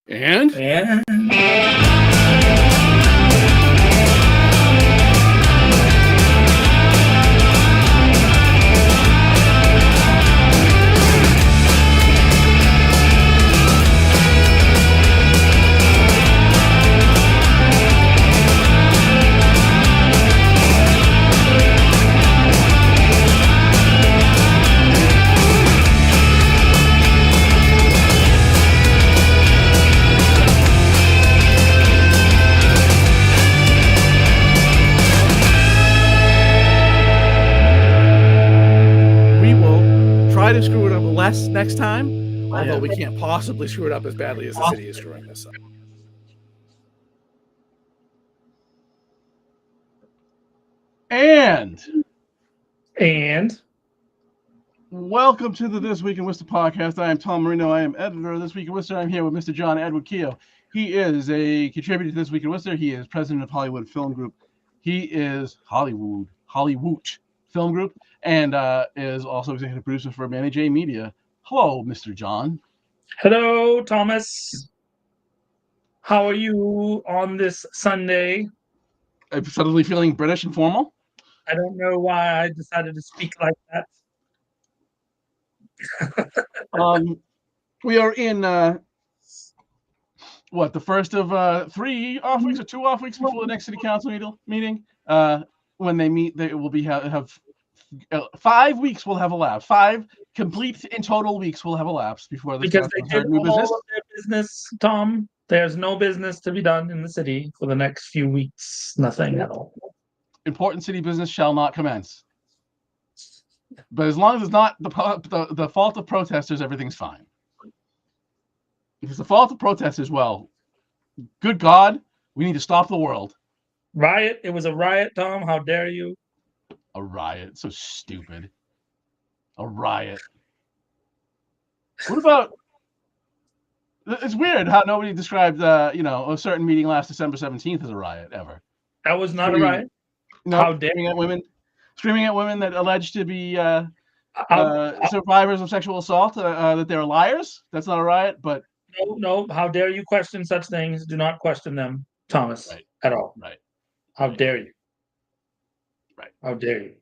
And? To screw it up less next time, although we can't possibly screw it up as badly as the city is screwing this up. And welcome to the This Week in Worcester podcast. I am Tom Marino. I am editor of This Week in Worcester. I'm here with Mr. John Edward Keogh. He is a contributor to This Week in Worcester. He is president of Hollywood Film Group. He is Hollywood Film Group, and is also executive producer for Manny J Media. Hello, Mr. John. Hello, Thomas. How are you on this Sunday? I'm suddenly feeling British and formal. I don't know why I decided to speak like that. We are in the first of 3 off weeks or 2 off weeks before the next city council meeting. When they meet, they will have 5 weeks will have elapsed. 5 complete in total weeks will have elapsed before the because they did new business. All of their business, Tom. There's no business to be done in the city for the next few weeks. Nothing at all. Important city business shall not commence. But as long as it's not the fault of protesters, everything's fine. If it's the fault of protesters, well, good God, we need to stop the world. Riot. It was a riot, Tom. How dare you? A riot. So stupid. A riot. What about... It's weird how nobody described, a certain meeting last December 17th as a riot, ever. That was not a riot? No, how dare screaming at women that alleged to be survivors of sexual assault, that they're liars. That's not a riot, but... No. How dare you question such things? Do not question them, Thomas, at all. Right. How dare you? Right. How dare you?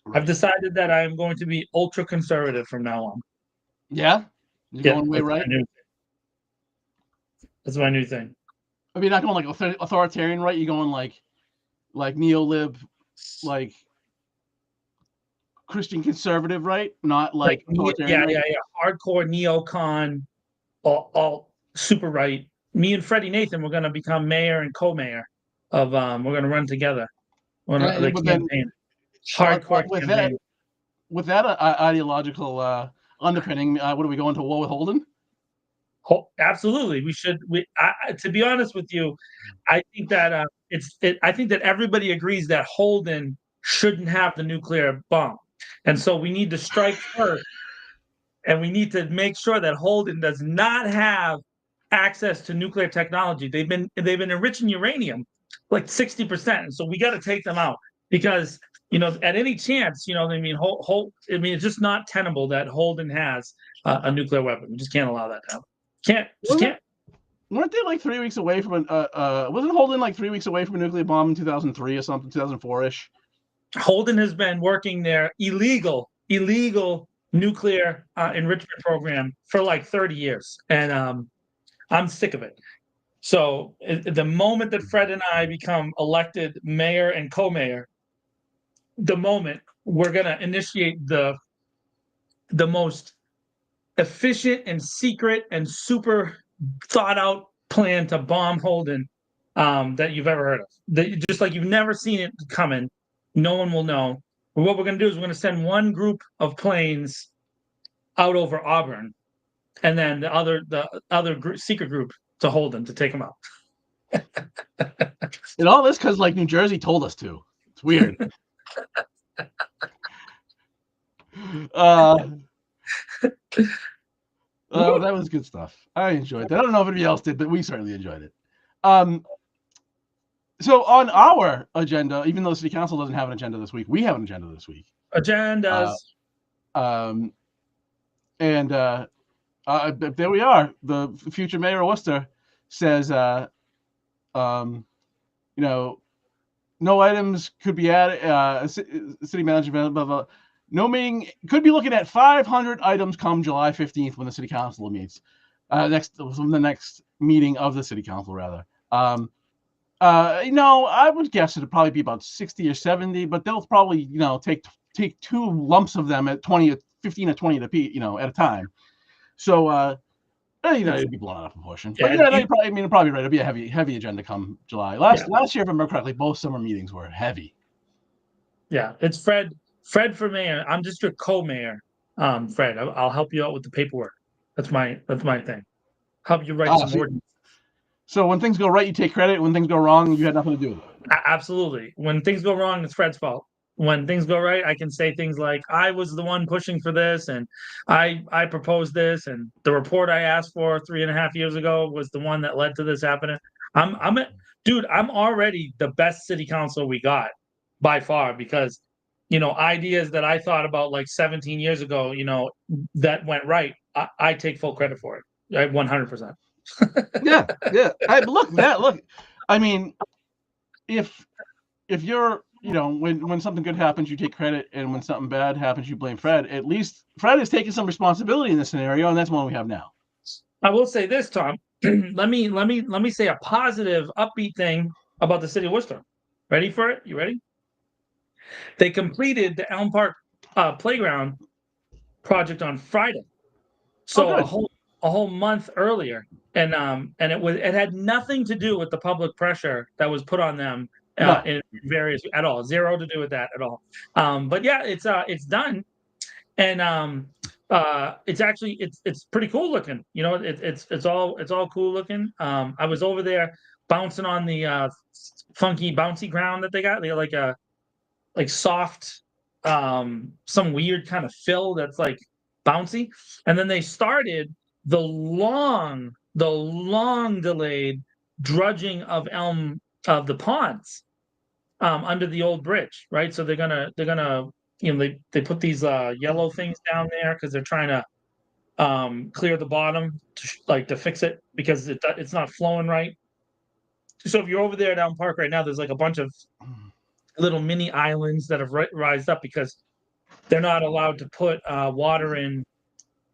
Right. I've decided that I am going to be ultra conservative from now on. Yeah? You're going way right? That's my new thing. I mean, not going like authoritarian right? You're going like neo-lib, like Christian conservative right? Not like authoritarian right? Yeah. Hardcore neocon, all super right. Me and Freddie Nathan, we're going to become mayor and co-mayor of. We're going to run together on the campaign. Hardcore campaign. With that ideological underpinning, what do we go into war with Holden? Absolutely, we should. To be honest with you, I think that I think that everybody agrees that Holden shouldn't have the nuclear bomb, and so we need to strike first, and we need to make sure that Holden does not have access to nuclear technology. They've been enriching uranium like 60%, so we got to take them out because at any chance, it's just not tenable that Holden has a nuclear weapon. We just can't allow that to happen. Can't. Weren't they like 3 weeks away from wasn't Holden like 3 weeks away from a nuclear bomb in 2003 or something, 2004-ish? Holden has been working their illegal nuclear enrichment program for like 30 years, and I'm sick of it. So the moment that Fred and I become elected mayor and co-mayor, the moment we're going to initiate the most efficient and secret and super thought out plan to bomb Holden that you've ever heard of. Just like you've never seen it coming, no one will know. But what we're going to do is we're going to send one group of planes out over Auburn, and then the other secret group to Holden to take them out. And all this because like New Jersey told us to. It's weird. That was good stuff. I enjoyed that. I don't know if anybody else did, but we certainly enjoyed it. So on our agenda, even though the city council doesn't have an agenda this week, we have an agenda this week. Agendas. There we are. The future mayor of Worcester says, no items could be added. City manager, blah, blah, blah. No meeting could be looking at 500 items come July 15th when the city council meets. The next meeting of the city council, rather. I would guess it'd probably be about 60 or 70, but they'll probably, take two lumps of them at 15 or 20 at a time. So, it'd be blown out of proportion. But you're probably right. It'd be a heavy agenda come July. Last year, if I remember correctly, both summer meetings were heavy. Yeah, it's Fred for mayor. I'm just your co-mayor, Fred. I'll help you out with the paperwork. That's my thing. Help you write some ordinance. So when things go right, you take credit. When things go wrong, you had nothing to do with it. Absolutely. When things go wrong, it's Fred's fault. When things go right, I can say things like, I was the one pushing for this, and I proposed this, and the report I asked for 3.5 years ago was the one that led to this happening. I'm already the best city council we got by far, because ideas that I thought about like 17 years ago, that went right. I take full credit for it. 100%. Yeah. Look. I mean, if you're, when something good happens, you take credit, and when something bad happens, you blame Fred. At least Fred is taking some responsibility in this scenario, and that's one we have now. I will say this, Tom. let me say a positive, upbeat thing about the city of Worcester. Ready for it? You ready? They completed the Elm Park playground project on Friday, so a whole month earlier, and it had nothing to do with the public pressure that was put on them in various at all. Zero to do with that at all. But yeah, it's done, and it's actually it's pretty cool looking. It's all cool looking. I was over there bouncing on the funky bouncy ground that they got. They got like soft, some weird kind of fill that's like bouncy, and then they started the long delayed drudging of the ponds under the old bridge, right? So they're gonna they put these yellow things down there because they're trying to clear the bottom to fix it, because it's not flowing right. So if you're over there at Elm Park right now, there's like a bunch of little mini islands that have rised up because they're not allowed to put water in.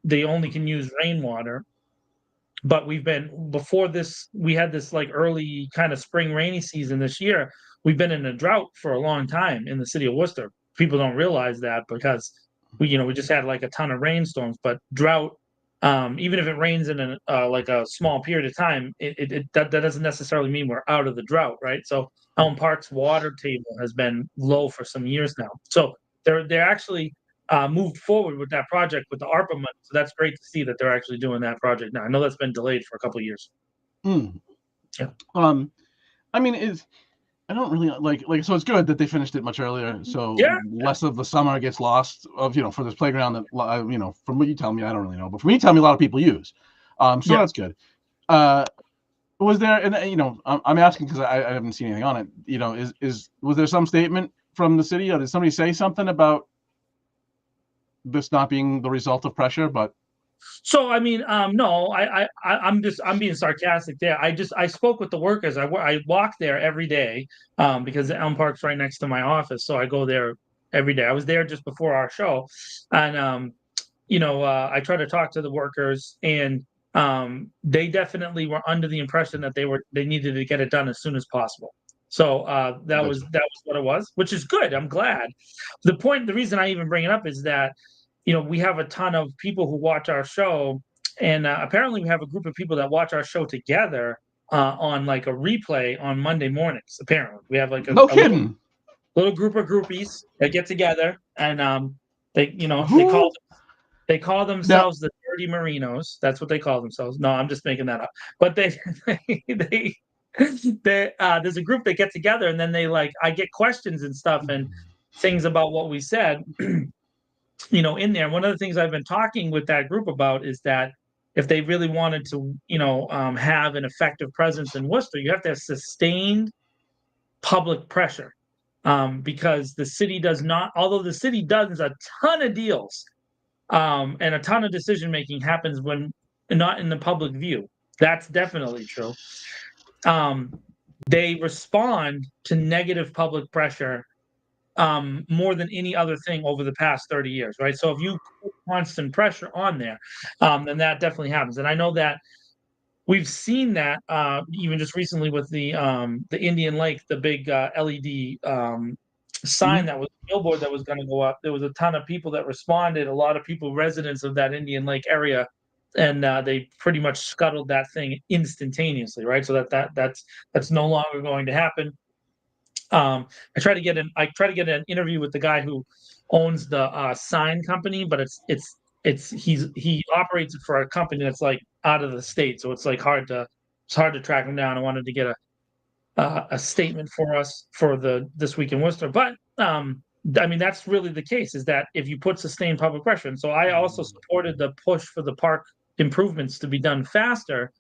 They only can use rainwater. But before this, we had this like early kind of spring rainy season this year. We've been in a drought for a long time in the city of Worcester. People don't realize that because we just had like a ton of rainstorms, but drought, even if it rains in like a small period of time, that doesn't necessarily mean we're out of the drought, right? So Elm Park's water table has been low for some years now. So they're actually moved forward with that project with the ARPA money. So that's great to see that they're actually doing that project now. I know that's been delayed for a couple of years. Yeah. I mean, I don't really like. So it's good that they finished it much earlier. So less of the summer gets lost for this playground that from what you tell me, I don't really know, but from what you tell me, a lot of people use. So that's good. Was there, and I'm asking because I haven't seen anything on it. Was there some statement from the city, or did somebody say something about this not being the result of pressure? But so I mean, no, I'm being sarcastic there. I spoke with the workers. I walk there every day because the Elm Park's right next to my office, so I go there every day. I was there just before our show, and I try to talk to the workers, and they definitely were under the impression that they needed to get it done as soon as possible. So that was what it was, which is good. I'm glad. The reason I even bring it up is that we have a ton of people who watch our show, and apparently we have a group of people that watch our show together on like a replay on Monday mornings. Apparently, we have like a little group of groupies that get together, and they call themselves the Dirty Marinos. That's what they call themselves. No, I'm just making that up. But they there's a group that get together, and then I get questions and stuff and things about what we said. In there. One of the things I've been talking with that group about is that if they really wanted to, have an effective presence in Worcester, you have to have sustained public pressure, because the city does not. Although the city does a ton of deals, and a ton of decision making happens when not in the public view. That's definitely true. They respond to negative public pressure more than any other thing over the past 30 years, right? So if you put constant pressure on there, then that definitely happens. And I know that we've seen that even just recently with the Indian Lake, the big LED sign that was billboard that was going to go up. There was a ton of people that responded. A lot of people, residents of that Indian Lake area, and they pretty much scuttled that thing instantaneously, right? So that's no longer going to happen. I try to get an interview with the guy who owns the sign company, but he operates it for a company that's like out of the state, so it's hard to track him down. I wanted to get a statement for us for this week in Worcester, but I mean that's really the case, is that if you put sustained public pressure, and so I also supported the push for the park improvements to be done faster,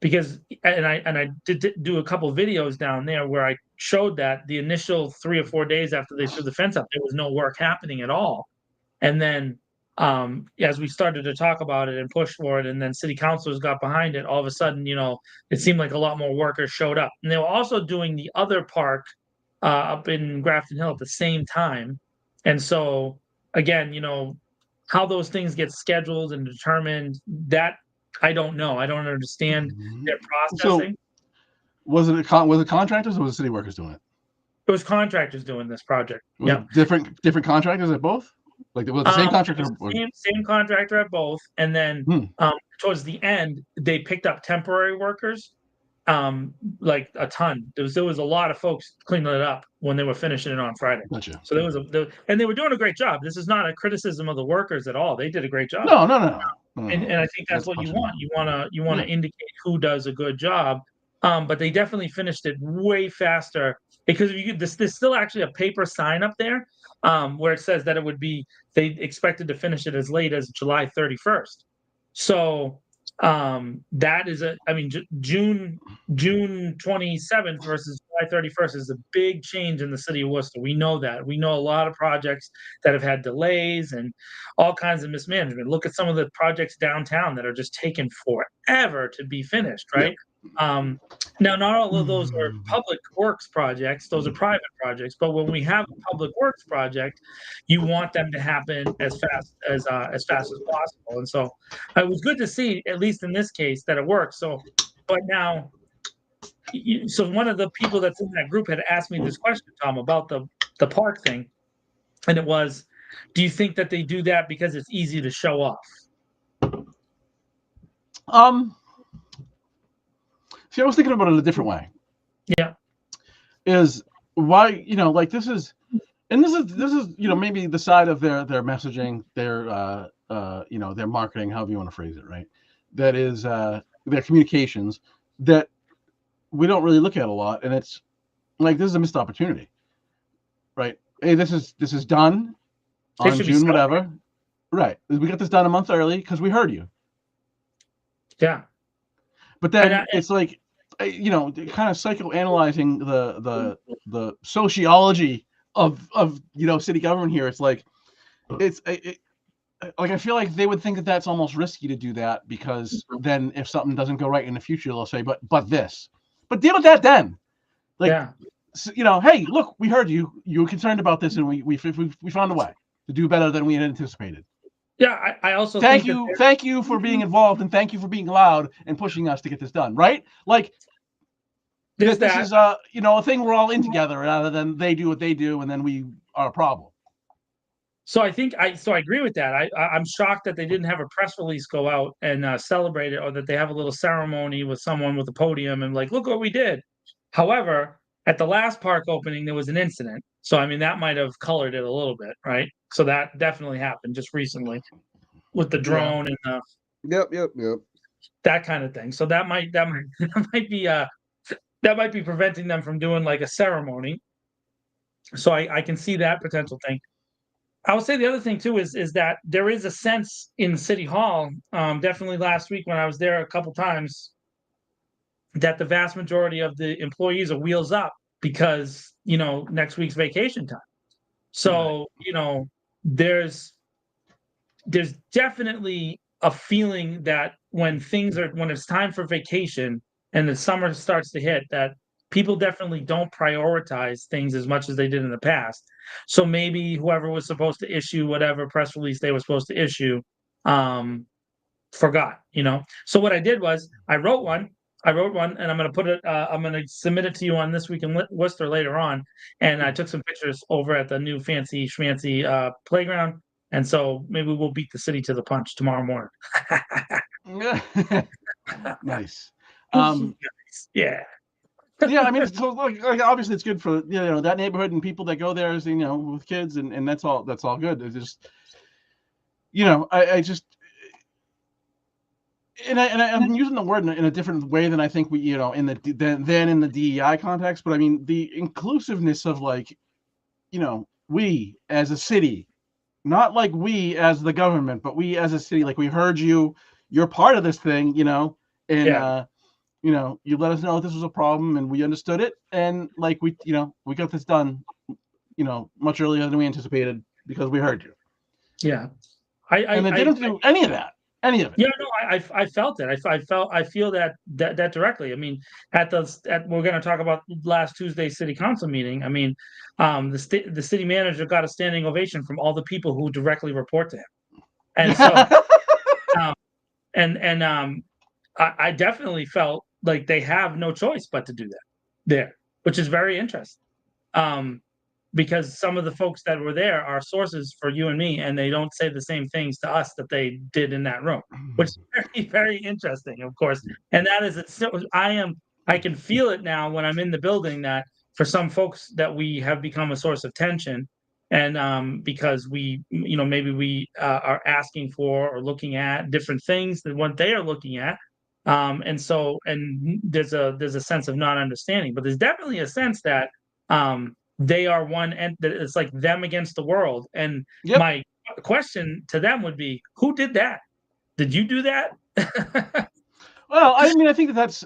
because I did do a couple videos down there where I showed that the initial 3 or 4 days after they threw the fence up, there was no work happening at all. And then as we started to talk about it and push for it, and then city councilors got behind it, all of a sudden, it seemed like a lot more workers showed up. And they were also doing the other park up in Grafton Hill at the same time. And so again, how those things get scheduled and determined, that I don't know. I don't understand their processing. So was it contractors or was it city workers doing it? It was contractors doing this project. Yeah, different contractors at both. Like was the same contractor? Same contractor at both, and then towards the end they picked up temporary workers, like a ton. There was a lot of folks cleaning it up when they were finishing it on Friday. Gotcha. So and they were doing a great job. This is not a criticism of the workers at all. They did a great job. No. And I think that's what you want. You want to indicate who does a good job. But they definitely finished it way faster, because there's still actually a paper sign up there where it says that they expected to finish it as late as July 31st. So that is June 27th versus July 31st is a big change in the city of Worcester. We know that. We know a lot of projects that have had delays and all kinds of mismanagement. Look at some of the projects downtown that are just taking forever to be finished, right? Now, not all of those are public works projects; those are private projects. But when we have a public works project, you want them to happen as fast as possible. And so, it was good to see, at least in this case, that it worked. So, but now, so one of the people that's in that group had asked me this question, Tom, about the park thing, and it was, do you think that they do that because it's easy to show off? See, I was thinking about it a different way. Yeah. Is why, this is maybe the side of their messaging, their marketing, however you want to phrase it, right? That is their communications that we don't really look at a lot, and it's like this is a missed opportunity, right? Hey, this is done on June whatever, right? We got this done a month early because we heard you. Yeah. But then it's like, kind of psychoanalyzing the sociology of city government here. It's like, I feel like they would think that that's almost risky to do that, because then if something doesn't go right in the future, they'll say, but deal with that then. Hey, look, we heard you. You were concerned about this, and we found a way to do better than we had anticipated. Yeah, I also thank you for being involved, and thank you for being loud and pushing us to get this done, right? Like this is a thing we're all in together, rather than they do what they do and then we are a problem. So I agree with that. I'm shocked that they didn't have a press release go out and celebrate it, or that they have a little ceremony with someone with a podium and like, look what we did. However, at the last park opening, there was an incident. So, I mean, that might have colored it a little bit, right? So that definitely happened just recently with the drone and Yep. that kind of thing. So that might be preventing them from doing like a ceremony. So I can see that potential thing. I would say the other thing too is that there is a sense in City Hall, definitely last week when I was there a couple times, that the vast majority of the employees are wheels up because next week's vacation time. So there's definitely a feeling that when it's time for vacation and the summer starts to hit, that people definitely don't prioritize things as much as they did in the past. So maybe whoever was supposed to issue whatever press release they were supposed to issue, forgot, So what I did was I wrote one, and I'm going to put it, I'm going to submit it to you on This Week in Worcester later on. And I took some pictures over at the new fancy schmancy playground. And so maybe we'll beat the city to the punch tomorrow morning. Nice. Yeah. Yeah, I mean, so like obviously it's good for that neighborhood and people that go there, with kids, and that's all good. It's just, I just, I'm using the word in a different way than I think we, in the DEI context. But I mean, the inclusiveness of we as a city, not like we as the government, but we as a city, like we heard you're part of this thing, and Yeah. You let us know this was a problem and we understood it, and like we got this done, much earlier than we anticipated because we heard you. Yeah. And they didn't do any of that. Any of it. Yeah, no, I felt it. I feel that directly. I mean, we're going to talk about last Tuesday's city council meeting. I mean, the city manager got a standing ovation from all the people who directly report to him, and so, I definitely felt like they have no choice but to do that there, which is very interesting. Because some of the folks that were there are sources for you and me, and they don't say the same things to us that they did in that room, which is very, very interesting, of course. And that is, I can feel it now when I'm in the building that for some folks that we have become a source of tension, and because we, maybe we are asking for or looking at different things than what they are looking at. And there's a sense of not understanding, but there's definitely a sense that, they are one, and it's like them against the world. And my question to them would be, who did that? Did you do that? Well, I mean, I think that's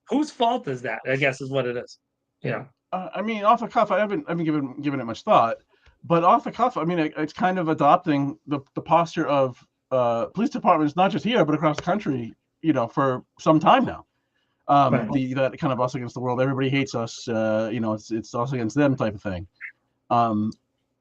whose fault is that? I guess is what it is. Yeah. I mean, off the cuff, I haven't given it much thought, but off the cuff, I mean, it's kind of adopting the posture of police departments, not just here but across the country, for some time now. Right. That kind of us against the world. Everybody hates us. It's us against them type of thing. And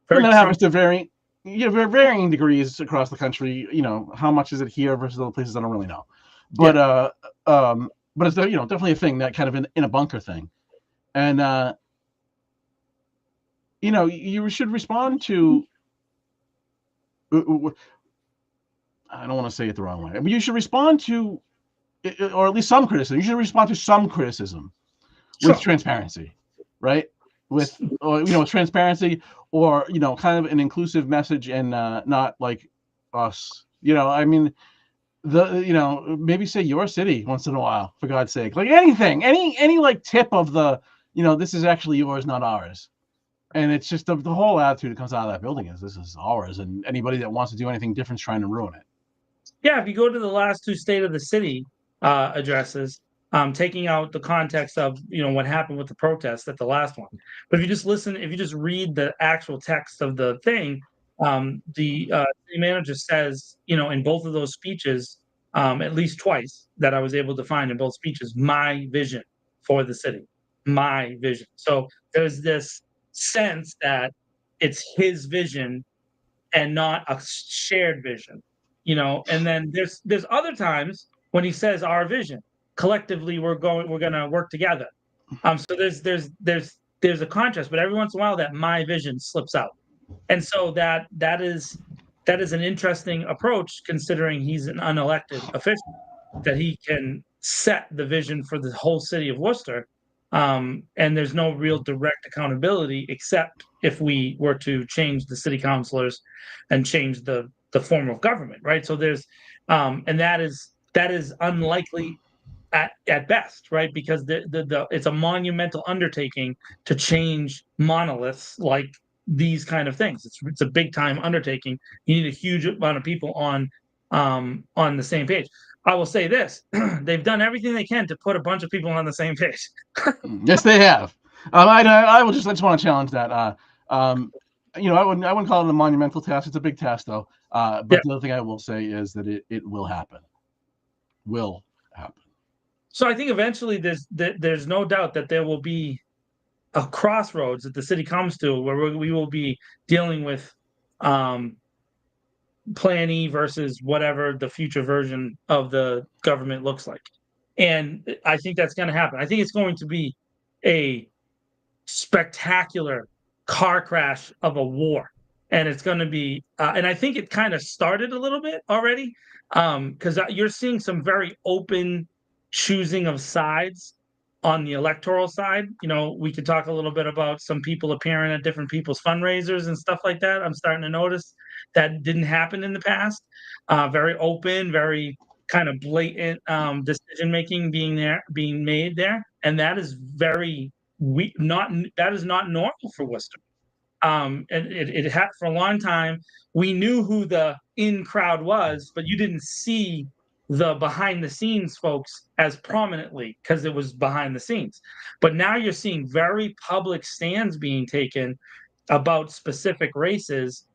that happens to varying degrees across the country. How much is it here versus other places? I don't really know. But but it's definitely a thing, that kind of in a bunker thing. And you should respond to. I don't want to say it the wrong way, but you should respond to, or at least some criticism. You should respond to some criticism with transparency, right? With transparency, or kind of an inclusive message, and not like us. I mean, maybe say your city once in a while, for God's sake. Like anything, any like tip of the, this is actually yours, not ours. And it's just the whole attitude that comes out of that building is this is ours, and anybody that wants to do anything different is trying to ruin it. Yeah, if you go to the last two State of the City addresses, taking out the context of what happened with the protest at the last one, but if you just read the actual text of the thing, the city manager says, in both of those speeches, at least twice that I was able to find in both speeches, my vision for the city, my vision. So there's this sense that it's his vision and not a shared vision. And then there's other times when he says our vision, collectively we're going to work together. So there's a contrast, but every once in a while that my vision slips out. And so that is an interesting approach, considering he's an unelected official, that he can set the vision for the whole city of Worcester. And there's no real direct accountability, except if we were to change the city councilors and change the form of government, right? So there's, and that is unlikely at best, right? Because it's a monumental undertaking to change monoliths like these kind of things. It's a big time undertaking. You need a huge amount of people on the same page. I will say this: they've done everything they can to put a bunch of people on the same page. Yes, they have. I just want to challenge that. I wouldn't call it a monumental task. It's a big task, though. But Yeah. the other thing I will say is that it will happen. Will happen. So I think eventually there's no doubt that there will be a crossroads that the city comes to where we will be dealing with Plan E versus whatever the future version of the government looks like. And I think that's going to happen. I think it's going to be a spectacular car crash of a war. And it's going to be, and I think it kind of started a little bit already, because you're seeing some very open choosing of sides on the electoral side. We could talk a little bit about some people appearing at different people's fundraisers and stuff like that. I'm starting to notice that didn't happen in the past. Very open, very kind of blatant decision making being made there, and that is very that is not normal for Worcester. And it had for a long time. We knew who the in crowd was, but you didn't see the behind the scenes folks as prominently because it was behind the scenes. But now you're seeing very public stands being taken about specific races,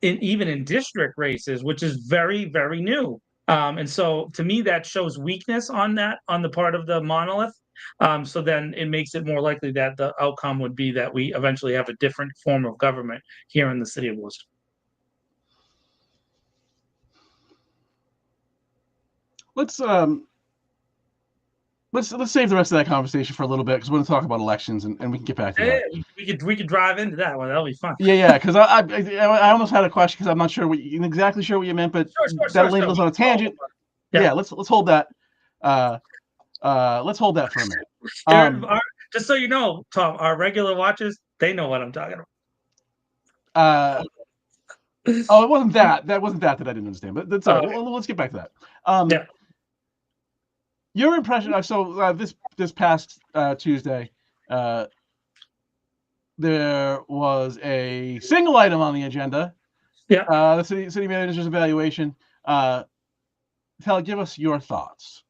even in district races, which is very, very new. And so to me, that shows weakness on the part of the monolith. So then it makes it more likely that the outcome would be that we eventually have a different form of government here in the city of Worcester. Let's save the rest of that conversation for a little bit because we're going to talk about elections and we can get back to that. We could drive into that one. That'll be fun. Yeah. Because I almost had a question because I'm not exactly sure what you meant, but that'll lead us on a tangent. Yeah. Let's hold that. Let's hold that for a minute. Just so you know, Tom, our regular watchers, they know what I'm talking about. It wasn't that. That wasn't that I didn't understand. But that's all right. Well, let's get back to that. Your impression. So this past Tuesday, there was a single item on the agenda. Yeah. The city manager's evaluation. Give us your thoughts.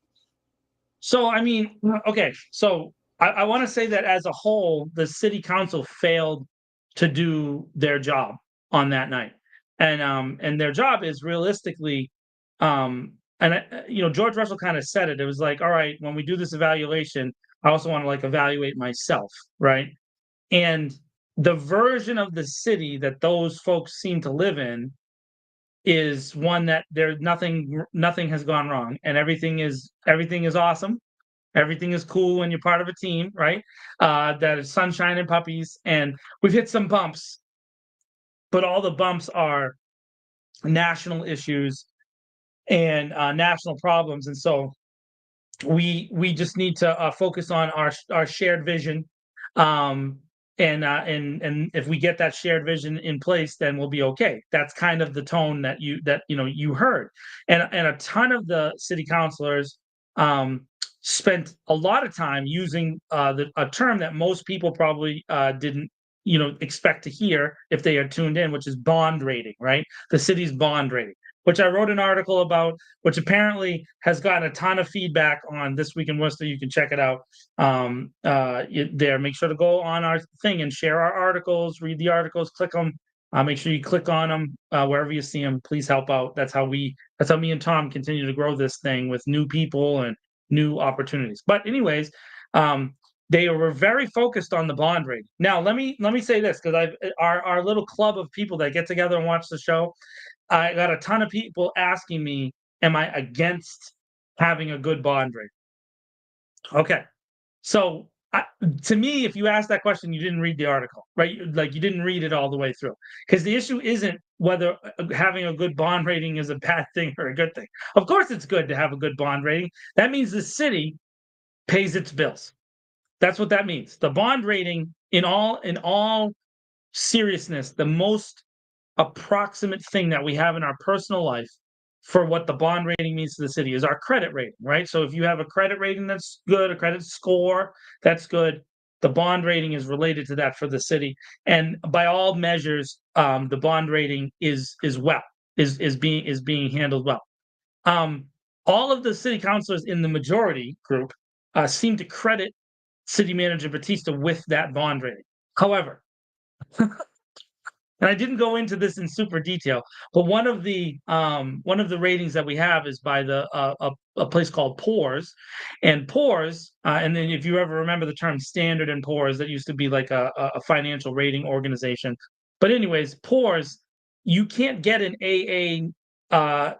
So, I mean, okay. So I want to say that as a whole, the city council failed to do their job on that night. And their job is realistically, George Russell kind of said it. It was like, all right, when we do this evaluation, I also want to evaluate myself, right? And the version of the city that those folks seem to live in is one that nothing has gone wrong, and everything is awesome. Everything is cool when you're part of a team, right? That is sunshine and puppies, and we've hit some bumps, but all the bumps are national issues and national problems, and so we just need to focus on our shared vision, and if we get that shared vision in place, then we'll be okay. That's kind of the tone that you heard, and a ton of the city councilors spent a lot of time using a term that most people probably didn't expect to hear if they are tuned in, which is bond rating, right? The city's bond rating, which I wrote an article about, which apparently has gotten a ton of feedback on This Week in Worcester. You can check it out there. Make sure to go on our thing and share our articles, read the articles, click them. Make sure you click on them wherever you see them. Please help out. That's how me and Tom continue to grow this thing with new people and new opportunities. But anyways, they were very focused on the bond rating. Now, let me say this, because our little club of people that get together and watch the show, I got a ton of people asking me, am I against having a good bond rating? Okay. So to me, if you ask that question, you didn't read the article, right? Like, you didn't read it all the way through, because the issue isn't whether having a good bond rating is a bad thing or a good thing. Of course, it's good to have a good bond rating. That means the city pays its bills. That's what that means. The bond rating, in all seriousness, the most approximate thing that we have in our personal life for what the bond rating means to the city is our credit rating, right? So if you have a credit rating that's good, a credit score that's good, the bond rating is related to that for the city. And by all measures, the bond rating is being handled well. All of the city councilors in the majority group seem to credit City Manager Batista with that bond rating. However, and I didn't go into this in super detail, but one of the ratings that we have is by a place called Poor's, and Poor's, and then if you ever remember the term Standard and Poor's, that used to be like a financial rating organization. But anyways, Poor's, you can't get an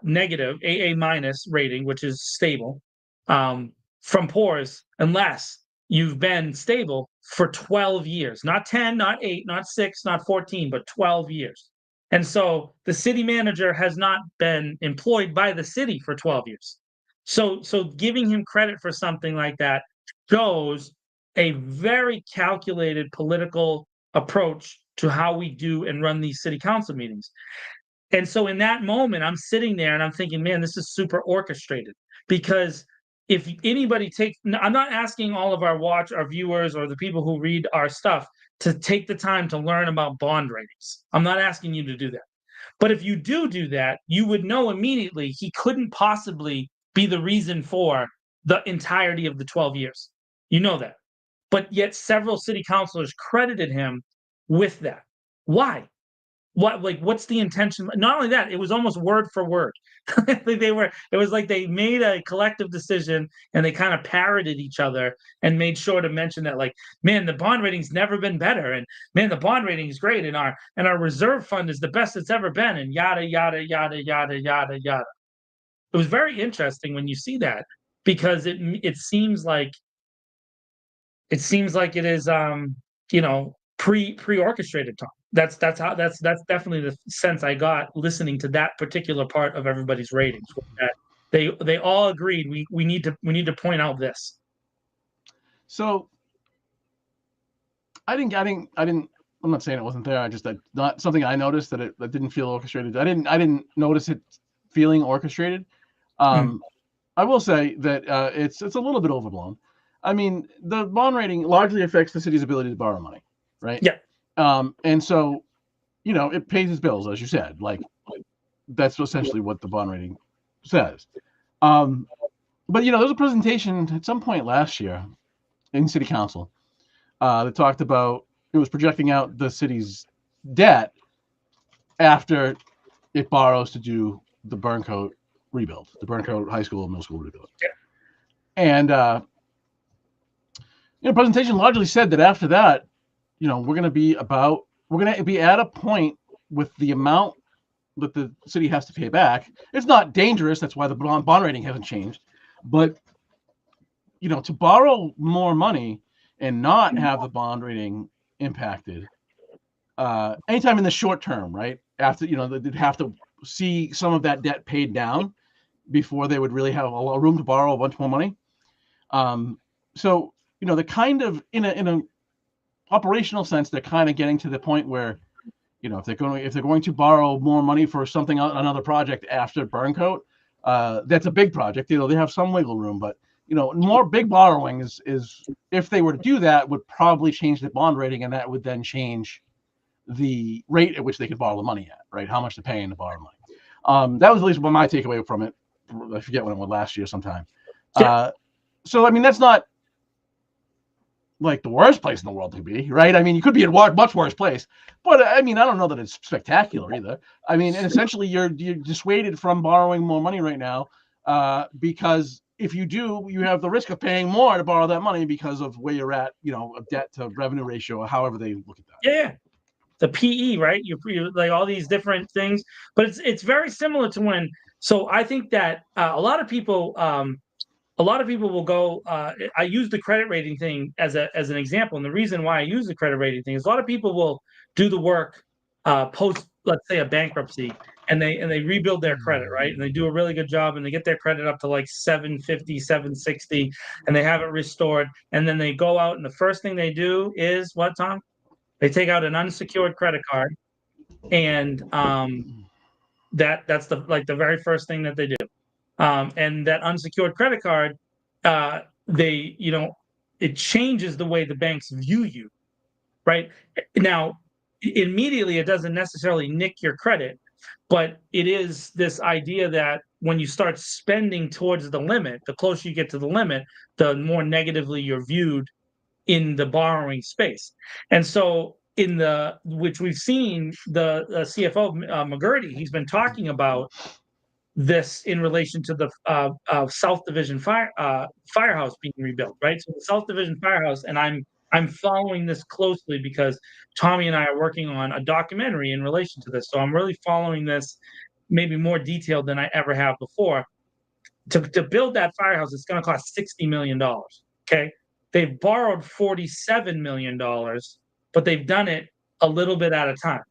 negative, AA minus rating, which is stable, from Poor's unless you've been stable for 12 years, not 10, not 8, not 6, not 14, but 12 years. And so the city manager has not been employed by the city for 12 years. So giving him credit for something like that shows a very calculated political approach to how we do and run these city council meetings. And so in that moment, I'm sitting there and I'm thinking, man, this is super orchestrated, because if anybody takes, I'm not asking all of our viewers or the people who read our stuff to take the time to learn about bond ratings. I'm not asking you to do that. But if you do that, you would know immediately he couldn't possibly be the reason for the entirety of the 12 years. You know that. But yet several city councilors credited him with that. Why? What's the intention? Not only that, it was almost word for word. It was like they made a collective decision and they kind of parroted each other and made sure to mention that, like, man, the bond rating's never been better, and man, the bond rating is great, and our reserve fund is the best it's ever been, and yada yada yada yada yada yada. It was very interesting when you see that, because it seems like it is pre-orchestrated, Tom. That's definitely the sense I got listening to that particular part of everybody's ratings. That they all agreed we need to point out this. So I'm not saying it wasn't there. Not something I noticed that it didn't feel orchestrated. I didn't notice it feeling orchestrated. I will say that it's a little bit overblown. I mean, the bond rating largely affects the city's ability to borrow money, right? Yeah. And so, it pays its bills, as you said. Like, that's essentially what the bond rating says. But there was a presentation at some point last year in City Council that talked about, it was projecting out the city's debt after it borrows to do the Burncoat rebuild, the Burncoat High School and Middle School rebuild. Yeah. And presentation largely said that after that, we're going to be at a point with the amount that the city has to pay back. It's not dangerous. That's why the bond rating hasn't changed. But, to borrow more money and not have the bond rating impacted anytime in the short term, right? After, they'd have to see some of that debt paid down before they would really have a lot of room to borrow a bunch more money. So, the kind of in a operational sense, they're kind of getting to the point where, if they're going to borrow more money for another project after Burncoat, that's a big project. They have some wiggle room, but more big borrowing is if they were to do that, would probably change the bond rating, and that would then change the rate at which they could borrow the money at, right? How much they're paying to borrow money. That was at least my takeaway from it. I forget when it was last year sometime. Yeah. So I mean, that's not like the worst place in the world to be, right? I mean, you could be in a much worse place, but I mean, I don't know that it's spectacular either. I mean, and essentially you're dissuaded from borrowing more money right now because if you do, you have the risk of paying more to borrow that money because of where you're at, a debt to revenue ratio or however they look at that. Yeah. The PE, right? You like all these different things, but it's very similar to when. So I think that a lot of people will go. I use the credit rating thing as an example, and the reason why I use the credit rating thing is a lot of people will do the work post, let's say, a bankruptcy, and they rebuild their credit, right? And they do a really good job, and they get their credit up to like 750, 760, and they have it restored, and then they go out, and the first thing they do is what, Tom? They take out an unsecured credit card, and that's the very first thing that they do. And that unsecured credit card, it changes the way the banks view you, right? Now, immediately it doesn't necessarily nick your credit, but it is this idea that when you start spending towards the limit, the closer you get to the limit, the more negatively you're viewed in the borrowing space. And so which we've seen the CFO McGurty, he's been talking about this in relation to the South Division firehouse being rebuilt, right? So the South Division firehouse, and I'm following this closely because Tommy and I are working on a documentary in relation to this. So I'm really following this maybe more detailed than I ever have before. To build that firehouse, it's going to cost $60 million. Okay. They've borrowed $47 million, but they've done it a little bit at a time,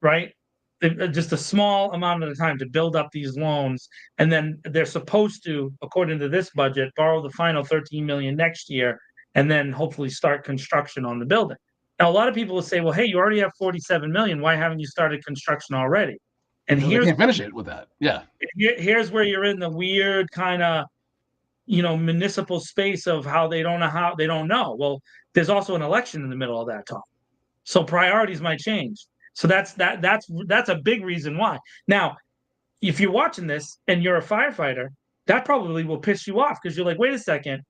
right? Just a small amount at a time to build up these loans. And then they're supposed to, according to this budget, borrow the final $13 million next year and then hopefully start construction on the building. Now, a lot of people will say, well, hey, you already have $47 million. Why haven't you started construction already? And they can't finish it with that. Yeah. Here's where you're in the weird kind of, municipal space of how they don't know. Well, there's also an election in the middle of that talk. So priorities might change. So that's a big reason why. Now, if you're watching this and you're a firefighter, that probably will piss you off because you're like, wait a second,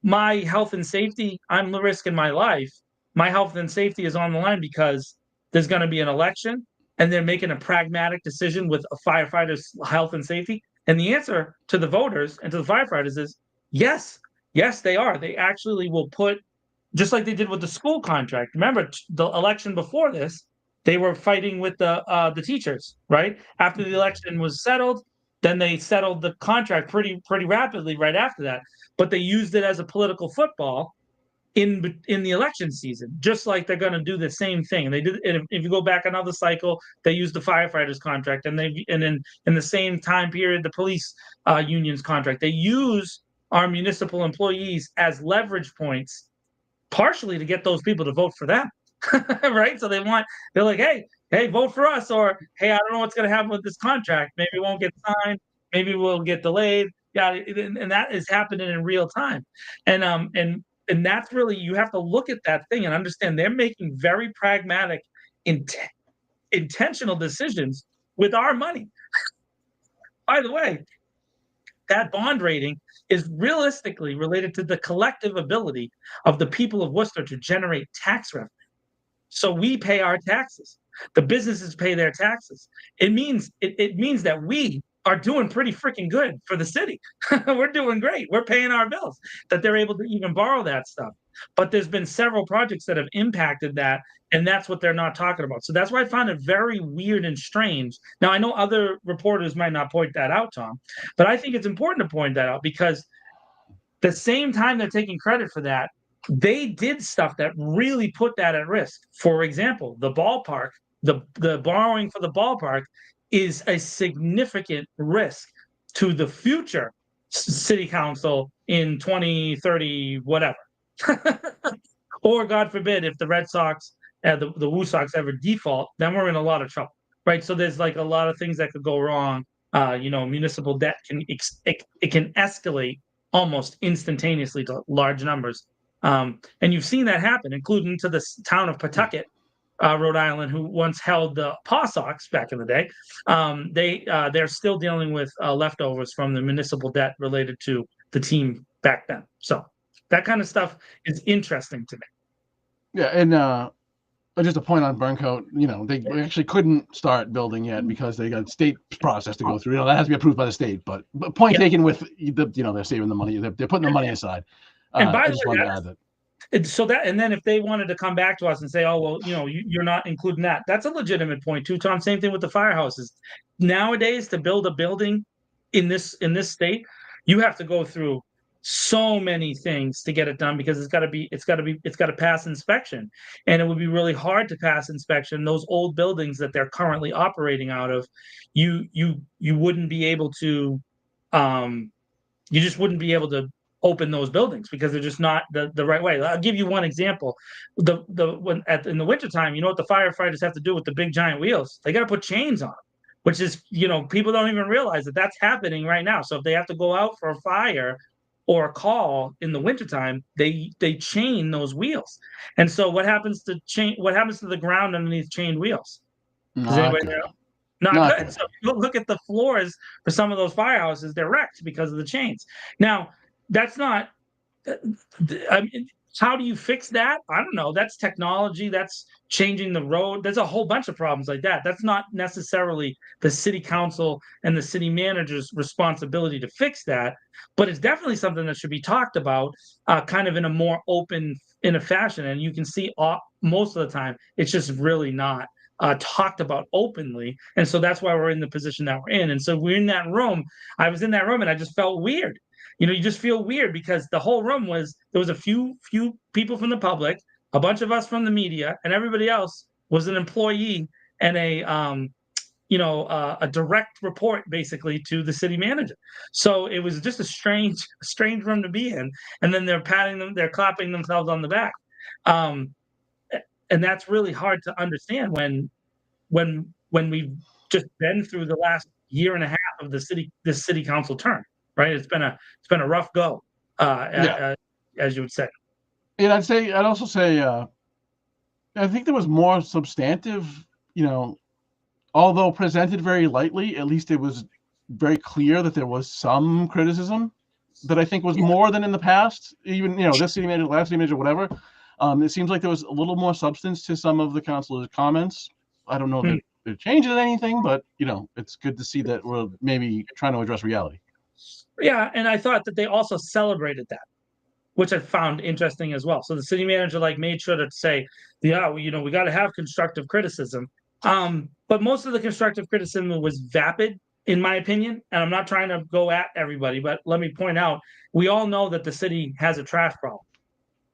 my health and safety, I'm risking my life. My health and safety is on the line because there's going to be an election and they're making a pragmatic decision with a firefighter's health and safety. And the answer to the voters and to the firefighters is yes, they are. They actually will put, just like they did with the school contract. Remember the election before this, they were fighting with the teachers, right? After the election was settled, then they settled the contract pretty rapidly right after that. But they used it as a political football in the election season, just like they're going to do the same thing. And they did. And if you go back another cycle, they used the firefighters contract, and in the same time period, the police unions contract. They use our municipal employees as leverage points, partially to get those people to vote for them, right? So they're like, hey, vote for us, or hey, I don't know what's going to happen with this contract. Maybe it won't get signed. Maybe we'll get delayed. Yeah, and that is happening in real time, and that's really, you have to look at that thing and understand they're making very pragmatic, intentional decisions with our money. By the way, that bond rating is realistically related to the collective ability of the people of Worcester to generate tax revenue. So we pay our taxes. The businesses pay their taxes. It means that we are doing pretty freaking good for the city. We're doing great. We're paying our bills, that they're able to even borrow that stuff. But there's been several projects that have impacted that, and that's what they're not talking about. So that's why I find it very weird and strange. Now, I know other reporters might not point that out, Tom, but I think it's important to point that out because the same time they're taking credit for that, they did stuff that really put that at risk. For example, the ballpark, the borrowing for the ballpark is a significant risk to the future city council in 2030, whatever. Or God forbid, if the Red Sox, the Woo Sox ever default, then we're in a lot of trouble, right? So there's like a lot of things that could go wrong. Municipal debt can escalate almost instantaneously to large numbers. And you've seen that happen, including to the town of Pawtucket, Rhode Island, who once held the Paw Sox back in the day. They're still dealing with leftovers from the municipal debt related to the team back then. So that kind of stuff is interesting to me. Yeah, and just a point on Burncoat, they actually couldn't start building yet because they got state process to go through. That has to be approved by the state. But point taken with they're saving the money. They're putting the money aside. And by I the just way, wanted to add that. And then if they wanted to come back to us and say, oh, well, you're not including that, that's a legitimate point too, Tom. Same thing with the firehouses. Nowadays, to build a building in this state, you have to go through so many things to get it done because it's got to pass inspection, and it would be really hard to pass inspection. Those old buildings that they're currently operating out of, you wouldn't be able to, you just wouldn't be able to open those buildings because they're just not the right way. I'll give you one example. In the wintertime, you know what the firefighters have to do with the big giant wheels? They got to put chains on them, which is, people don't even realize that that's happening right now. So if they have to go out for a fire or a call in the wintertime, they chain those wheels. And so what happens to the ground underneath chained wheels? Does anybody know? Not good. So if you look at the floors for some of those firehouses, they're wrecked because of the chains. Now, that's not, How do you fix that? I don't know. That's technology. That's changing the road. There's a whole bunch of problems like that. That's not necessarily the city council and the city manager's responsibility to fix that, but it's definitely something that should be talked about, kind of in a more open in a fashion. And you can see most of the time it's just really not talked about openly. And so that's why we're in the position that we're in. And so we're in that room. I was in that room and I just felt weird. You just feel weird because the whole room there was a few people from the public, a bunch of us from the media, and everybody else was an employee and a direct report basically to the city manager. So it was just a strange room to be in. And then they're clapping themselves on the back. And that's really hard to understand when we've just been through the last year and a half of this city council term. Right, it's been a rough go, as you would say. And I'd also say, I think there was more substantive, although presented very lightly, at least it was very clear that there was some criticism that I think was more than in the past. Even, this city manager, last city manager, whatever. It seems like there was a little more substance to some of the councilors' comments. I don't know that it changes anything, but, it's good to see that we're maybe trying to address reality. Yeah, and I thought that they also celebrated that, which I found interesting as well. So the city manager made sure to say, yeah, we got to have constructive criticism. But most of the constructive criticism was vapid, in my opinion. And I'm not trying to go at everybody, but let me point out, we all know that the city has a trash problem.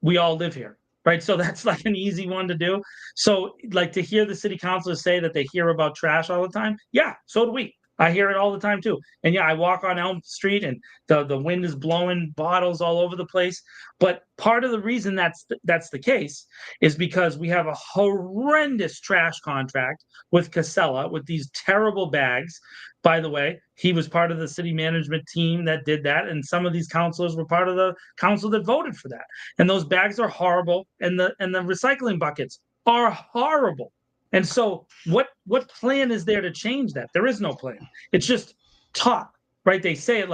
We all live here, right? So that's an easy one to do. So to hear the city councilors say that they hear about trash all the time, yeah, so do we. I hear it all the time too. And yeah, I walk on Elm Street and the wind is blowing bottles all over the place. But part of the reason that's the case is because we have a horrendous trash contract with Casella with these terrible bags. By the way, he was part of the city management team that did that. And some of these councilors were part of the council that voted for that. And those bags are horrible. And the recycling buckets are horrible. And so what plan is there to change that? There is no plan. It's just talk, right? They say it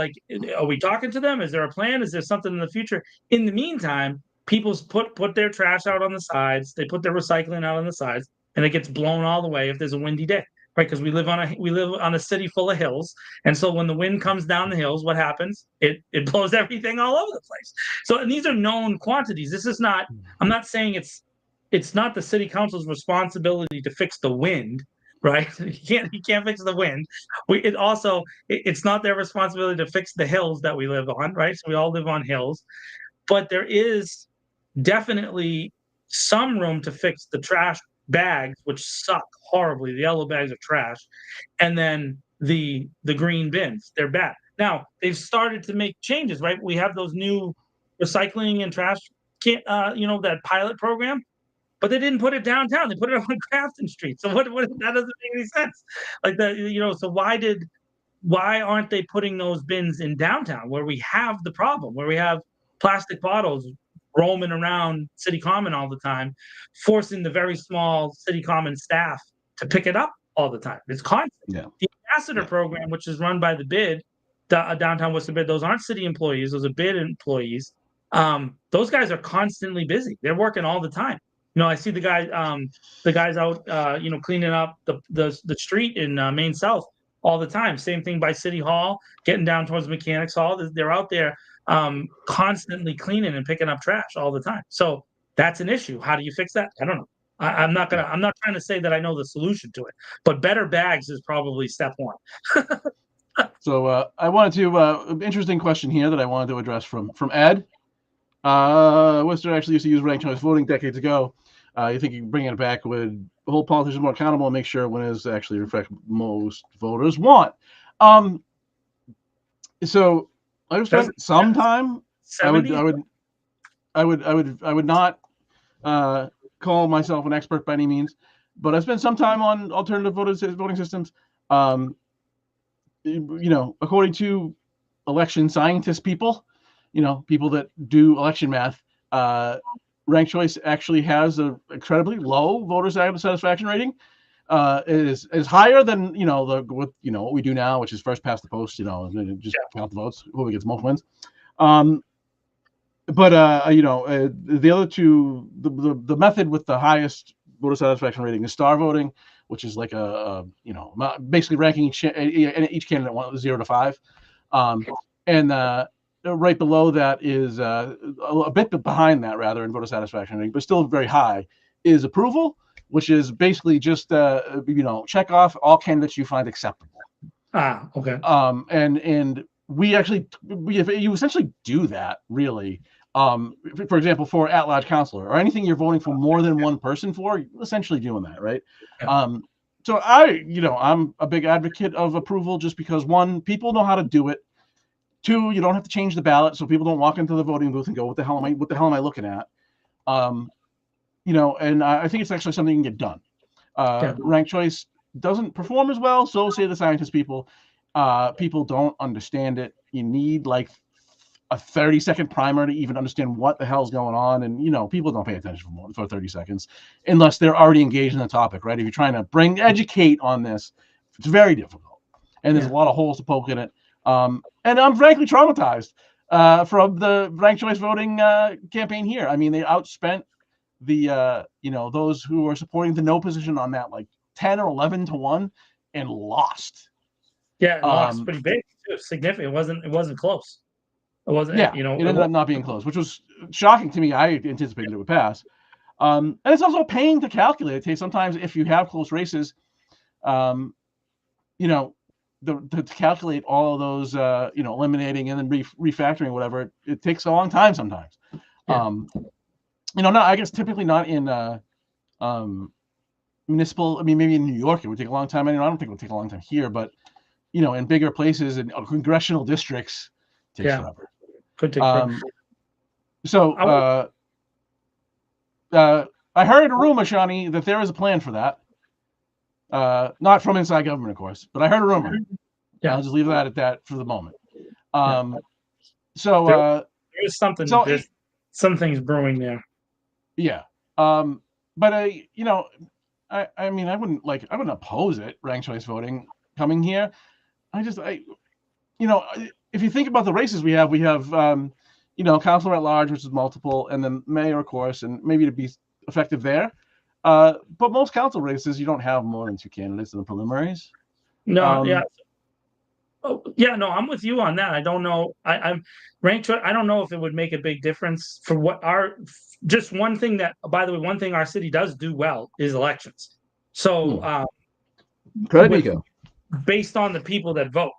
are we talking to them? Is there a plan? Is there something in the future? In the meantime, people put their trash out on the sides. They put their recycling out on the sides, and it gets blown all the way if there's a windy day, right? Because we live on a city full of hills. And so when the wind comes down the hills, what happens? It blows everything all over the place. So, and these are known quantities. This is not, I'm not saying it's not the city council's responsibility to fix the wind, right? You can't fix the wind. It's not their responsibility to fix the hills that we live on, right? So we all live on hills, but there is definitely some room to fix the trash bags, which suck horribly. The yellow bags are trash, and then the green bins, they're bad. Now they've started to make changes, right? We have those new recycling and trash, that pilot program. But they didn't put it downtown. They put it on Grafton Street. So what that doesn't make any sense. So why aren't they putting those bins in downtown where we have the problem, where we have plastic bottles roaming around City Common all the time, forcing the very small City Common staff to pick it up all the time. It's constant. Yeah. The ambassador program, which is run by the BID, downtown Worcester BID, those aren't city employees, those are BID employees. Those guys are constantly busy. They're working all the time. I see the guys out, cleaning up the street in Main South all the time. Same thing by City Hall, getting down towards Mechanics Hall. They're out there constantly cleaning and picking up trash all the time. So that's an issue. How do you fix that? I don't know. I'm not trying to say that I know the solution to it, but better bags is probably step one. So I wanted to interesting question here that I wanted to address from Ed. Worcester actually used to use ranked choice voting decades ago. You think bringing it back would hold politicians more accountable and make sure winners actually reflect most voters want? So I would spend some time. I would not call myself an expert by any means, but I spent some time on alternative voting systems. According to election scientist people, people that do election math, ranked choice actually has an incredibly low voter satisfaction rating. It is higher than what we do now, which is first past the post. Just count the votes, whoever gets most wins. But the other two, the method with the highest voter satisfaction rating is star voting, which is like basically ranking each candidate 0 to 5, and right below that is a bit behind that rather in voter satisfaction rating, but still very high, is approval, which is basically just check off all candidates you find acceptable. Okay. And if you essentially do that, really, for example, for at-large councilor or anything you're voting for more than one person for, you're essentially doing that, right? Yeah. So I'm a big advocate of approval just because, one, people know how to do it. Two, you don't have to change the ballot, so people don't walk into the voting booth and go, what the hell am I looking at? And I think it's actually something you can get done. Ranked choice doesn't perform as well, so say the scientist people. People don't understand it. You need like a 30-second primer to even understand what the hell's going on, and people don't pay attention for 30 seconds unless they're already engaged in the topic, right? If you're trying to educate on this, it's very difficult, and there's a lot of holes to poke in it. And I'm frankly traumatized from the ranked choice voting campaign here. I mean, they outspent the those who were supporting the no position on that like 10 or 11 to 1 and lost. Yeah, lost pretty big too, significant. It wasn't close. It wasn't. Yeah, it ended up not being close, which was shocking to me. I anticipated it would pass. And it's also a pain to calculate. Sometimes if you have close races, to calculate all of those, eliminating and then refactoring whatever, it takes a long time sometimes. Yeah. I guess typically not in municipal. I mean, maybe in New York it would take a long time. I don't think it would take a long time here, but in bigger places and congressional districts, it takes forever. Could take forever. So I heard a rumor, Shawnee, that there is a plan for that. Not from inside government, of course, but I heard a rumor. Yeah, I'll just leave that at that for the moment. There's something. There's some things brewing there. Yeah. But I wouldn't oppose it, ranked choice voting coming here. If you think about the races we have councilor at large, which is multiple, and then mayor, of course, and maybe to be effective there. But most council races, you don't have more than 2 candidates in the preliminaries. No, yeah. Oh, yeah, no, I'm with you on that. I don't know. I'm ranked choice. I don't know if it would make a big difference for what just one thing that, by the way, one thing our city does do well is elections. So, based on the people that vote,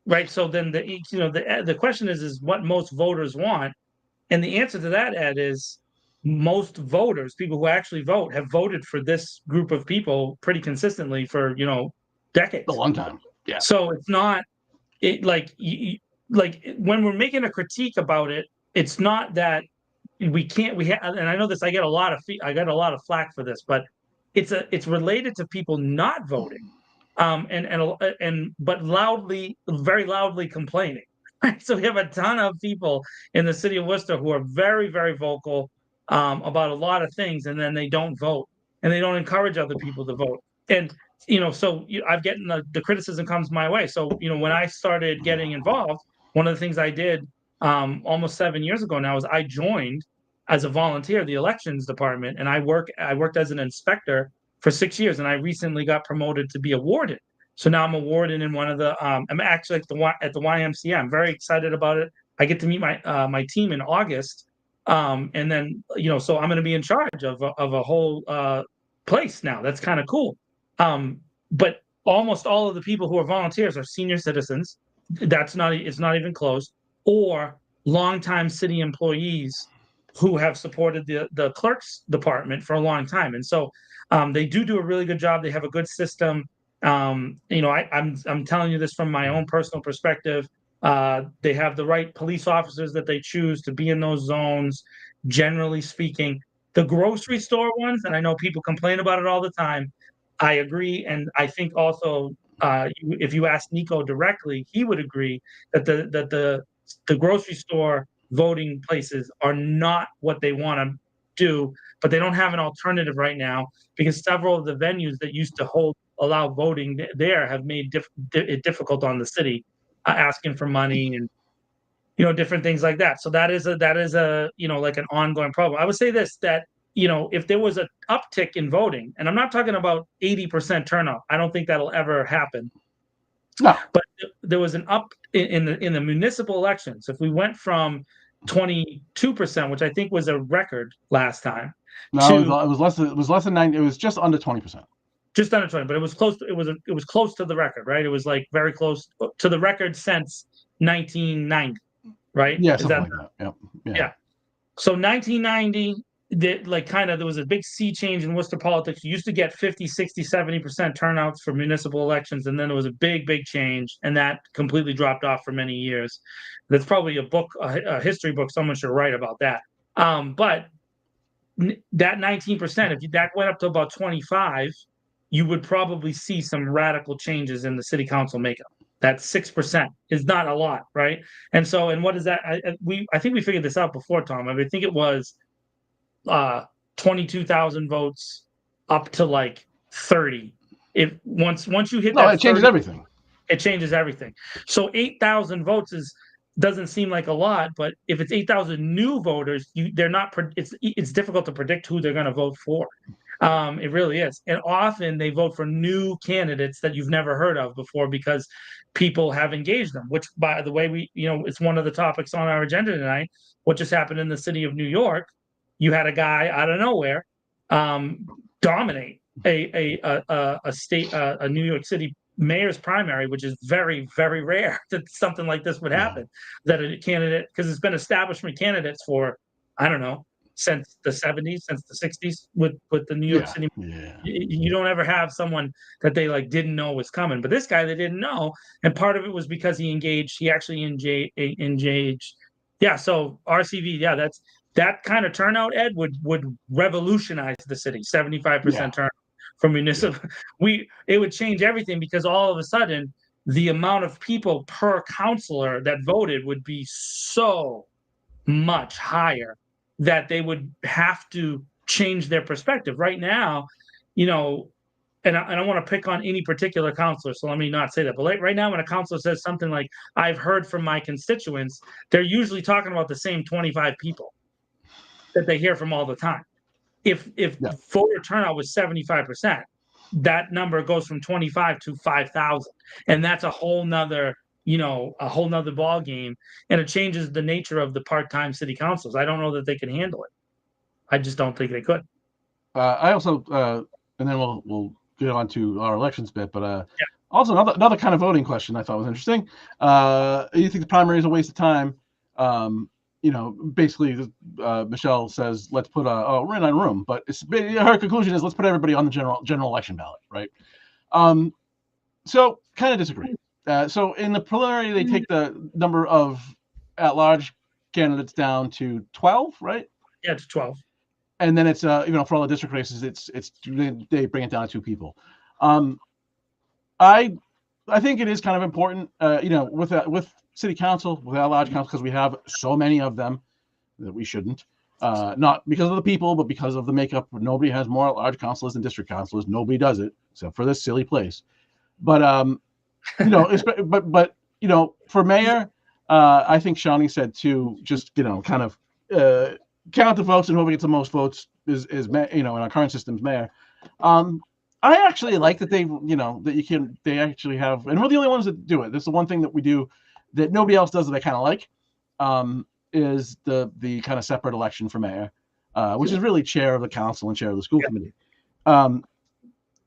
right? So then the question is what most voters want, and the answer to that, Ed, is most voters, people who actually vote, have voted for this group of people pretty consistently for decades, a long time. Yeah. So it's not. When we're making a critique about it, it's not that we can't. And I know this. I get a lot of flack for this, but it's related to people not voting, but very loudly complaining. Right? So we have a ton of people in the city of Worcester who are very, very vocal about a lot of things, and then they don't vote, and they don't encourage other people to vote. And so I've gotten the criticism comes my way. So when I started getting involved, one of the things I did almost 7 years ago now is I joined as a volunteer the elections department, and I worked as an inspector for 6 years, and I recently got promoted to be a warden. So now I'm a warden in one of the. I'm actually at the YMCA. I'm very excited about it. I get to meet my team in August, and then so I'm going to be in charge of a whole place now. That's kind of cool. But almost all of the people who are volunteers are senior citizens. It's not even close, or longtime city employees who have supported the clerk's department for a long time. And so they do a really good job. They have a good system. I'm telling you this from my own personal perspective. They have the right police officers that they choose to be in those zones, generally speaking. The grocery store ones, and I know people complain about it all the time, I agree. And I think also, if you ask Nico directly, he would agree that the grocery store voting places are not what they want to do, but they don't have an alternative right now because several of the venues that used to allow voting there have made it difficult on the city, asking for money and different things like that. So that is a like an ongoing problem. I would say this, that if there was an uptick in voting, and I'm not talking about 80% turnout, I don't think that'll ever happen. No. But there was an up in the municipal elections. If we went from 22%, which I think was a record last time, No, it was less. It was less than 9. It was just under 20%. Just under 20, but it was close. It was close to the record, right? It was like very close to the record since 1990, right? Yeah, something like that. Yep. Yeah. So 1990, there was a big sea change in Worcester politics. You used to get 50, 60, 70% turnouts for municipal elections, and then there was a big change, and that completely dropped off for many years. That's probably a history book someone should write about that. But that 19%, if that went up to about 25, you would probably see some radical changes in the city council makeup. That 6% is not a lot, right? And what is that? I think we figured this out before, Tom. I think it was 22,000 votes up to like 30. If once you hit that, it changes everything. It changes everything. So 8,000 votes doesn't seem like a lot, but if it's 8,000 new voters, it's difficult to predict who they're going to vote for. It really is. And often they vote for new candidates that you've never heard of before because people have engaged them, which, by the way, it's one of the topics on our agenda tonight. What just happened in the city of New York? You had a guy out of nowhere dominate a state, a New York City mayor's primary, which is very, very rare that something like this would happen. That a candidate, because it's been establishment candidates for, I don't know, since the 70s, since the 60s with the New York City. You don't ever have someone that they didn't know was coming, but this guy they didn't know, and part of it was because he actually engaged. Yeah, so RCV, that kind of turnout, Ed, would revolutionize the city. 75% turnout for municipal. It would change everything, because all of a sudden the amount of people per councilor that voted would be so much higher that they would have to change their perspective. Right now, and I don't want to pick on any particular counselor, so let me not say that. But right now, when a counselor says something like, "I've heard from my constituents," they're usually talking about the same 25 people that they hear from all the time. If voter turnout was 75%, that number goes from 25 to 5,000, and that's a whole nother ball game, and it changes the nature of the part-time city councils. I don't know that they can handle it. I just don't think they could. I also, and then we'll get on to our elections bit, but also another kind of voting question I thought was interesting. You think the primary is a waste of time? Basically, Michelle says, let's put we're in a room, but her conclusion is, let's put everybody on the general election ballot, right? So kind of disagree. So in the preliminary, they take the number of at-large candidates down to 12, right? Yeah, to 12. And then it's for all the district races, they bring it down to 2 people. I think it is kind of important, with city council, with at-large council, because we have so many of them that we shouldn't. Not because of the people, but because of the makeup. Nobody has more at-large councilors than district councilors. Nobody does it except for this silly place. But for mayor, I think Shawnee said too, just kind of count the votes, and whoever gets the most votes is in our current system's mayor. I actually like that they actually have, and we're the only ones that do it. This is the one thing that we do that nobody else does that I kind of like, is the kind of separate election for mayor, which is really chair of the council and chair of the school committee.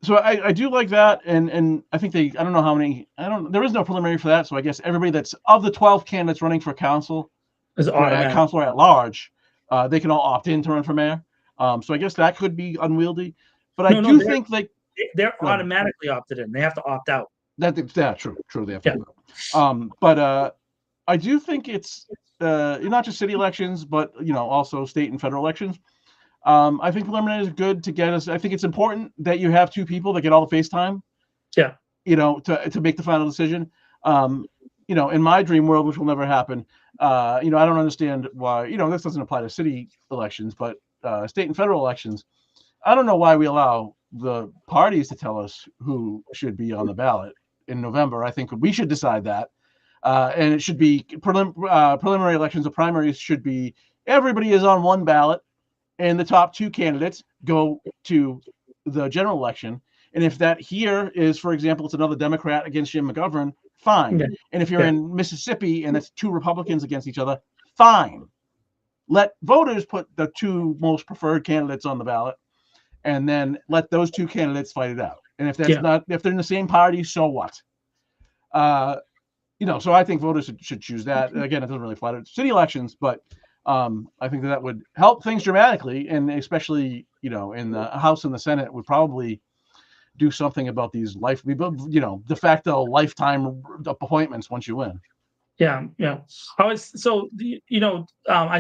So I do like that, and I think I don't know how many, there is no preliminary for that, so I guess everybody that's of the 12 candidates running for council, councilor at large, they can all opt in to run for mayor. So I guess that could be unwieldy, but I do think they're automatically opted in. They have to opt out. True. They have to opt out. But I do think it's not just city elections, but also state and federal elections. I think preliminary is good to get us. I think it's important that you have 2 people that get all the FaceTime. Yeah. To make the final decision. In my dream world, which will never happen, I don't understand why. This doesn't apply to city elections, but state and federal elections, I don't know why we allow the parties to tell us who should be on the ballot in November. I think we should decide that. And it should be preliminary elections or primaries should be everybody is on one ballot, and the top two candidates go to the general election. And if that here is, for example, it's another Democrat against Jim McGovern, fine. Yeah. And if you're in Mississippi and it's two Republicans against each other, fine. Let voters put the two most preferred candidates on the ballot, and then let those two candidates fight it out. And if that's not, if they're in the same party, so what? So I think voters should choose that. Again, it doesn't really apply to city elections, but I think that would help things dramatically, and especially, in the House and the Senate would probably do something about these de facto lifetime appointments once you win. Yeah. I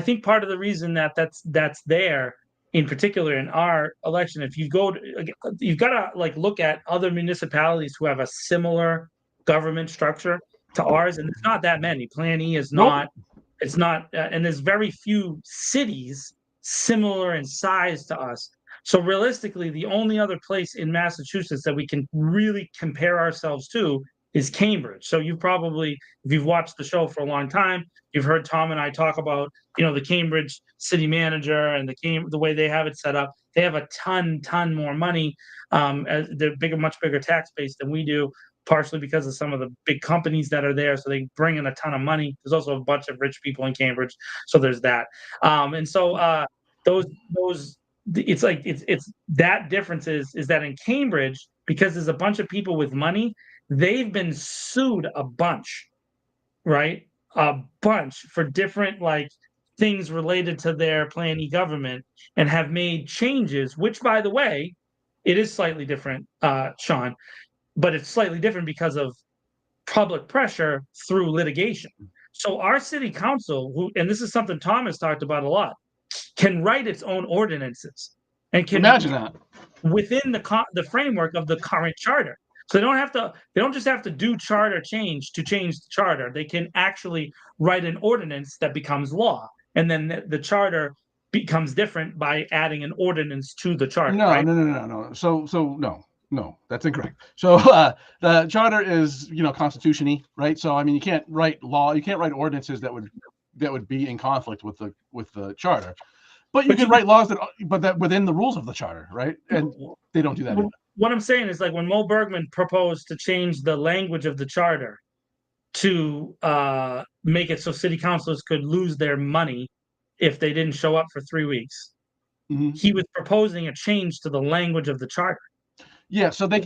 think part of the reason that's there in particular in our election, if you go to, you've got to look at other municipalities who have a similar government structure to ours, and there's not that many. Plan E is not. Nope. It's not, and there's very few cities similar in size to us. So realistically, the only other place in Massachusetts that we can really compare ourselves to is Cambridge. So you've probably, if you've watched the show for a long time, you've heard Tom and I talk about, the Cambridge City Manager and the way they have it set up. They have a ton more money. They're much bigger tax base than we do, partially because of some of the big companies that are there. So they bring in a ton of money. There's also a bunch of rich people in Cambridge. So there's that. It's that difference is that in Cambridge, because there's a bunch of people with money, they've been sued a bunch, right? A bunch for different things related to their Plan E government, and have made changes, which, by the way, it is slightly different, Sean, but it's slightly different because of public pressure through litigation. So our city council, and this is something Tom has talked about a lot, can write its own ordinances and can imagine that within the framework of the current charter. So they don't just have to do charter change to change the charter. They can actually write an ordinance that becomes law. And then the charter becomes different by adding an ordinance to the charter. No, right? No. So no, that's incorrect. So the charter is, constitution-y, right? So you can't write law, you can't write ordinances that would be in conflict with the charter. But you can write laws that within the rules of the charter, right? And they don't do that either. What I'm saying is, when Mo Bergman proposed to change the language of the charter to make it so city councilors could lose their money if they didn't show up for 3 weeks, he was proposing a change to the language of the charter. Yeah, so they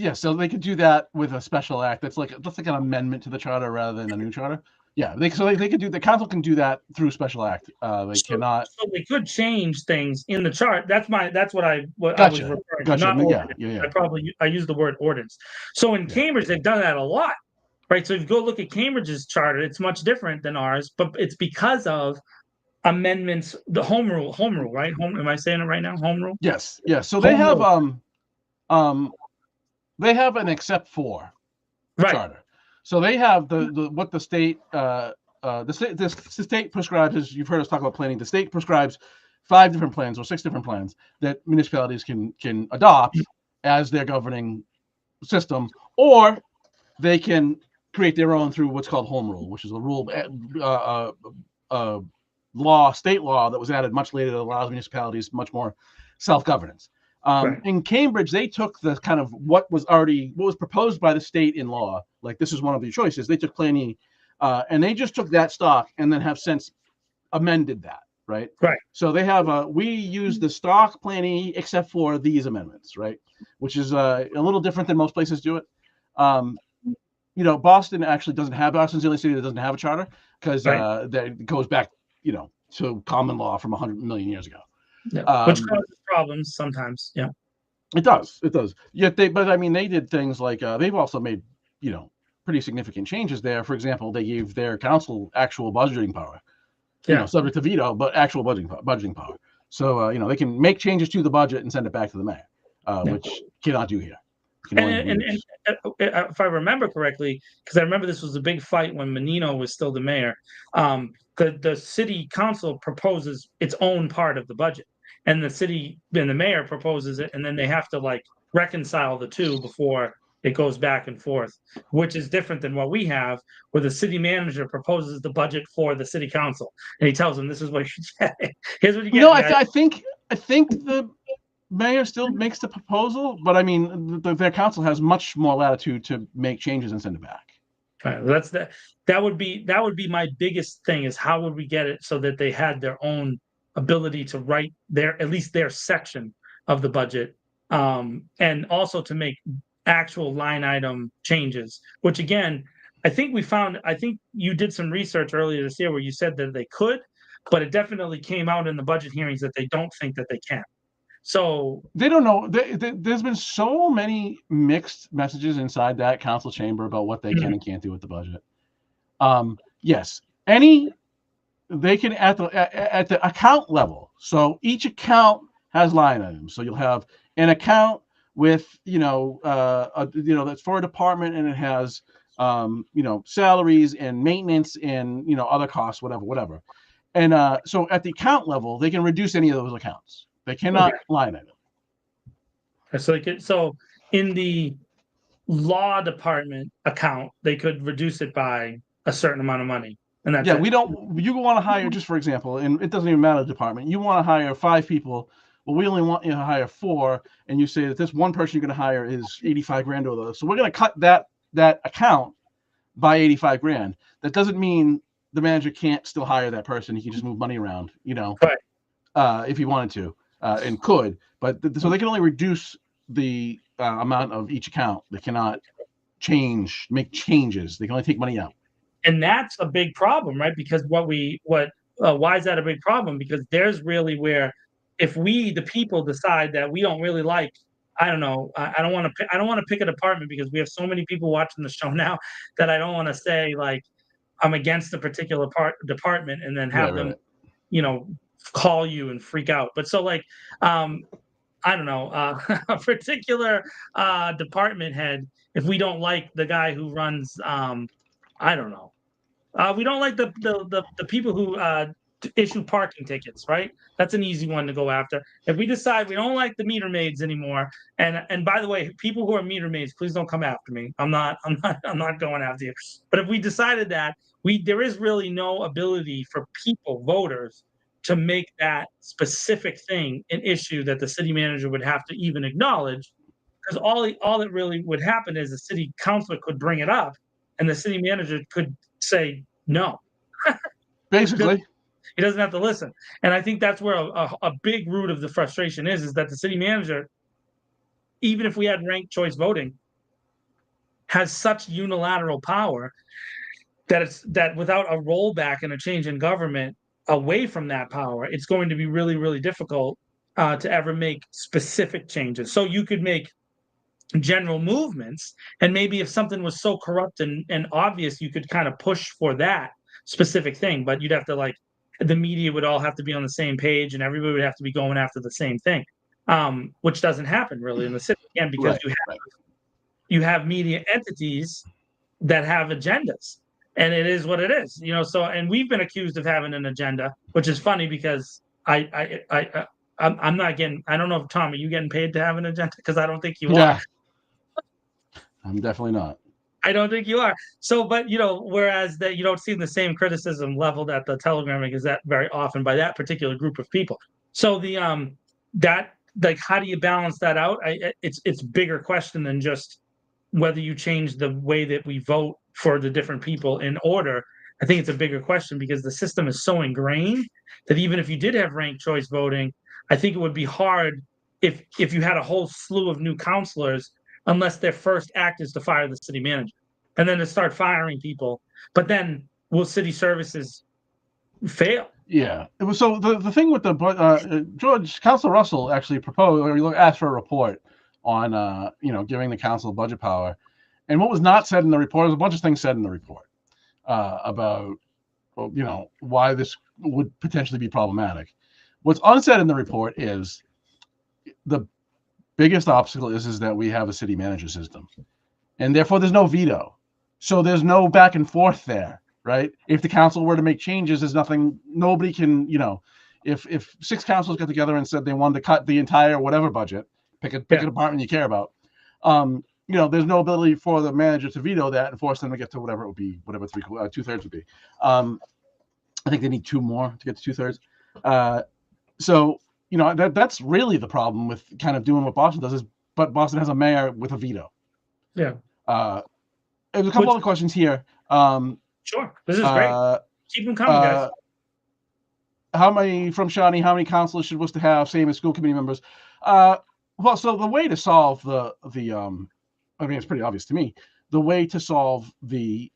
could do that with a special act. That's like an amendment to the charter rather than a new charter. Yeah, they could do, the council can do that through special act. Cannot. So they could change things in the chart. That's what I was referring to. Not yeah. I used the word ordinance. So in Cambridge, they've done that a lot, right? So if you go look at Cambridge's charter, it's much different than ours, but it's because of amendments, the home rule, right? Am I saying it right now? Home rule? Yes. So they have an except for charter. So they have what the state prescribes, as you've heard us talk about planning. The state prescribes 5 different plans or 6 different plans that municipalities can adopt as their governing system, or they can create their own through what's called home rule, which is a state law that was added much later that allows municipalities much more self-governance. In Cambridge, they took the kind of what was proposed by the state in law, like this is one of the choices. They took Plan E, and they just took that stock and then have since amended that, right? So they have we use the stock Plan E except for these amendments, right? Which is a little different than most places do it. Boston actually doesn't have, Boston's the only city that doesn't have a charter because that goes back, to common law from 100 million years ago. Yeah. Which causes problems sometimes. Yeah, it does. Yet they did things like they've also made pretty significant changes there. For example, they gave their council actual budgeting power, subject to veto, but actual budgeting power. So they can make changes to the budget and send it back to the mayor, which cannot do here. And if I remember correctly, because I remember this was a big fight when Menino was still the mayor. The city council proposes its own part of the budget, and the mayor proposes it, and then they have to reconcile the two before it goes back and forth, which is different than what we have, where the city manager proposes the budget for the city council, and he tells them, "This is what you get. Here's what you get." No, I think the mayor still makes the proposal, but I mean, their council has much more latitude to make changes and send it back. Right, that would be my biggest thing, is how would we get it so that they had their own ability to write at least their section of the budget, and also to make actual line item changes, which again, I think you did some research earlier this year where you said that they could, but it definitely came out in the budget hearings that they don't think that they can. So they don't know. There's been so many mixed messages inside that council chamber about what they can and can't do with the budget. Yes, they can at the account level. So each account has line items. So you'll have an account with that's for a department, and it has salaries and maintenance and other costs, whatever. And so at the account level, they can reduce any of those accounts. They cannot line item. So in the law department account, they could reduce it by a certain amount of money. And that's you want to hire, just for example, and it doesn't even matter the department, you want to hire 5 people. Well, we only want you to hire 4, and you say that this one person you're going to hire is 85 grand or those. So we're going to cut that account by 85 grand. That doesn't mean the manager can't still hire that person. He can just move money around, if he wanted to, and could. But so they can only reduce the amount of each account. They cannot make changes. They can only take money out. And that's a big problem, right? Because why is that a big problem? Because there's really where, if we, the people, decide that we don't really like, I don't want to pick a department, because we have so many people watching the show now that I don't want to say like I'm against a particular department and then have them, call you and freak out. But so like, I don't know, a particular department head, if we don't like the guy who runs, I don't know, we don't like the people who issue parking tickets, right? That's an easy one to go after. If we decide we don't like the meter maids anymore, and by the way, people who are meter maids, please don't come after me. I'm not going after you. But if we decided that there is really no ability for people, voters, to make that specific thing an issue that the city manager would have to even acknowledge, because all that really would happen is the city councilor could bring it up, and the city manager could say no. Basically. He doesn't have to listen. And I think that's where a big root of the frustration is that the city manager, even if we had ranked choice voting, has such unilateral power that without a rollback and a change in government away from that power, it's going to be really, really difficult to ever make specific changes. So you could make general movements, and maybe if something was so corrupt and obvious, you could kind of push for that specific thing, but you'd have to the media would all have to be on the same page, and everybody would have to be going after the same thing, which doesn't happen really in the city, again, because you have media entities that have agendas, and it is what it is, so, and we've been accused of having an agenda, which is funny because I'm not getting, I don't know if, Tom, are you getting paid to have an agenda? Because I don't think you are. I'm definitely not. I don't think you are. So, but whereas that you don't see the same criticism leveled at the Telegram Gazette very often by that particular group of people. So that how do you balance that out? It's bigger question than just whether you change the way that we vote for the different people in order. I think it's a bigger question because the system is so ingrained that even if you did have ranked choice voting, I think it would be hard if you had a whole slew of new counselors, unless their first act is to fire the city manager and then to start firing people. But then will city services fail? Yeah. So the thing with Councilor Russell actually proposed, or asked for a report on, giving the council budget power. And what was not said in the report, there's a bunch of things said in the report about, why this would potentially be problematic. What's unsaid in the report is the biggest obstacle is that we have a city manager system, and therefore there's no veto. So there's no back and forth there, right? If the council were to make changes, there's nothing, nobody can, if 6 councils got together and said they wanted to cut the entire whatever budget, pick a department you care about, there's no ability for the manager to veto that and force them to get to whatever it would be, whatever 2/3 would be. I think they need 2 more to get to 2/3. So that's really the problem with kind of doing what Boston does but Boston has a mayor with a veto. Yeah. There's a couple other questions here. Sure, this is great. Keep them coming, guys. How many councilors should Worcester have? Same as school committee members. Well, so the way to solve the I mean, it's pretty obvious to me. The way to solve the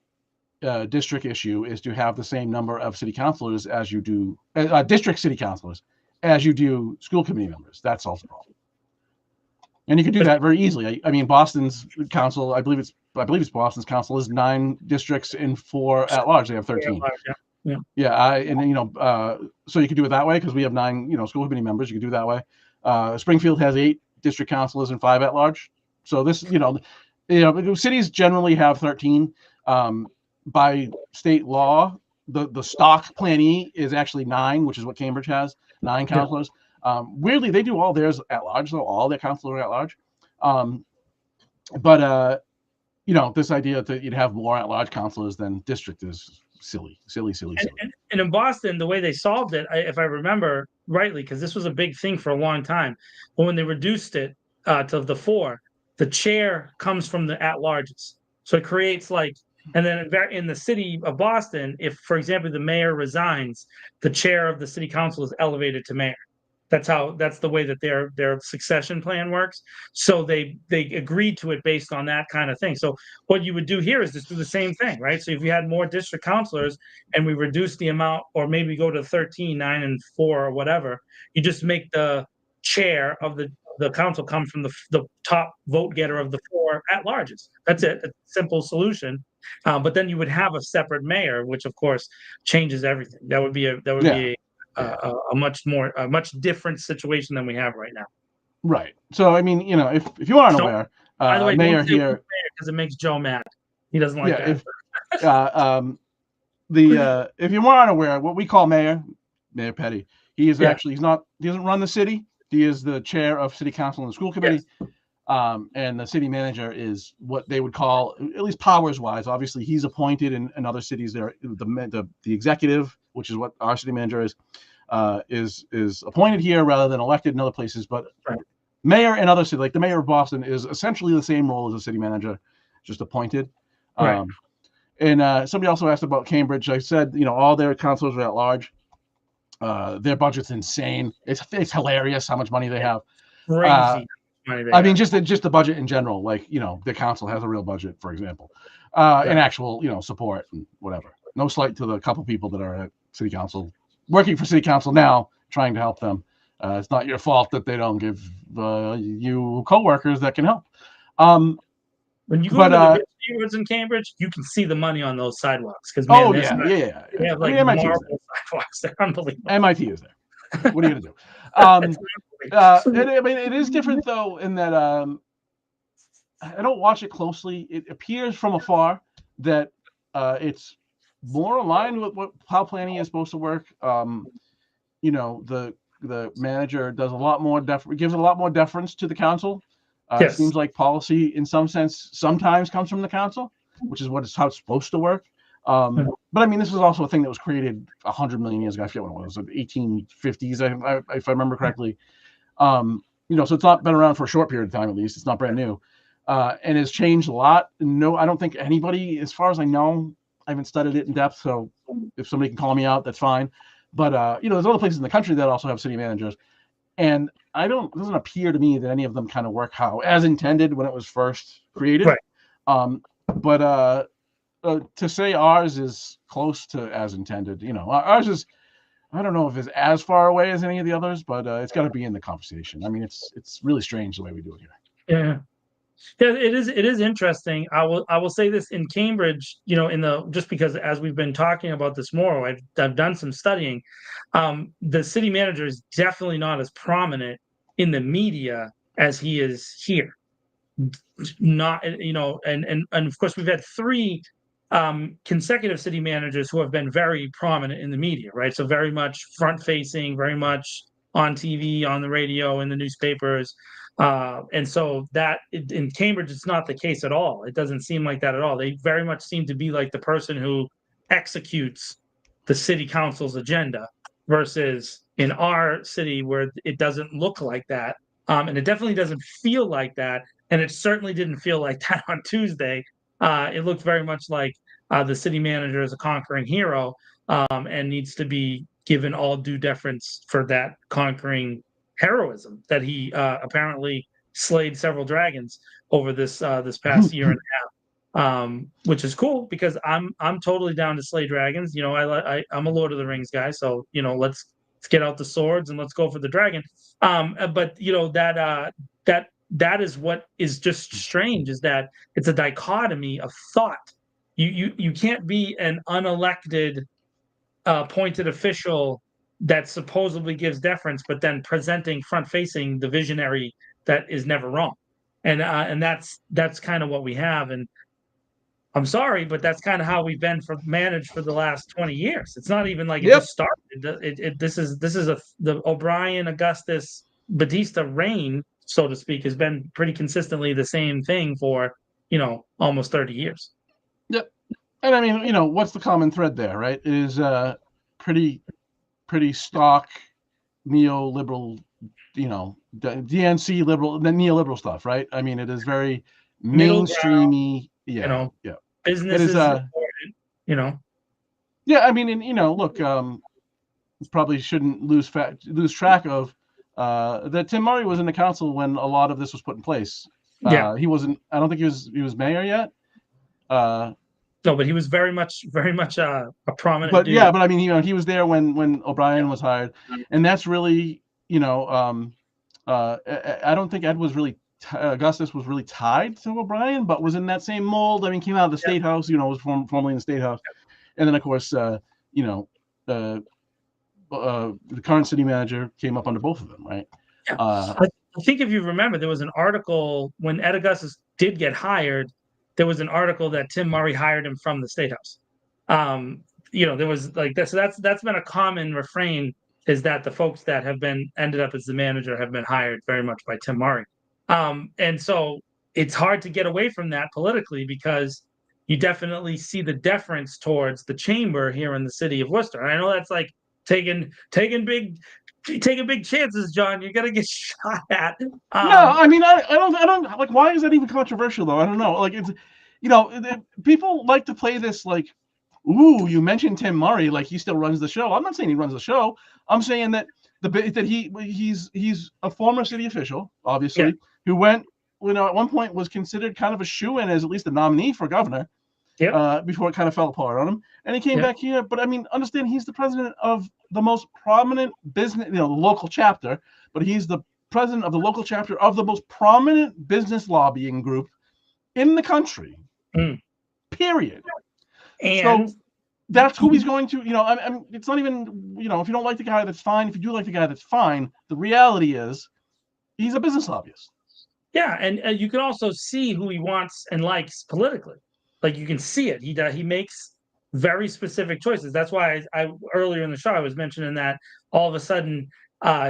district issue is to have the same number of city councilors as you do district city councilors as you do school committee members. That solves the problem, and you can do that very easily. I mean, Boston's council, I believe it's Boston's council is 9 districts and 4 at large. They have 13. Yeah. So you could do it that way because we have 9, school committee members. You could do it that way. Springfield has 8 district councilors and 5 at large. So this, cities generally have 13. By state law, the stock planee is actually 9, which is what Cambridge has, 9 councilors. Weirdly, they do all theirs at large, though. All their councilors are at large. But this idea that you'd have more at large councilors than district is silly. And in Boston, the way they solved it, if I remember rightly, because this was a big thing for a long time, but when they reduced it to the 4, the chair comes from the at-larges. So it creates and then in the city of Boston, if, for example, the mayor resigns, the chair of the city council is elevated to mayor. That's the way that their succession plan works. So they agreed to it based on that kind of thing. So what you would do here is just do the same thing, right? So if you had more district councilors and we reduce the amount, or maybe go to 13, 9, and 4 or whatever, you just make the chair of the council come from the top vote getter of the 4 at larges. That's it. It's a simple solution. But then you would have a separate mayor, which of course changes everything. That would be a much different situation than we have right now. Right. So I mean, if you aren't aware, by the way, mayor here because it makes Joe mad. He doesn't like that. If you aren't aware, what we call Mayor Petty, he is actually he doesn't run the city. He is the chair of city council and the school committee. Yes. And the city manager is what they would call, at least powers wise. Obviously, he's appointed in other cities. There, the executive, which is what our city manager is appointed here rather than elected in other places. But mayor in other cities, like the mayor of Boston, is essentially the same role as a city manager, just appointed. Right. And somebody also asked about Cambridge. I said, all their councilors are at large. Their budget's insane. It's hilarious how much money they have. Crazy. I mean, just the budget in general. The council has a real budget, for example, and actual, support and whatever. No slight to the couple people that are at city council, working for city council now, trying to help them. It's not your fault that they don't give you coworkers that can help. When you go to the neighborhoods in Cambridge, you can see the money on those sidewalks. Because they have marble sidewalks. They're unbelievable. MIT is there. What are you gonna do? I mean, it is different though in that I don't watch it closely. It appears from afar that it's more aligned with how planning is supposed to work. The manager does a lot more gives a lot more deference to the council. It seems like policy, in some sense, sometimes comes from the council, which is how it's supposed to work. But I mean, this was also a thing that was created 100 million years ago. I forget when it was, like 1850s, if I remember correctly. So it's not been around for a short period of time, at least. It's not brand new, and has changed a lot. No, I don't think anybody, as far as I know, I haven't studied it in depth. So if somebody can call me out, that's fine. But there's other places in the country that also have city managers, and it doesn't appear to me that any of them kind of work as intended when it was first created. Right. But to say ours is close to as intended, ours is, I don't know if it's as far away as any of the others, but it's got to be in the conversation. I mean, it's really strange the way we do it here. Yeah, it is interesting. I will say this in Cambridge, just because as we've been talking about this more, I've done some studying. The city manager is definitely not as prominent in the media as he is here. Not, and of course we've had 3 consecutive city managers who have been very prominent in the media, right? So very much front facing, very much on TV, on the radio, in the newspapers. And so that in Cambridge, it's not the case at all. It doesn't seem like that at all. They very much seem to be like the person who executes the city council's agenda versus in our city where it doesn't look like that. And it definitely doesn't feel like that. And it certainly didn't feel like that on Tuesday. It looked very much like the city manager is a conquering hero and needs to be given all due deference for that conquering heroism that he apparently slayed several dragons over this past year and a half, which is cool because I'm totally down to slay dragons. You know, I'm a Lord of the Rings guy, so you know let's get out the swords and let's go for the dragon. But you know that is what is just strange is that it's a dichotomy of thought. You can't be an unelected appointed official that supposedly gives deference, but then presenting front facing the visionary that is never wrong. And that's kind of what we have. And I'm sorry, but that's kind of how we've been managed for the last 20 years. It's not even like it just started. This is the O'Brien, Augustus, Batista reign, so to speak, has been pretty consistently the same thing for, you know, almost 30 years. Yep. And I mean, you know, what's the common thread there, right? It is pretty stock neoliberal, you know, DNC liberal, the neoliberal stuff, right? I mean, it is very mainstreamy. Yeah, you know, yeah. Business is important, you know. Yeah, I mean, and you know, look, probably shouldn't lose track of that Tim Murray was in the council when a lot of this was put in place. He wasn't. I don't think he was mayor yet. No, but he was very much a prominent. But dude. Yeah, but I mean, you know, he was there when O'Brien was hired, and that's really, you know, I don't think Augustus was really tied to O'Brien, but was in that same mold. I mean, came out of the State House, you know, was formerly in the State House, and then of course, you know, the current city manager came up under both of them, right? Yeah. I think if you remember, there was an article when Ed Augustus did get hired. There was an article that Tim Murray hired him from the State House. You know, there was like this. So that's been a common refrain is that the folks that have ended up as the manager have been hired very much by Tim Murray. And so it's hard to get away from that politically because you definitely see the deference towards the chamber here in the city of Worcester. And I know that's like taking big chances, John. You're gonna get shot at. No, I mean, I don't like. Why is that even controversial though? I don't know. Like, it's, you know, people like to play this like, ooh, you mentioned Tim Murray, like he still runs the show. I'm not saying he runs the show. I'm saying that he's a former city official, obviously, who went, you know, at one point was considered kind of a shoo-in as at least a nominee for governor. Before it kind of fell apart on him, and he came back here. But I mean, understand he's the president of the most prominent business, you know, the local chapter. But he's the president of the local chapter of the most prominent business lobbying group in the country. Period. And so that's who he's going to. You know, I mean, it's not even. You know, if you don't like the guy, that's fine. If you do like the guy, that's fine. The reality is, he's a business lobbyist. Yeah, and you can also see who he wants and likes politically. Like you can see it. He makes very specific choices. That's why I earlier in the show I was mentioning that all of a sudden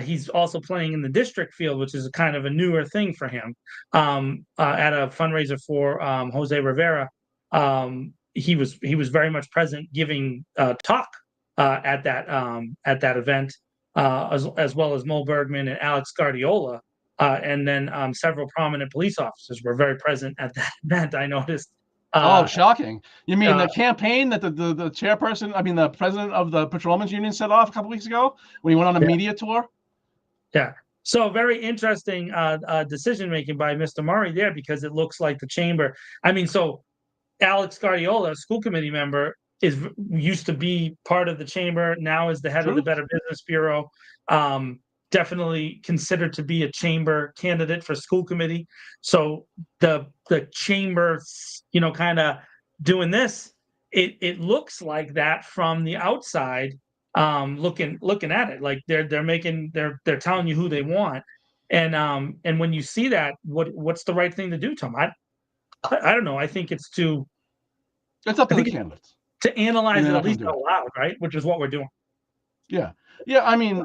he's also playing in the district field, which is kind of a newer thing for him. At a fundraiser for Jose Rivera, he was very much present, giving talk at that event, as well as Mo Bergman and Alex Guardiola, and then several prominent police officers were very present at that event. I noticed. Shocking. You mean the campaign that the chairperson, I mean, the president of the Patrolmen's Union set off a couple weeks ago when he went on a media tour? Yeah. So very interesting decision-making by Mr. Murray there because it looks like the chamber. I mean, so Alex Guardiola, a school committee member, used to be part of the chamber, now is the head of the Better Business Bureau. Definitely considered to be a chamber candidate for school committee. So the chamber, you know, kind of doing this, it looks like that from the outside, looking at it. Like they're telling you who they want. And when you see that, what's the right thing to do, Tom? I don't know. I think it's up to the candidates to analyze it at least out loud, right? Which is what we're doing. Yeah. I mean,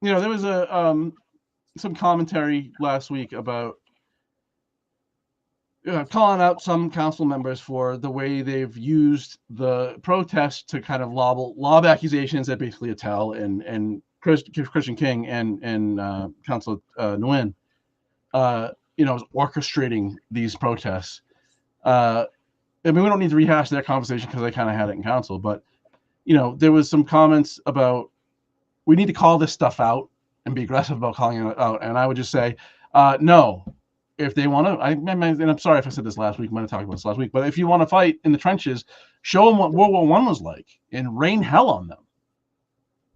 you know, there was some commentary last week about calling out some council members for the way they've used the protest to kind of lob accusations at basically Attell and Christian King and Council Nguyen, orchestrating these protests. I mean, we don't need to rehash that conversation because I kind of had it in council, but there was some comments about we need to call this stuff out and be aggressive about calling it out. And I would just say, no. If they want to, and I'm sorry if I said this last week, I'm going to talk about this last week, but if you want to fight in the trenches, show them what World War I was like and rain hell on them.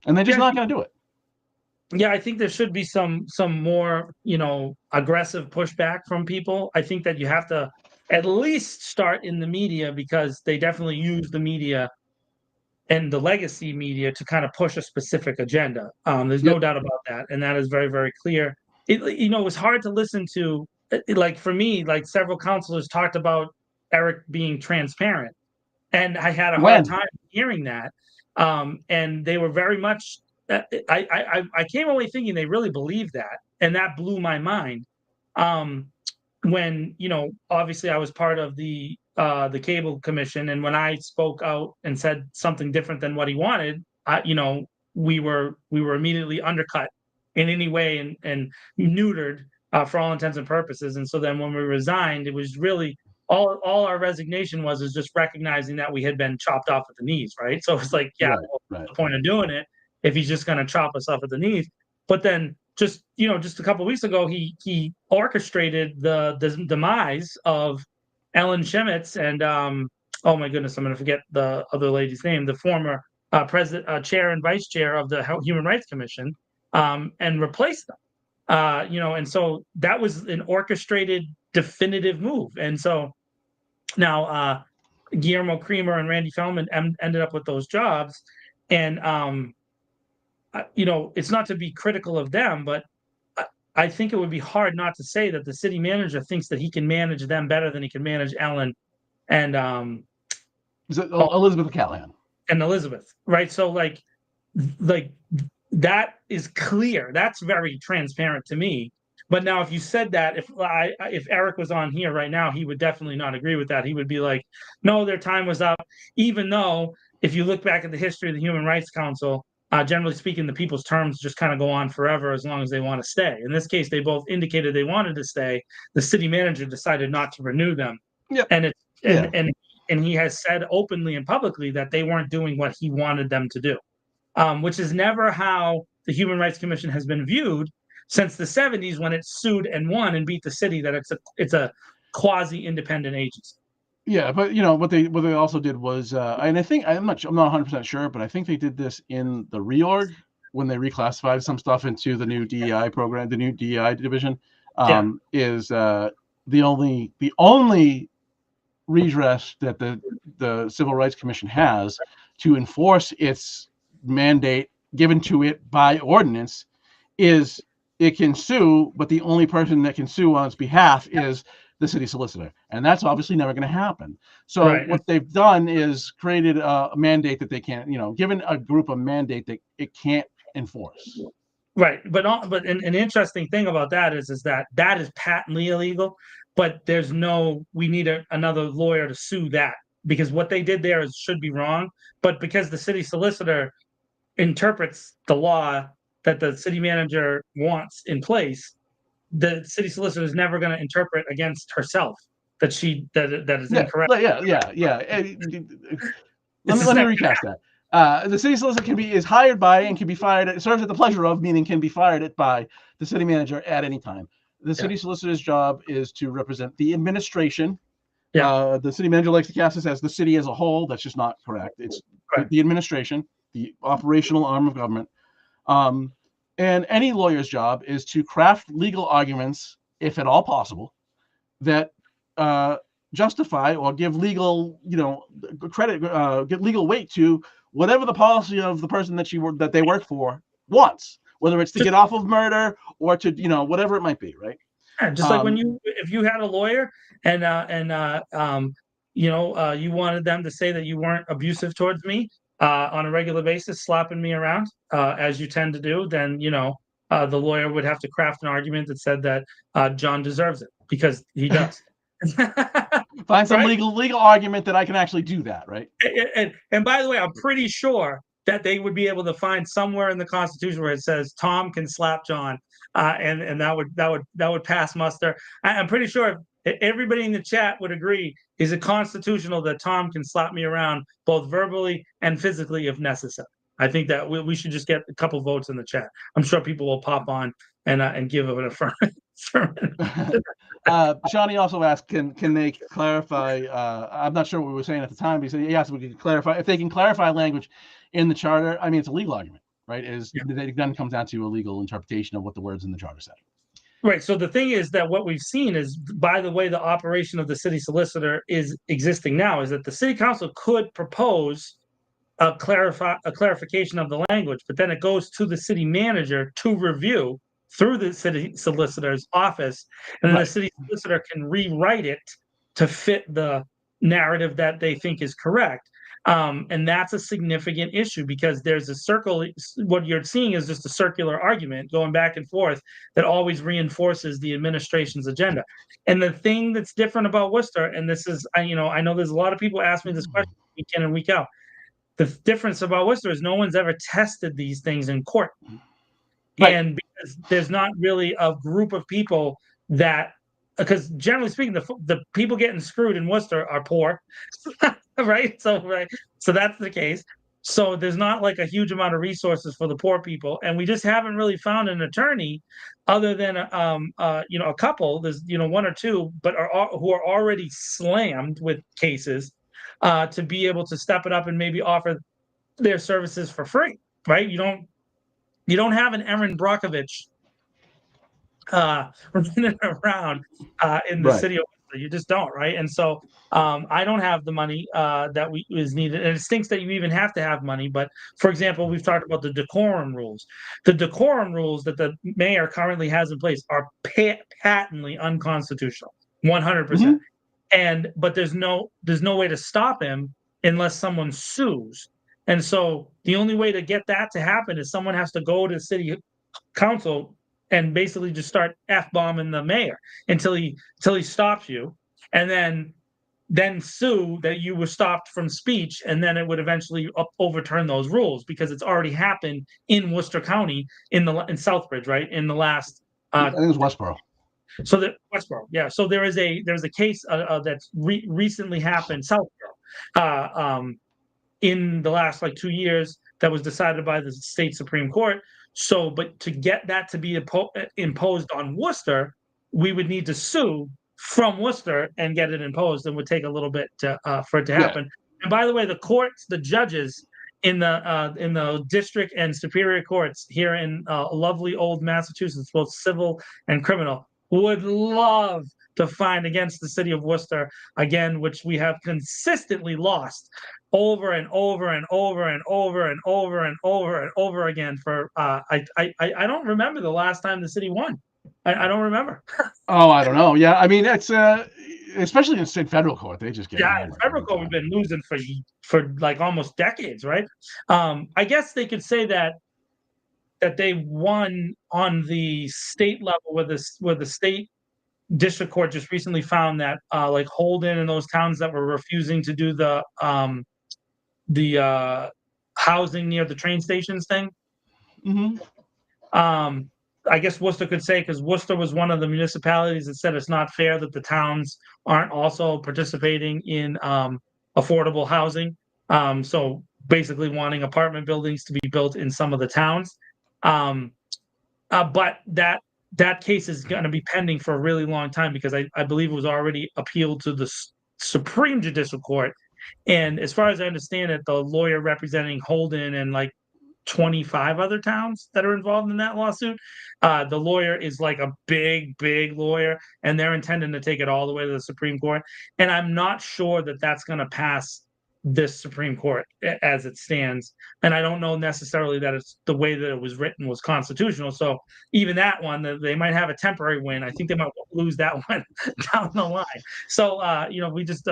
And they're just not going to do it. Yeah, I think there should be some more, aggressive pushback from people. I think that you have to at least start in the media, because they definitely use the media and the legacy media to kind of push a specific agenda. There's no doubt about that. And that is very, very clear. It was hard to listen to. Like for me, like several councilors talked about Eric being transparent, and I had a hard time hearing that. And they were very much. I came away thinking they really believed that, and that blew my mind. When obviously I was part of the cable commission, and when I spoke out and said something different than what he wanted, we were immediately undercut in any way and neutered. For all intents and purposes. And so then when we resigned, it was really all our resignation was just recognizing that we had been chopped off at the knees, right? So it's like, what's the point of doing it if he's just going to chop us off at the knees? But then just a couple of weeks ago, he orchestrated the demise of Ellen Shemitz and oh my goodness, I'm going to forget the other lady's name, the former president, chair and vice chair of the Human Rights Commission, and replaced them. And so that was an orchestrated, definitive move. And so now Guillermo Creamer and Randy Feldman ended up with those jobs. And, it's not to be critical of them, but I think it would be hard not to say that the city manager thinks that he can manage them better than he can manage Ellen and Elizabeth Callahan. And Elizabeth, right? So like that is clear. That's very transparent to me. But now, if you said that, if Eric was on here right now, he would definitely not agree with that. He would be like, "No, their time was up." Even though, if you look back at the history of the Human Rights Council, generally speaking, the people's terms just kind of go on forever as long as they want to stay. In this case, they both indicated they wanted to stay. The city manager decided not to renew them, and he has said openly and publicly that they weren't doing what he wanted them to do. Which is never how the Human Rights Commission has been viewed since the 70s, when it sued and won and beat the city that it's a quasi-independent agency. Yeah, but what they also did was, and I think I'm not 100% sure, but I think they did this in the reorg when they reclassified some stuff into the new DEI program, the new DEI division. Is the only redress that the Civil Rights Commission has to enforce its mandate given to it by ordinance is it can sue, but the only person that can sue on its behalf is the city solicitor, and that's obviously never going to happen. So what they've done is created a mandate that they can't, given a group a mandate that it can't enforce. Right, but an interesting thing about that is that is patently illegal, but there's we need another lawyer to sue that, because what they did there should be wrong, but because the city solicitor interprets the law that the city manager wants in place, the city solicitor is never going to interpret against herself that is incorrect. Let me recast that. The city solicitor is hired by and can be fired. It serves at the pleasure of, meaning can be fired by the city manager at any time. The city solicitor's job is to represent the administration. The city manager likes to cast this as the city as a whole. That's just not correct. It's the administration, the operational arm of government. And any lawyer's job is to craft legal arguments, if at all possible, that justify or give legal, credit, give legal weight to whatever the policy of the person that they work for wants, whether it's to get off of murder or to, whatever it might be, right? Yeah, just like if you had a lawyer and you wanted them to say that you weren't abusive towards me on a regular basis, slapping me around as you tend to do, then the lawyer would have to craft an argument that said that John deserves it because he does. Find some Right? legal argument that I can actually do that, right? And by the way, I'm pretty sure that they would be able to find somewhere in the Constitution where it says Tom can slap John, and that would pass muster. I'm pretty sure everybody in the chat would agree. Is it constitutional that Tom can slap me around both verbally and physically if necessary? I think that we should just get a couple votes in the chat. I'm sure people will pop on and give it an affirmative. Shawnee also asked, can they clarify? I'm not sure what we were saying at the time. But he said, yes, we can clarify. If they can clarify language in the charter, I mean, it's a legal argument, right? It then comes down to a legal interpretation of what the words in the charter say. Right. So the thing is that what we've seen is, by the way, the operation of the city solicitor is existing now, is that the city council could propose a clarification of the language, but then it goes to the city manager to review through the city solicitor's office, and then the city solicitor can rewrite it to fit the narrative that they think is correct. And that's a significant issue because there's a circle. What you're seeing is just a circular argument going back and forth that always reinforces the administration's agenda. And the thing that's different about Worcester, and this is, I know there's a lot of people ask me this question week in and week out. The difference about Worcester is no one's ever tested these things in court. Right. And because there's not really a group of people that, because generally speaking, the people getting screwed in Worcester are poor, right? So that's the case. So there's not like a huge amount of resources for the poor people, and we just haven't really found an attorney, other than a couple. There's one or two, but who are already slammed with cases, to be able to step it up and maybe offer their services for free, right? You don't have an Erin Brockovich running around in the city of Worcester. You just don't, right? And so I don't have the money that is needed, and it stinks that you even have to have money. But for example, we've talked about the decorum rules. The decorum rules that the mayor currently has in place are patently unconstitutional, 100%. But there's no way to stop him unless someone sues. And so the only way to get that to happen is someone has to go to city council and basically just start F-bombing the mayor until he stops you, and then sue that you were stopped from speech, and then it would eventually overturn those rules because it's already happened in Worcester County in Southbridge, right? In the last I think it was Westboro. So Westboro, yeah. So there's a case that's recently happened Southboro, in the last 2 years, that was decided by the state Supreme Court. So, but to get that to be imposed on Worcester, we would need to sue from Worcester and get it imposed, and would take a little bit for it to happen. Yeah. And by the way, the courts, the judges in the district and superior courts here in lovely old Massachusetts, both civil and criminal, would love to find against the city of Worcester again, which we have consistently lost over and over and over and over and over and over and over again. For I don't remember the last time the city won. I don't remember. Oh, I don't know. Yeah, I mean, it's especially in state federal court, they just get in federal court. We've been losing for almost decades, right? I guess they could say that they won on the state level, where the state district court just recently found that Holden and those towns that were refusing to do the housing near the train stations thing. I guess Worcester could say, because Worcester was one of the municipalities that said it's not fair that the towns aren't also participating in affordable housing. So basically wanting apartment buildings to be built in some of the towns. But that case is going to be pending for a really long time, because I believe it was already appealed to the Supreme Judicial Court. And as far as I understand it, the lawyer representing Holden and 25 other towns that are involved in that lawsuit, the lawyer is a big lawyer, and they're intending to take it all the way to the Supreme Court. And I'm not sure that that's going to pass this Supreme Court as it stands. And I don't know necessarily that it's the way that it was written was constitutional. So even that one, they might have a temporary win. I think they might lose that one down the line. So, we just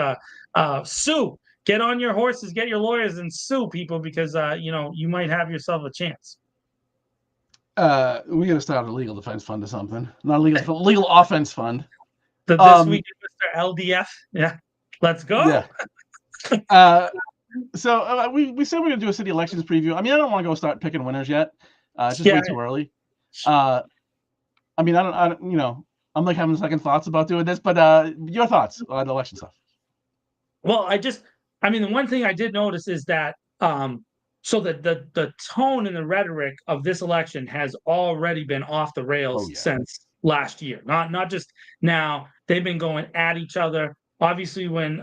sue. Get on your horses, get your lawyers, and sue people, because you might have yourself a chance. We got to start a legal defense fund or something. Not a legal offense fund. This week, Mr. LDF. Yeah, let's go. Yeah. So we said we're gonna do a city elections preview. I mean, I don't want to go start picking winners yet. It's just way too early. I mean, I don't, you know, I'm like having second thoughts about doing this, but your thoughts on the election stuff? Well, I mean, the one thing I did notice is that so the tone and the rhetoric of this election has already been off the rails since last year. Not just now. They've been going at each other. Obviously, when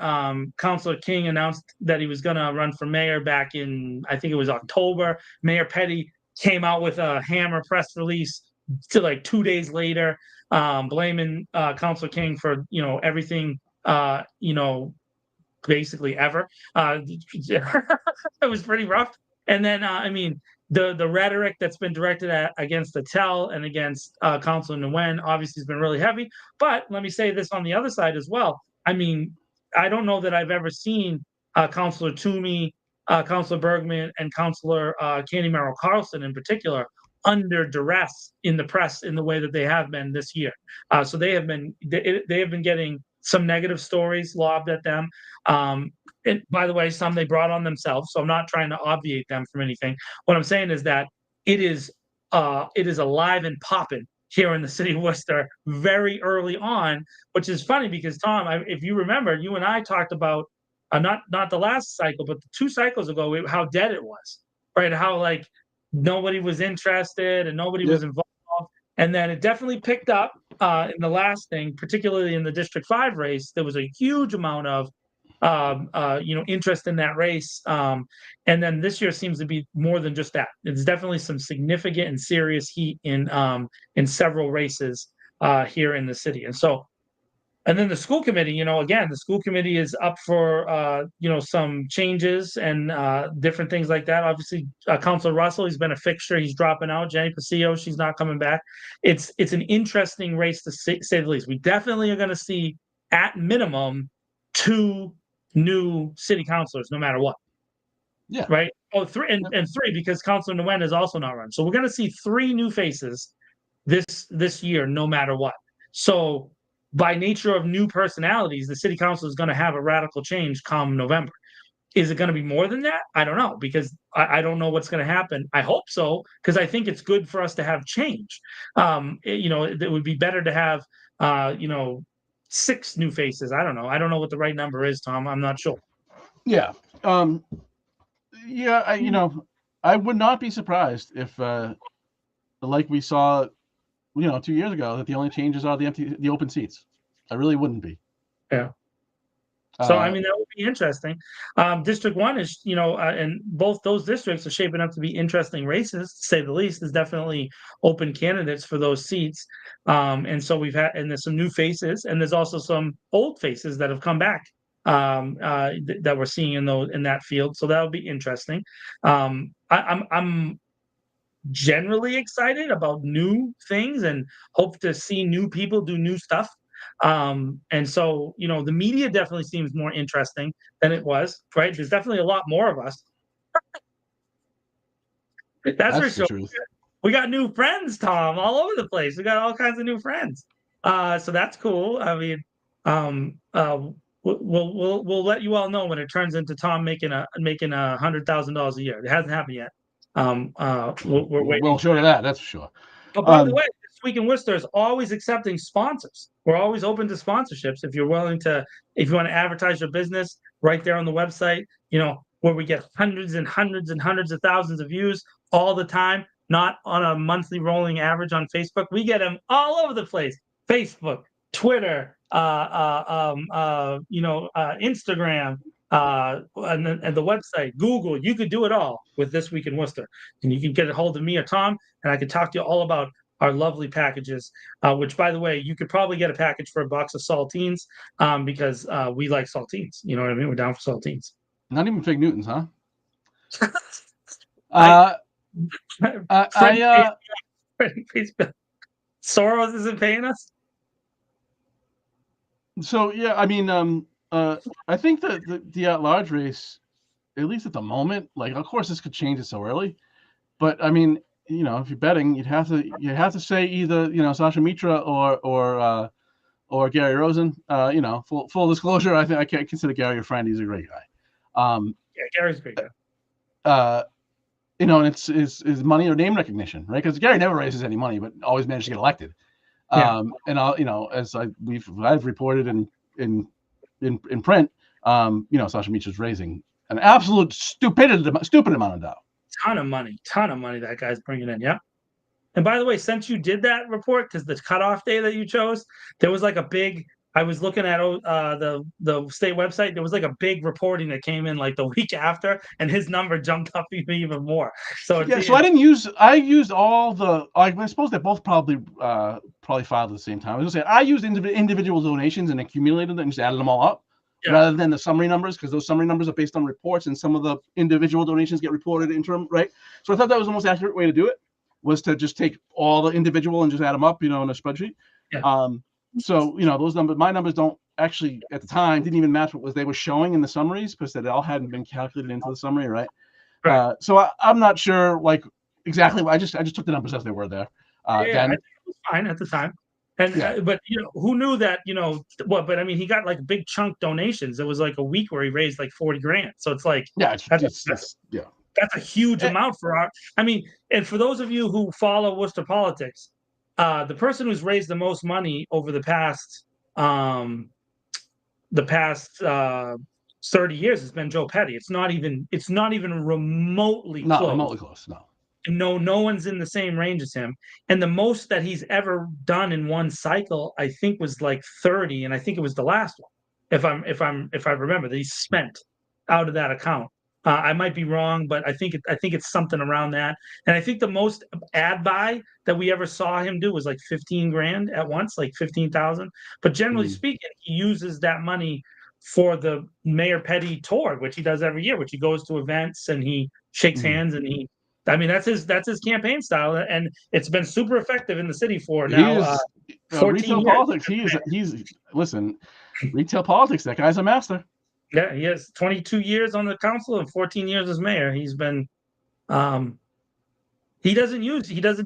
Councillor King announced that he was going to run for mayor back in, I think it was October, Mayor Petty came out with a hammer press release to like 2 days later, blaming Councillor King for everything basically ever. It was pretty rough. And then I mean the rhetoric that's been directed against Attell and against Councilor Nguyen obviously has been really heavy. But let me say this on the other side as well. I mean, I don't know that I've ever seen Councilor Toomey, Councilor Bergman, and Councilor Candy Merrill Carlson in particular under duress in the press in the way that they have been this year. So they have been getting some negative stories lobbed at them. And by the way, some they brought on themselves. So I'm not trying to obviate them from anything. What I'm saying is that it is alive and popping here in the city of Worcester very early on, which is funny because Tom, if you remember, you and I talked about not the last cycle, but the 2 cycles ago, how dead it was, right? How like nobody was interested and nobody was involved. And then it definitely picked up in the last thing, particularly in the District 5 race. There was a huge amount of interest in that race. And then this year seems to be more than just that. It's definitely some significant and serious heat in several races here in the city. And so, and then the school committee, again, the school committee is up for, some changes and different things like that. Obviously, Councilor Russell, he's been a fixture. He's dropping out. Jenny Pasillo, she's not coming back. It's an interesting race to say the least. We definitely are going to see, at minimum, 2 new city councilors, no matter what. Yeah. Right? Oh, 3 and 3 because Councilor Nguyen is also not run. So we're going to see 3 new faces this year, no matter what. So by nature of new personalities, the city council is going to have a radical change come November. Is it going to be more than that? I don't know, because I don't know what's going to happen. I hope so, because I think it's good for us to have change. It would be better to have, 6 new faces. I don't know. I don't know what the right number is, Tom. I'm not sure. Yeah. I would not be surprised if, like we saw 2 years ago, that the only changes are the open seats. I really wouldn't be. Yeah. So I mean, that would be interesting. District 1 is, and both those districts are shaping up to be interesting races, to say the least. There's definitely open candidates for those seats, and so and there's some new faces, and there's also some old faces that have come back that we're seeing in that field. So that'll be interesting. I'm generally excited about new things and hope to see new people do new stuff. And so, the media definitely seems more interesting than it was, right? There's definitely a lot more of us. That's for sure. Truth. We got new friends, Tom, all over the place. We got all kinds of new friends. So that's cool. I mean, we'll let you all know when it turns into Tom making $100,000 a year. It hasn't happened yet. We're waiting. We'll show you that. That's for sure. Oh, by the way, This Week in Worcester is always accepting sponsors. We're always open to sponsorships. If you want to advertise your business right there on the website, where we get hundreds and hundreds and hundreds of thousands of views all the time, not on a monthly rolling average on Facebook. We get them all over the place. Facebook, Twitter, Instagram, and the website, Google. You could do it all with This Week in Worcester. And you can get a hold of me or Tom, and I can talk to you all about our lovely packages, which, by the way, you could probably get a package for a box of saltines because we like saltines. You know what I mean? We're down for saltines. Not even Fig Newtons, huh? Soros isn't paying us. So yeah, I mean, I think that the at-large race, at least at the moment, like, of course this could change it so early, but I mean, if you're betting, you have to say either Sasha Mitra or Gary Rosen. Full disclosure, I think I can't consider Gary a friend. He's a great guy. Yeah, Gary's a great guy. And it's money or name recognition, right? Because Gary never raises any money, but always managed to get elected. Yeah. And as I've reported in print, Sasha Mitra's raising an absolute stupid amount of dough. Ton of money that guy's bringing in. Yeah. And by the way, since you did that report, because the cutoff day that you chose, there was like a big. I was looking at the state website. There was like a big reporting that came in like the week after, and his number jumped up even more. So so I used all the. I suppose they both probably filed at the same time. I was gonna say I used individual donations and accumulated them and just added them all up, rather than the summary numbers, because those summary numbers are based on reports, and some of the individual donations get reported interim, right? So I thought that was the most accurate way to do it, was to just take all the individual and just add them up, in a spreadsheet. Yeah. So those numbers, my numbers don't actually at the time didn't even match what they were showing in the summaries, because they all hadn't been calculated into the summary, right? So I'm not sure exactly. I just took the numbers as they were there. I think it was fine at the time. And but who knew that? But I mean, he got like big chunk donations. It was like a week where he raised like $40,000. So it's like that's a huge amount for our. I mean, and for those of you who follow Worcester politics, the person who's raised the most money over the past 30 years has been Joe Petty. It's not even remotely not close. remotely close. No one's in the same range as him. And the most that he's ever done in one cycle, I think, was like 30, and I think it was the last one, if I remember, that he spent out of that account. I might be wrong, but I think it's something around that. And I think the most ad buy that we ever saw him do was like $15,000 at once, like 15,000. But generally speaking, he uses that money for the Mayor Petty tour, which he does every year, which he goes to events and he shakes hands and that's his campaign style, and it's been super effective in the city for now. 14 retail years. politics. Listen, retail politics. That guy's a master. Yeah, he has 22 years on the council and 14 years as mayor. He's been, he doesn't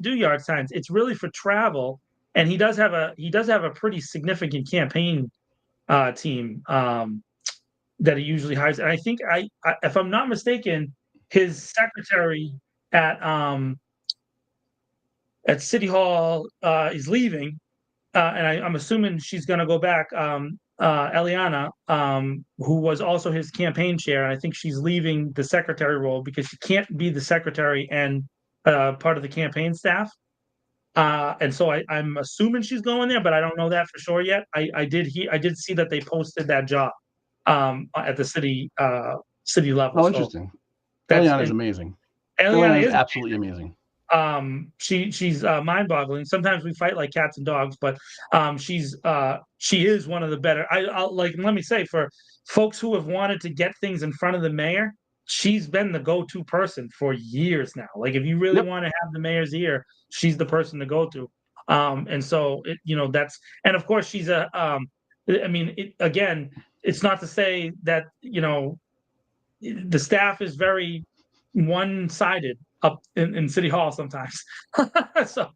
do yard signs. It's really for travel, and he does have a pretty significant campaign team that he usually hires. And I think if I'm not mistaken, his secretary at City Hall is leaving, and I'm assuming she's going to go back. Eliana, who was also his campaign chair, and I think she's leaving the secretary role because she can't be the secretary and part of the campaign staff. And so I'm assuming she's going there, but I don't know that for sure yet. I did see that they posted that job at the city level. Oh, interesting. Eliana is amazing. Eliana is absolutely amazing. She's mind-boggling. Sometimes we fight like cats and dogs, but she is one of the better. Let me say, for folks who have wanted to get things in front of the mayor, she's been the go-to person for years now. Like, if you really want to have the mayor's ear, she's the person to go to. And so and of course she's again, it's not to say that the staff is very one-sided up in City Hall sometimes. So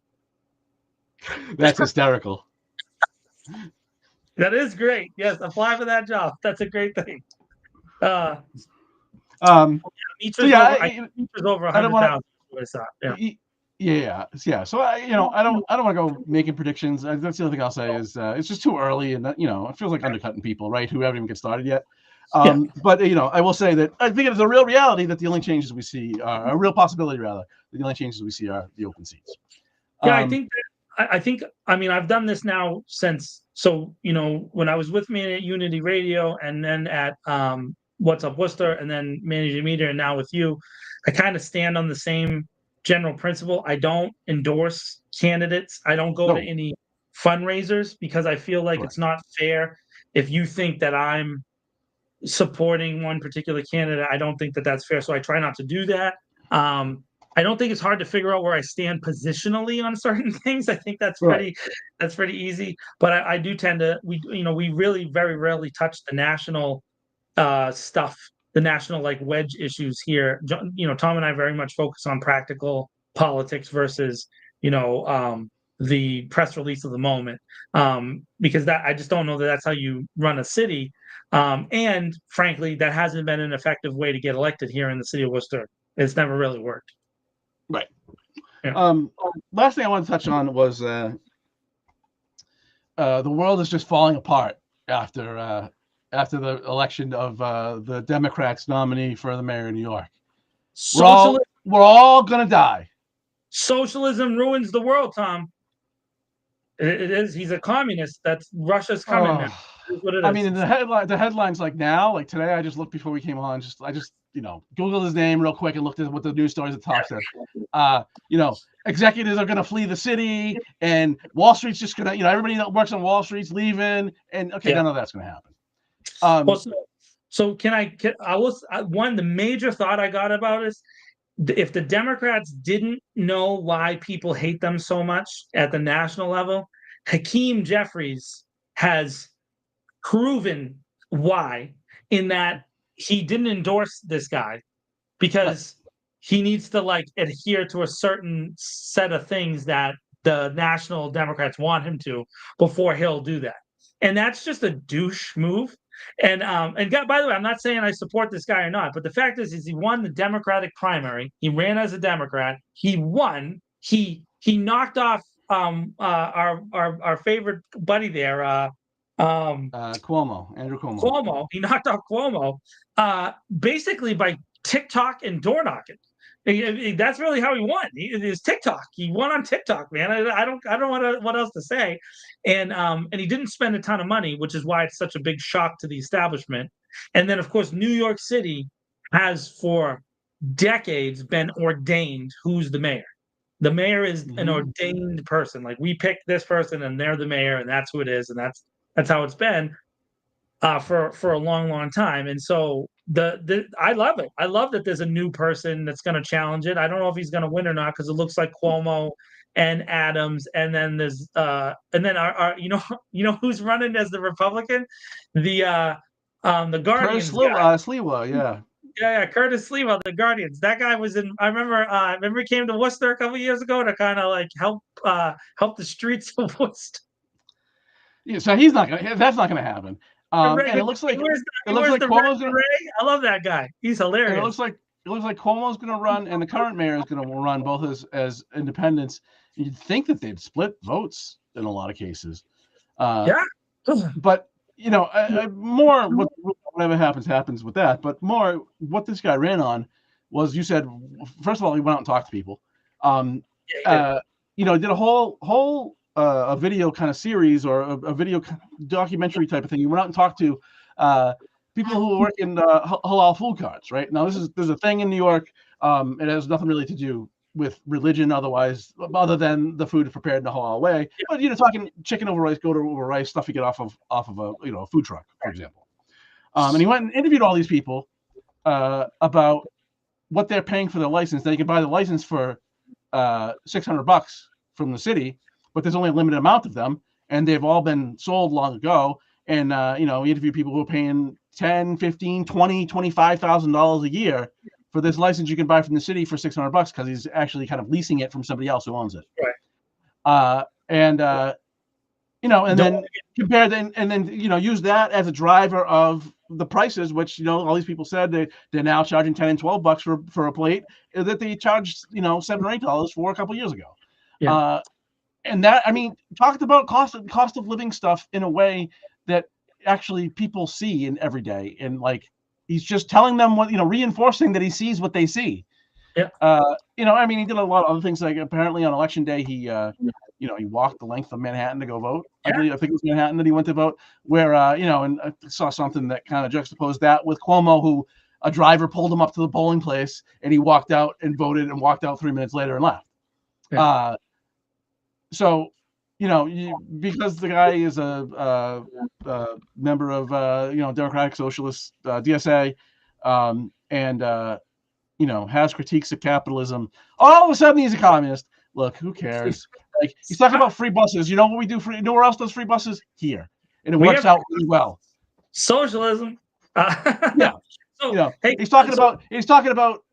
that's hysterical. That is great. Yes, apply for that job. That's a great thing. Metra's over 100,000. Yeah. So I don't want to go making predictions. That's the other thing I'll say is it's just too early, and it feels like undercutting people, right? Who haven't even get started yet. But I will say that I think it is a real reality that the only changes we see are a real possibility, rather. The only changes we see are the open seats. Yeah, I think I've done this now since. So when I was with me at Unity Radio, and then at What's Up Worcester, and then Managing Media, and now with you, I kind of stand on the same general principle. I don't endorse candidates. I don't go to any fundraisers, because I feel like it's not fair if you think that I'm supporting one particular candidate. I don't think that that's fair, so I try not to do that. I don't think it's hard to figure out where I stand positionally on certain things. I think that's pretty easy. But I do tend to we really very rarely touch the national stuff, the national wedge issues here. Tom and I very much focus on practical politics versus, the press release of the moment. Because that I just don't know that that's how you run a city. And frankly, that hasn't been an effective way to get elected here in the city of Worcester. It's never really worked. Right. Yeah. Last thing I want to touch on was the world is just falling apart after the election of the Democrats' nominee for the mayor of New York. We're all gonna die. Socialism ruins the world, Tom. It is. He's a communist. That's Russia's coming now. That's what it is. I mean, the headlines like now, like today, I just looked before we came on. I just Googled his name real quick and looked at what the news stories at the top said. Executives are going to flee the city, and Wall Street's just going to, everybody that works on Wall Street's leaving, and none of that's going to happen. So the major thought I got about is, if the Democrats didn't know why people hate them so much at the national level, Hakeem Jeffries has proven why, in that he didn't endorse this guy because he needs to adhere to a certain set of things that the national Democrats want him to before he'll do that. And that's just a douche move. And by the way, I'm not saying I support this guy or not, but the fact is he won the Democratic primary. He ran as a Democrat. He won. He knocked off our favorite buddy there, Cuomo, Andrew Cuomo. He knocked off Cuomo basically by TikTok and door knocking. That's really how he won. It is TikTok. He won on TikTok, man. I don't know what else to say. And he didn't spend a ton of money, which is why it's such a big shock to the establishment. And then, of course, New York City has for decades been ordained who's the mayor. The mayor is an ordained person. Like, we pick this person and they're the mayor, and that's who it is, and that's how it's been for a long, long time. And so I love it. I love that there's a new person that's going to challenge it. I don't know if he's going to win or not because it looks like Cuomo and Adams, and then there's our who's running as the Republican, the Guardians. Curtis Sliwa, yeah. Yeah, Curtis Sliwa, the Guardians. That guy was in. I remember he came to Worcester a couple of years ago to kind of help the streets of Worcester. Yeah, so he's not gonna. That's not gonna happen. And it looks like Cuomo's gonna. I love that guy. He's hilarious. It looks like Cuomo's gonna run, and the current mayor is gonna run both as independents. You'd think that they'd split votes in a lot of cases. Yeah. But more whatever happens with that. But more what this guy ran on was, you said, first of all, he went out and talked to people. Did a whole a video kind of series or a video documentary type of thing. You went out and talked to people who work in halal food carts, right? Now, there's a thing in New York. It has nothing really to do with religion otherwise, other than the food prepared in a halal way. But talking chicken over rice, goat over rice, stuff you get off of a food truck, for example. And he went and interviewed all these people about what they're paying for their license. They can buy the license for $600 from the city, but there's only a limited amount of them, and they've all been sold long ago. And we interview people who are paying $10,000, $15,000, $20,000, $25,000 a year for this license you can buy from the city for $600 because he's actually kind of leasing it from somebody else who owns it. Right. And then compare and then use that as a driver of the prices, which all these people said they're now charging $10 and $12 for a plate that they charged $7 or $8 for a couple of years ago. Yeah. And that, talked about cost of living stuff in a way that actually people see in every day, and he's just telling them what, reinforcing that he sees what they see. Yeah. He did a lot of other things. Like, apparently on election day, he walked the length of Manhattan to go vote. Yeah. I think it was Manhattan that he went to vote. Where and I saw something that kind of juxtaposed that with Cuomo, who a driver pulled him up to the polling place and he walked out and voted and walked out 3 minutes later and left. Yeah. So, because the guy is a member of Democratic Socialist DSA, and has critiques of capitalism, all of a sudden he's a communist. Look, who cares? He's talking about free buses. You know what we do? You know where else does free buses? Here, and it works out really well. Socialism. Yeah. So, he's talking about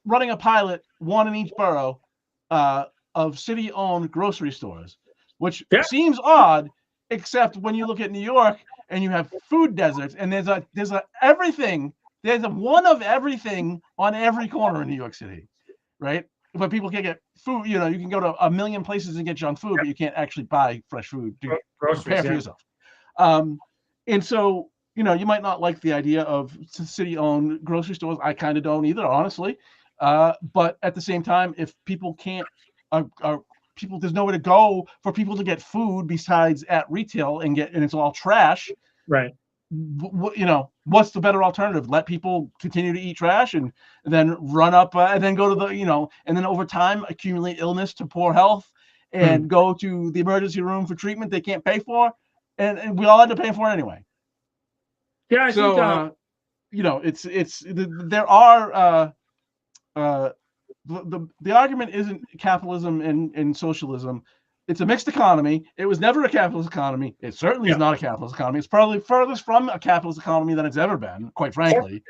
running a pilot, one in each borough, of city-owned grocery stores, which Yeah. seems odd, except when you look at New York and you have food deserts, and there's a everything. There's a one of everything on every corner in New York City, right? But people can get food. You can go to a million places and get junk food, but you can't actually buy fresh food to prepare for yourself. And so, you might not like the idea of city-owned grocery stores. I kind of don't either, honestly. But at the same time, if people can't, there's nowhere to go for people to get food besides at retail and it's all trash. Right. What's the better alternative? Let people continue to eat trash and then run up and then go to and then over time accumulate illness to poor health and go to the emergency room for treatment they can't pay for. And we all end up paying for it anyway. Yeah, I think there are the argument isn't capitalism and socialism. It's a mixed economy. It was never a capitalist economy. It certainly is not a capitalist economy. It's probably furthest from a capitalist economy than it's ever been, quite frankly.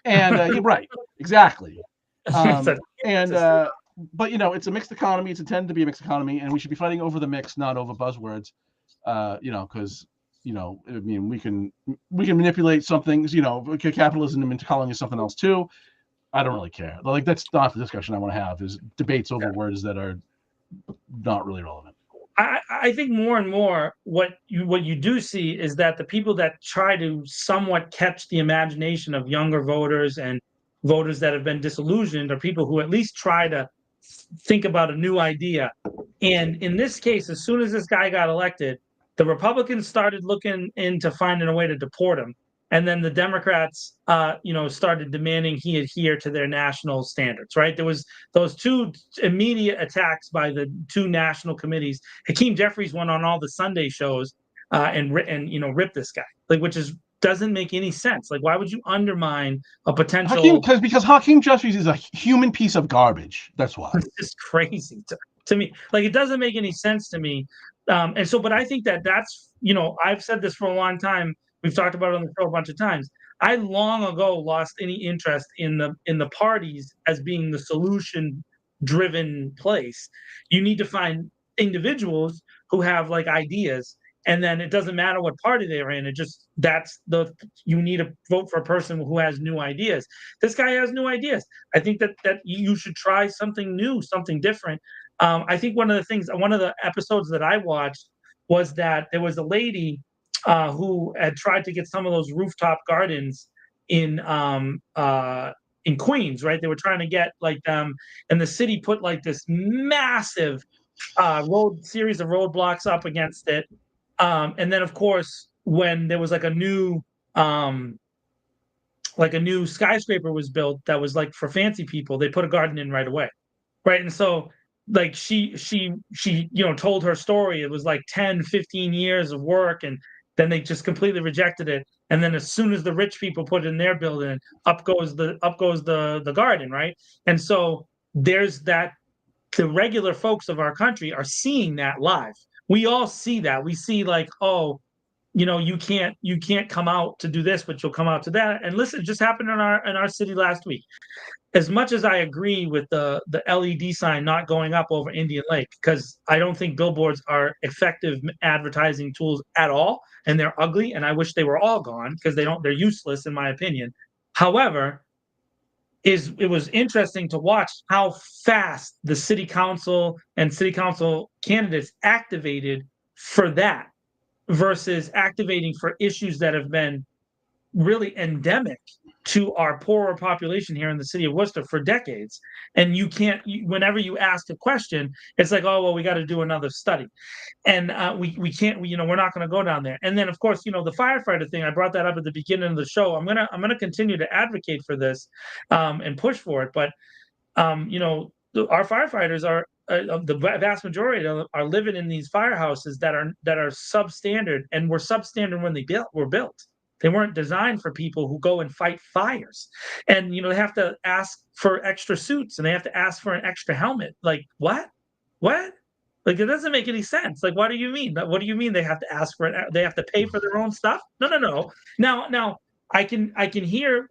And you're right, exactly. But it's a mixed economy. It's intended to be a mixed economy, and we should be fighting over the mix, not over buzzwords. Because we can manipulate some things, capitalism into calling it something else too. I don't really care. Like, that's not the discussion I want to have, is debates over words that are not really relevant. I think more and more what you do see is that the people that try to somewhat catch the imagination of younger voters and voters that have been disillusioned are people who at least try to think about a new idea. And in this case, as soon as this guy got elected, the Republicans started looking into finding a way to deport him. And then the Democrats, started demanding he adhere to their national standards, right? There was those two immediate attacks by the two national committees. Hakeem Jeffries went on all the Sunday shows and ripped this guy, which doesn't make any sense. Like, why would you undermine a potential? Because Hakeem Jeffries is a human piece of garbage. That's why. It's just crazy to me. Like, it doesn't make any sense to me. But I think that's, I've said this for a long time. We've talked about it on the show a bunch of times. I long ago lost any interest in the parties as being the solution-driven place. You need to find individuals who have ideas, and then it doesn't matter what party they're in. You need to vote for a person who has new ideas. This guy has new ideas. I think that you should try something new, something different. I think one of the episodes that I watched was that there was a lady who had tried to get some of those rooftop gardens in Queens, right? They were trying to get them, and the city put this massive series of roadblocks up against it. And then, of course, when there was a new skyscraper was built that was for fancy people, they put a garden in right away, right? And so she told her story. It was 10, 15 years of work, and then they just completely rejected it. And then as soon as the rich people put it in their building, up goes the garden, right? And so there's that. The regular folks of our country are seeing that live. We all see that. We see you can't come out to do this, but you'll come out to that. And listen, it just happened in our city last week. As much as I agree with the LED sign not going up over Indian Lake, because I don't think billboards are effective advertising tools at all, and they're ugly, and I wish they were all gone because they're useless in my opinion. However, it was interesting to watch how fast the city council and city council candidates activated for that versus activating for issues that have been really endemic to our poorer population here in the city of Worcester for decades. And whenever you ask a question, it's like, oh, well, we got to do another study. And we can't, we're not going to go down there. And then, of course, the firefighter thing, I brought that up at the beginning of the show. I'm going to continue to advocate for this and push for it. But, our firefighters are, the vast majority are living in these firehouses that are substandard, and were substandard when they were built. They weren't designed for people who go and fight fires. And, they have to ask for extra suits, and they have to ask for an extra helmet. What? It doesn't make any sense. What do you mean? What do you mean they have to ask for they have to pay for their own stuff? No. Now I can hear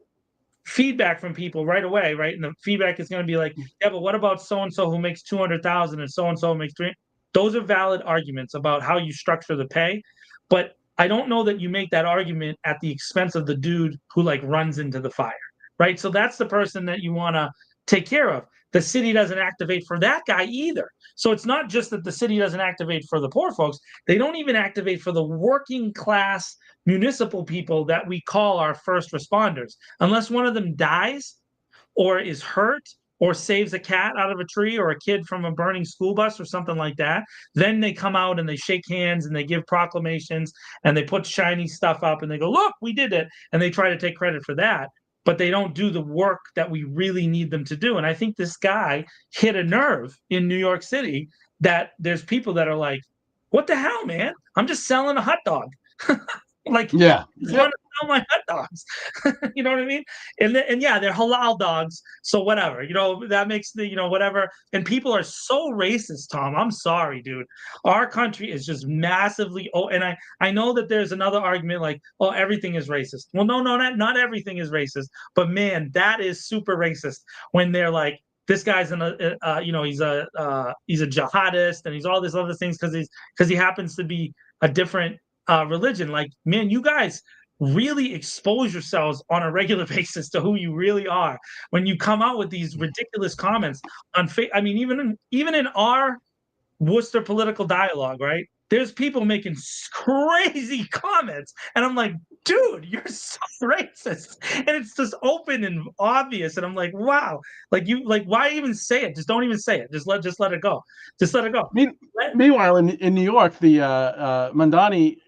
feedback from people right away, right? And the feedback is going to be like, yeah, but what about so and so who makes 200,000 and so makes 3? Those are valid arguments about how you structure the pay, but I don't know that you make that argument at the expense of the dude who like runs into the fire, right? So that's the person that you want to take care of. The city doesn't activate for that guy either. So it's not just that the city doesn't activate for the poor folks, they don't even activate for the working class municipal people that we call our first responders. Unless one of them dies or is hurt or saves a cat out of a tree or a kid from a burning school bus or something like that, then they come out and they shake hands and they give proclamations and they put shiny stuff up and they go, look, we did it. And they try to take credit for that, but they don't do the work that we really need them to do. And I think this guy hit a nerve in New York City that there's people that are like, what the hell, man? I'm just selling a hot dog. Like, yeah, I just want to sell my hot dogs. You know what I mean? And yeah, they're halal dogs. So whatever, that makes the, whatever. And people are so racist, Tom. I'm sorry, dude. Our country is just massively. Oh, and I know that there's another argument like, oh, everything is racist. Well, no, not everything is racist. But man, that is super racist when they're like, this guy's he's a jihadist and he's all these other things because he happens to be a different religion. Like, man, you guys really expose yourselves on a regular basis to who you really are when you come out with these ridiculous comments on I mean, even in our Worcester political dialogue, right? There's people making crazy comments, and I'm like, dude, you're so racist, and it's just open and obvious, and I'm like, wow, like why even say it? Just don't even say it. Just let it go. Just let it go. Meanwhile, in New York, the Mandani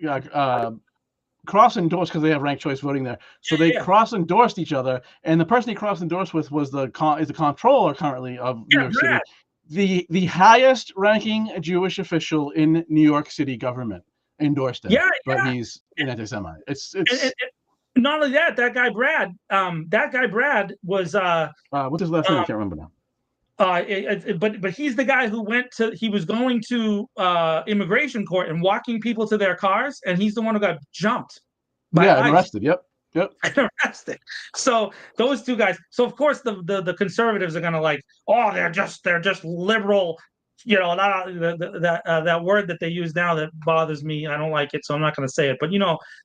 cross-endorsed because they have ranked choice voting there. So they cross-endorsed each other, and the person he cross-endorsed with was the comptroller currently of New York City. The highest ranking Jewish official in New York City government endorsed him. But he's an anti-Semite. It's not only that, that guy Brad was what's his last name? I can't remember now. But he's the guy who he was going to immigration court and walking people to their cars, and he's the one who got jumped. And arrested. Yep. Arrested. So those two guys. So of course the conservatives are gonna like, oh, they're just liberal. That word that they use now that bothers me. I don't like it, so I'm not gonna say it. But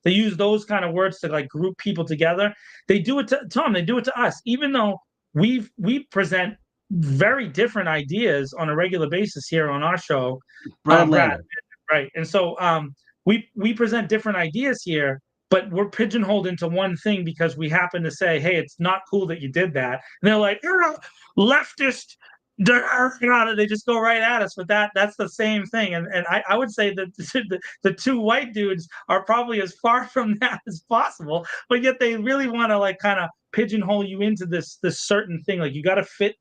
they use those kind of words to like group people together. They do it to Tom. They do it to us, even though we present very different ideas on a regular basis here on our show. Brad, right? And so we present different ideas here, but we're pigeonholed into one thing because we happen to say, hey, it's not cool that you did that. And they're like, you're a leftist. They just go right at us with that's the same thing. And I would say that the two white dudes are probably as far from that as possible, but yet they really want to like kind of pigeonhole you into this certain thing. Like, you got to fit,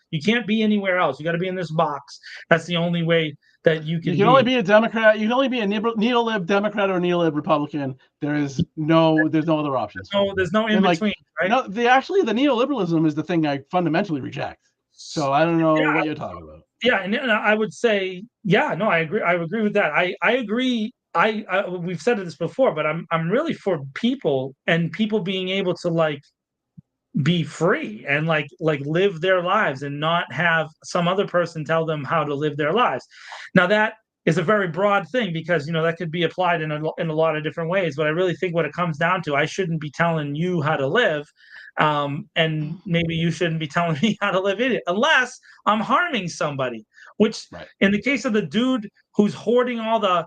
you can't be anywhere else. You got to be in this box. That's the only way that you can only be a Democrat. You can only be a neo-lib Democrat or a neo-lib Republican. There's no other options. There's no in between, right? No, the neoliberalism is the thing I fundamentally reject. So I don't know what you're talking about. Yeah, and I would say, I agree. I agree with that. I agree. We've said this before, but I'm really for people and people being able to like be free and like live their lives and not have some other person tell them how to live their lives. Now that is a very broad thing because that could be applied in a lot of different ways. But I really think what it comes down to, I shouldn't be telling you how to live, and maybe you shouldn't be telling me how to live in it unless I'm harming somebody. Which, in the case of the dude who's hoarding all the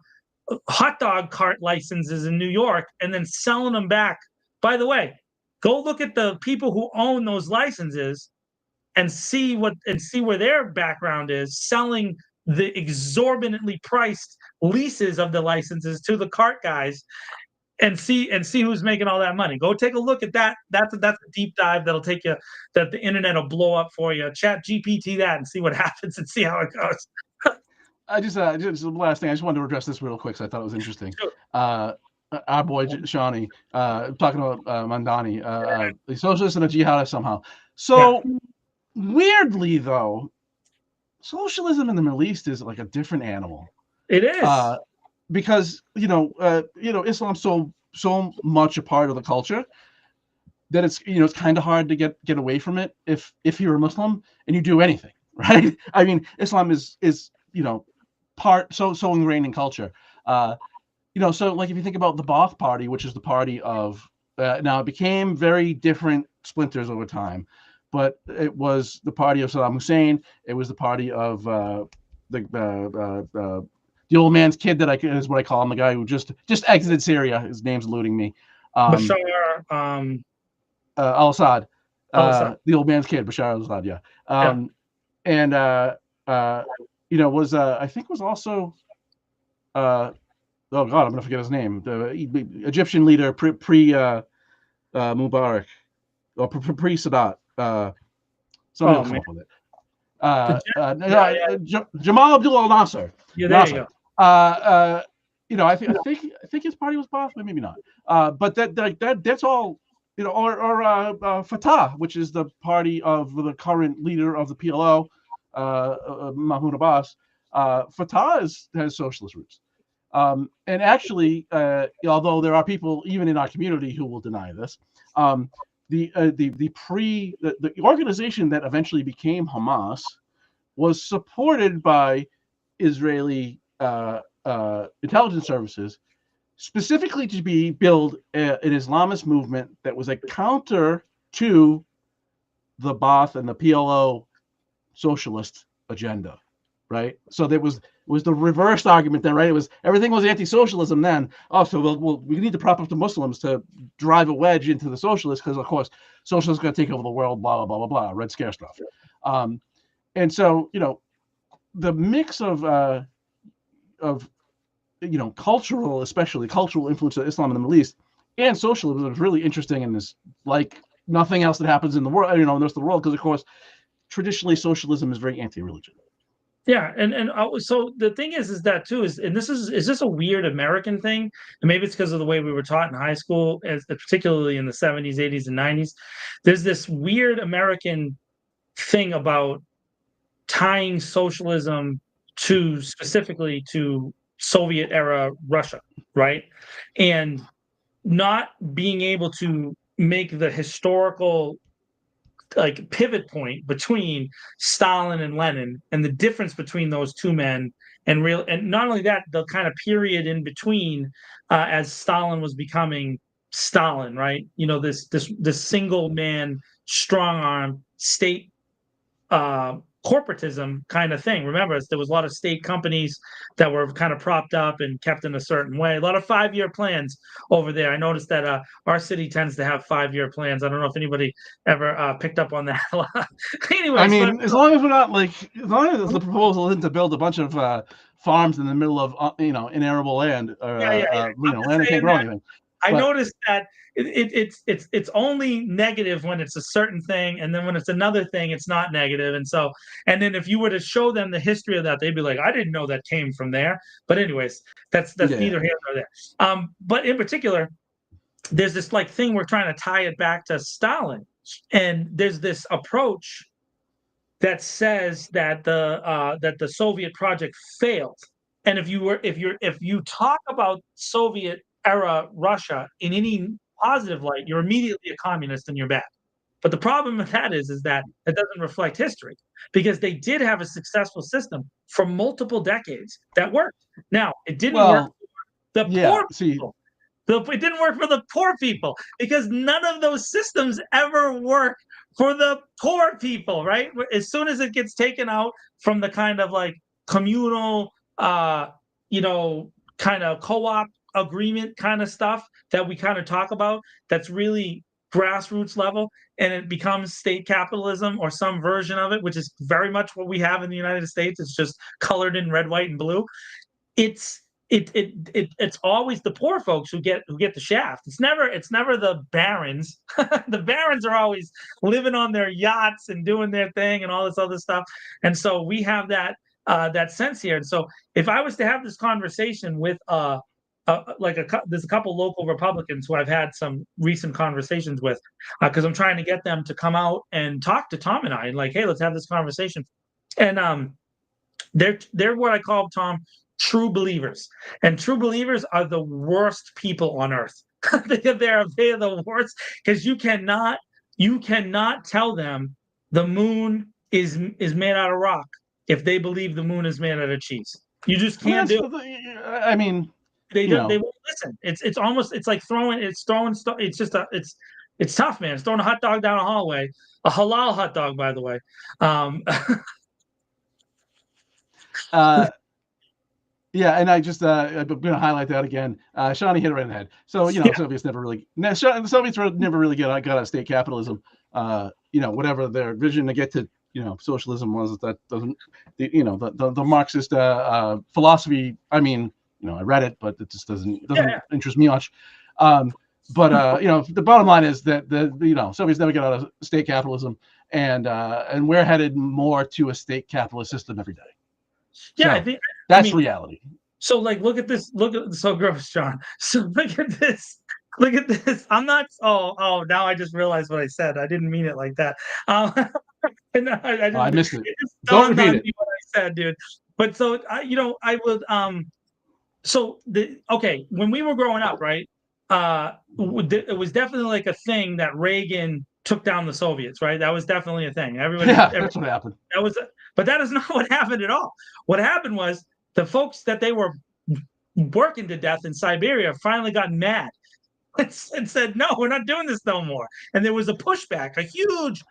hot dog cart licenses in New York and then selling them back. By the way, go look at the people who own those licenses and see where their background is, selling the exorbitantly priced leases of the licenses to the cart guys, and see who's making all that money. Go take a look at that. That's a deep dive that'll take you, that the internet will blow up for you. Chat GPT that and see what happens and see how it goes. just the last thing, I just wanted to address this real quick, so I thought it was interesting. Sure. Our boy Shawnee talking about Mandani, the socialist and a jihadist somehow. So weirdly though, socialism in the Middle East is like a different animal. It is because Islam's so much a part of the culture. that it's it's kind of hard to get away from it if you're a Muslim and you do anything, right? I mean, Islam is part so ingrained in culture. So like if you think about the Ba'ath Party, which is the party of now it became very different splinters over time, but it was the party of Saddam Hussein. It was the party of the old man's kid is what I call him, the guy who just exited Syria. His name's eluding me. Bashar, al-Assad, Al-Assad. the old man's kid, Bashar al-Assad, yeah. And was I think was also oh God, I'm gonna forget his name. The Egyptian leader pre Mubarak or pre Sadat. Somebody will come up with it. Jamal Abdul Al Nasser. Yeah, there you go. I think his party was Ba'ath, but maybe not. But that's all. Or Fatah, which is the party of the current leader of the PLO, Mahmoud Abbas. Fatah has socialist roots. And actually, although there are people even in our community who will deny this, the organization that eventually became Hamas was supported by Israeli intelligence services, specifically to build an Islamist movement that was a counter to the Ba'ath and the PLO socialist agenda, right? So there was the reversed argument then, right? It was everything was anti-socialism then. Oh, so we need to prop up the Muslims to drive a wedge into the socialists because, of course, socialists are going to take over the world, blah, blah, blah, blah, blah, Red Scare stuff. And so, the mix of especially cultural influence of Islam in the Middle East and socialism is really interesting in this, like nothing else that happens in the world, in the rest of the world, because, of course, traditionally socialism is very anti-religion. Yeah, and so the thing is that too is this a weird American thing, and maybe it's because of the way we were taught in high school, particularly in the 70s, 80s, and 90s. There's this weird American thing about tying socialism specifically to Soviet era Russia, right? And not being able to make the historical pivot point between Stalin and Lenin and the difference between those two men and not only that, the kind of period in between as Stalin was becoming Stalin, right? This single man, strong arm state corporatism kind of thing. Remember, there was a lot of state companies that were kind of propped up and kept in a certain way. A lot of 5-year plans over there. I noticed that our city tends to have 5-year plans. I don't know if anybody ever picked up on that a lot. Anyways, I mean, as long as we're not as long as the proposal isn't to build a bunch of farms in the middle of inarable land, or land that can't grow anything. I noticed that it's only negative when it's a certain thing, and then when it's another thing, it's not negative. And then if you were to show them the history of that, they'd be like, "I didn't know that came from there." But anyways, that's neither here nor there. But in particular, there's this thing we're trying to tie it back to Stalin, and there's this approach that says that the Soviet project failed. And if you talk about Soviet era Russia in any positive light, you're immediately a communist and you're bad. But the problem with that is that it doesn't reflect history, because they did have a successful system for multiple decades that worked. Now, it didn't work for the poor people. It didn't work for the poor people because none of those systems ever work for the poor people, right? As soon as it gets taken out from the kind of communal, kind of co-op agreement kind of stuff that we kind of talk about, that's really grassroots level, and it becomes state capitalism or some version of it, which is very much what we have in the United States. It's just colored in red, white, and blue. It's always the poor folks who get the shaft. It's never the barons. The barons are always living on their yachts and doing their thing and all this other stuff. And so we have that sense here. And so if I was to have this conversation with there's a couple local Republicans who I've had some recent conversations with, because I'm trying to get them to come out and talk to Tom and I, and hey, let's have this conversation. And they're what I call, Tom, true believers. And true believers are the worst people on earth. They're the worst because you cannot tell them the moon is made out of rock if they believe the moon is made out of cheese. You just can't do it. I mean, They don't. They won't listen. It's almost. It's like throwing. It's throwing. It's just a. It's tough, man. It's throwing a hot dog down a hallway. A halal hot dog, by the way. Yeah, and I just I'm going to highlight that again. Shawnee hit it right in the head. So the Soviets never really. The Soviets never really got out of state capitalism. Whatever their vision to get to socialism was, that doesn't. The Marxist philosophy. I mean, I read it, but it just doesn't interest me much. But the bottom line is that the Soviets never get out of state capitalism, and we're headed more to a state capitalist system every day. Yeah, So, I think that's reality. So look at this. Look at so gross, John. So look at this. Look at this. I'm not. Oh. Now I just realized what I said. I didn't mean it like that. I missed it. Don't repeat it. What I said, dude. But so I would. When we were growing up, right? It was definitely like a thing that Reagan took down the Soviets, right? That was definitely a thing. That's what happened. But that is not what happened at all. What happened was the folks that they were working to death in Siberia finally got mad and said, "No, we're not doing this no more." And there was a pushback, a huge,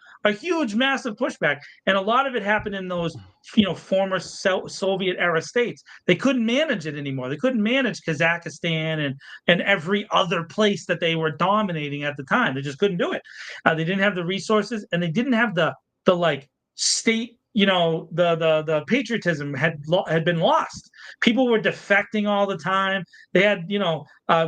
massive pushback, and a lot of it happened in those, former Soviet era states. They couldn't manage it anymore. They couldn't manage Kazakhstan and every other place that they were dominating at the time. They just couldn't do it. They didn't have the resources, and they didn't have the like state. The patriotism had been lost. People were defecting all the time. They had,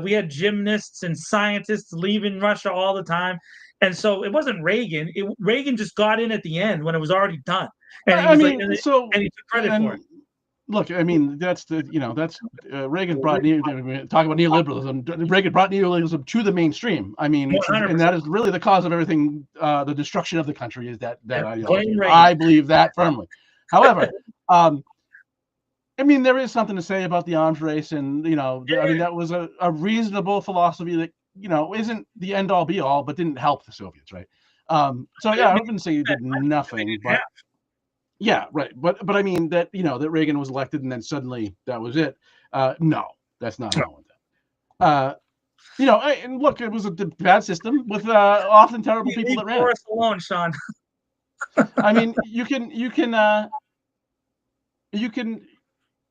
we had gymnasts and scientists leaving Russia all the time. And so it wasn't Reagan. Reagan just got in at the end when it was already done. And he took credit for it. Look, I mean, that's Reagan brought talk about neoliberalism. Reagan brought neoliberalism to the mainstream. I mean, and that is really the cause of everything. The destruction of the country is that I believe that firmly. However, I mean, there is something to say about the arms race, and I mean, that was a reasonable philosophy that isn't the end all be all, but didn't help the Soviets, right? I wouldn't say he did nothing, but. Yeah, right. But I mean that that Reagan was elected and then suddenly that was it. No, that's not how it went. And look, it was a bad system with often terrible people that ran. Boris alone, Sean. I mean, you can.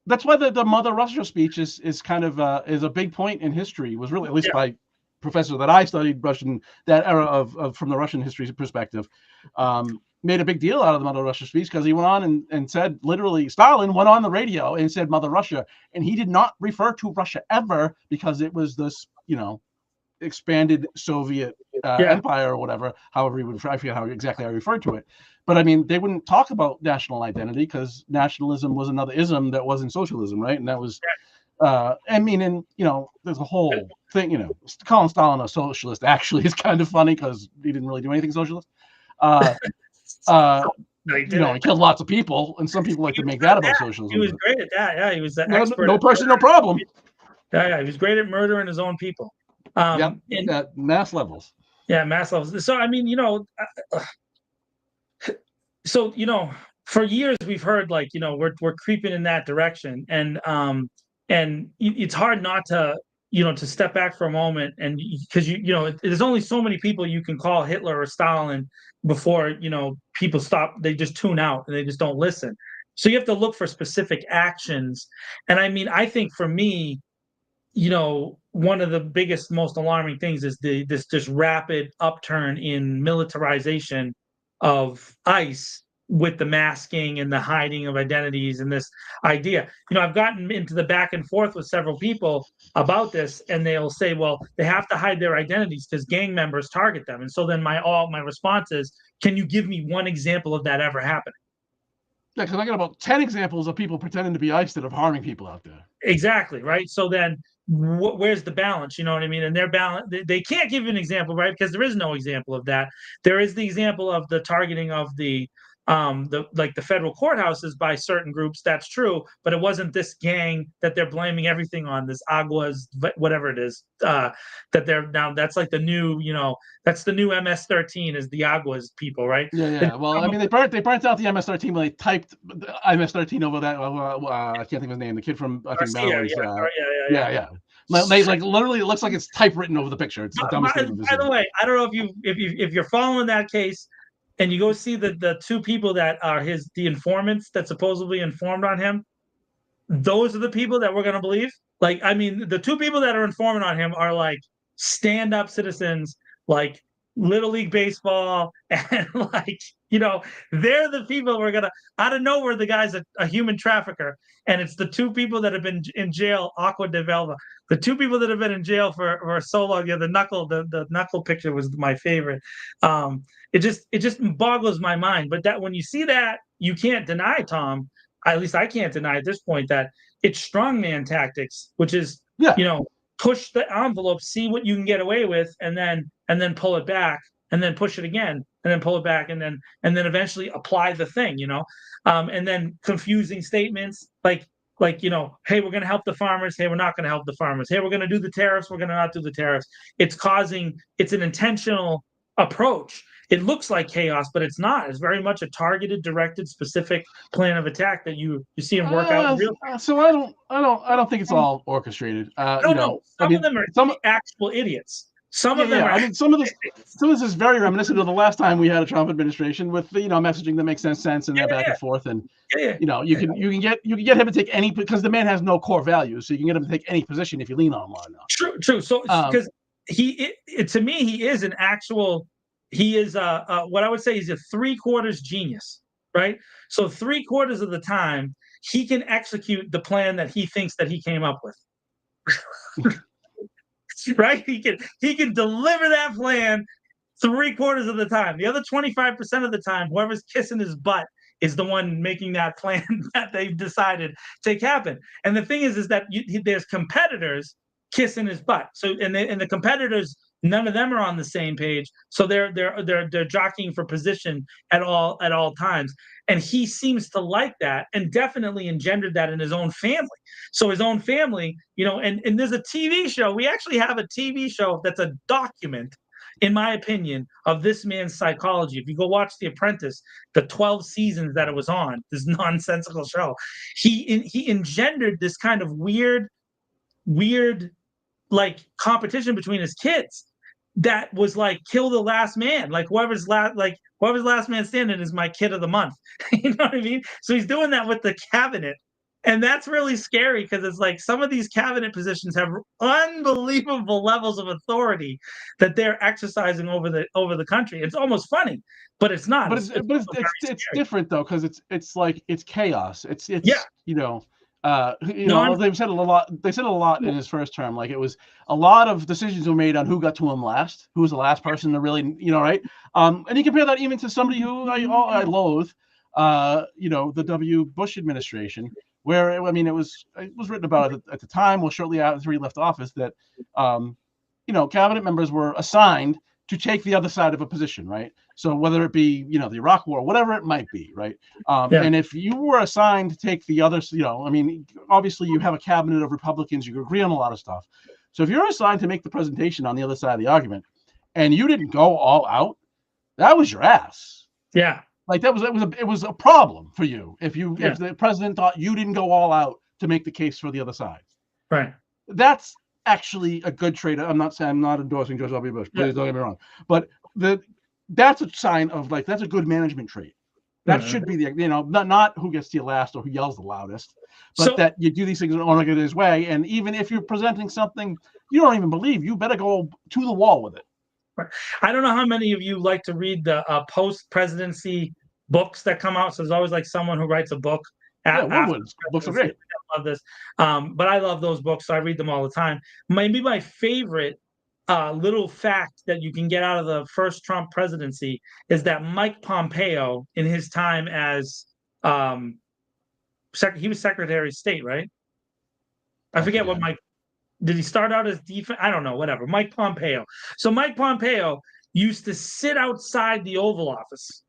That's why the Mother Russia speech is kind of is a big point in history. It was really, at least by professor that I studied Russian, that era of from the Russian history perspective. Made a big deal out of the Mother Russia speech because he went on and said, literally, Stalin went on the radio and said Mother Russia, and he did not refer to Russia ever because it was this, expanded Soviet empire or whatever, however he would, I forget exactly how he referred to it. But I mean, they wouldn't talk about national identity because nationalism was another ism that wasn't socialism, right? And that was, I mean, and there's a whole thing, calling Stalin a socialist actually is kind of funny because he didn't really do anything socialist. He killed lots of people, and some people like to make that about socialism. He was great at that. Yeah, he was the expert. No person, no problem. Yeah, he was great at murdering his own people. At mass levels. Yeah, mass levels. So I mean, for years we've heard like we're creeping in that direction, and it's hard not to to step back for a moment, and because there's only so many people you can call Hitler or Stalin before people stop. They just tune out and they just don't listen. So you have to look for specific actions. And I mean, I think for me, one of the biggest, most alarming things is this rapid upturn in militarization of ICE with the masking and the hiding of identities and this idea. I've gotten into the back and forth with several people about this, and they'll say, well, they have to hide their identities because gang members target them. And so then my response is, can you give me one example of that ever happening? Yeah, because I got about 10 examples of people pretending to be ICE that are harming people out there. Exactly, right? So then where's the balance? You know what I mean? And their balance, they can't give you an example, right? Because there is no example of that. There is the example of the targeting of the the federal courthouses by certain groups. That's true, but it wasn't this gang that they're blaming everything on. This Aguas, whatever it is, that they're now. That's like the new, that's the new MS-13 is the Aguas people, right? Yeah. Well, I mean, they burnt out the MS-13 when they typed the MS-13 over that. I can't think of his name. The kid from I think Garcia, Maryland's. yeah. Like literally, it looks like it's typewritten over the picture. It's the dumbest thing I've ever By the seen. way, I don't know if you're following that case, and you go see the two people that are the informants that supposedly informed on him. Those are the people that we're gonna believe. Like, I mean, the two people that are informing on him are like stand-up citizens, like Little League Baseball, and like, they're the people we're gonna out of nowhere. The guy's a human trafficker, and it's the two people that have been in jail, Aqua de Velva. The two people that have been in jail for so long. Yeah, the knuckle picture was my favorite. It just boggles my mind. But that when you see that, you can't deny, Tom. At least I can't deny at this point that it's strongman tactics, which is push the envelope, see what you can get away with, and then pull it back, and then push it again, and then pull it back, and then eventually apply the thing, and then confusing statements like hey, we're going to help the farmers, hey, we're not going to help the farmers, hey, we're going to do the tariffs, we're going to not do the tariffs. It's an intentional approach. It looks like chaos, but it's not. It's very much a targeted, directed, specific plan of attack that you see him work out in real time. So I don't think it's all orchestrated. No. Some of them are actual idiots. Some of them are. I mean, some of this is very reminiscent of the last time we had a Trump administration with messaging that makes sense and that back and forth, and you can get him to take any, because the man has no core values, so you can get him to take any position if you lean on him long enough. True. So because to me he is an actual. He is what I would say he's a 3/4 genius, right? So 3/4 of the time he can execute the plan that he thinks that he came up with. Right? He can deliver that plan 3/4 of the time. The other 25% of the time, whoever's kissing his butt is the one making that plan that they've decided to take happen. And the thing is that there's competitors kissing his butt. So and the competitors, none of them are on the same page. So they're jockeying for position at all times. And he seems to like that, and definitely engendered that in his own family. So his own family, and there's a TV show. We actually have a TV show that's a document, in my opinion, of this man's psychology. If you go watch The Apprentice, the 12 seasons that it was on, this nonsensical show, he engendered this kind of weird like competition between his kids that was like kill the last man, like whoever's last man standing is my kid of the month. You know what I mean? So he's doing that with the cabinet, and that's really scary because it's like some of these cabinet positions have unbelievable levels of authority that they're exercising over the country. It's almost funny, but it's not. But it's different though, because it's like it's chaos. It's they've said a lot. They said a lot in his first term. Like, it was a lot of decisions were made on who got to him last, who was the last person to really, right. And you compare that even to somebody who I loathe, the W. Bush administration, where it was written about at the time, well, shortly after he left office, that cabinet members were assigned to take the other side of a position, right? So whether it be, the Iraq War, whatever it might be, right? And if you were assigned to take the other, obviously you have a cabinet of Republicans, you agree on a lot of stuff. So if you're assigned to make the presentation on the other side of the argument, and you didn't go all out, that was your ass. Yeah. Like it was a problem for you if the president thought you didn't go all out to make the case for the other side. Right. That's actually a good trait. I'm not endorsing George W. Bush. Please don't get me wrong. But that's a sign of that's a good management trait. That should be not who gets to you last or who yells the loudest, but that you do these things in an organized way. And even if you're presenting something you don't even believe, you better go to the wall with it. Right. I don't know how many of you like to read the post-presidency books that come out. So there's always like someone who writes a book. Books are great. I love this. But I love those books, so I read them all the time. Maybe my favorite little fact that you can get out of the first Trump presidency is that Mike Pompeo, in his time as he was Secretary of State, right? I forget what Mike. Did he start out as defense? I don't know. Whatever. Mike Pompeo. So Mike Pompeo used to sit outside the Oval Office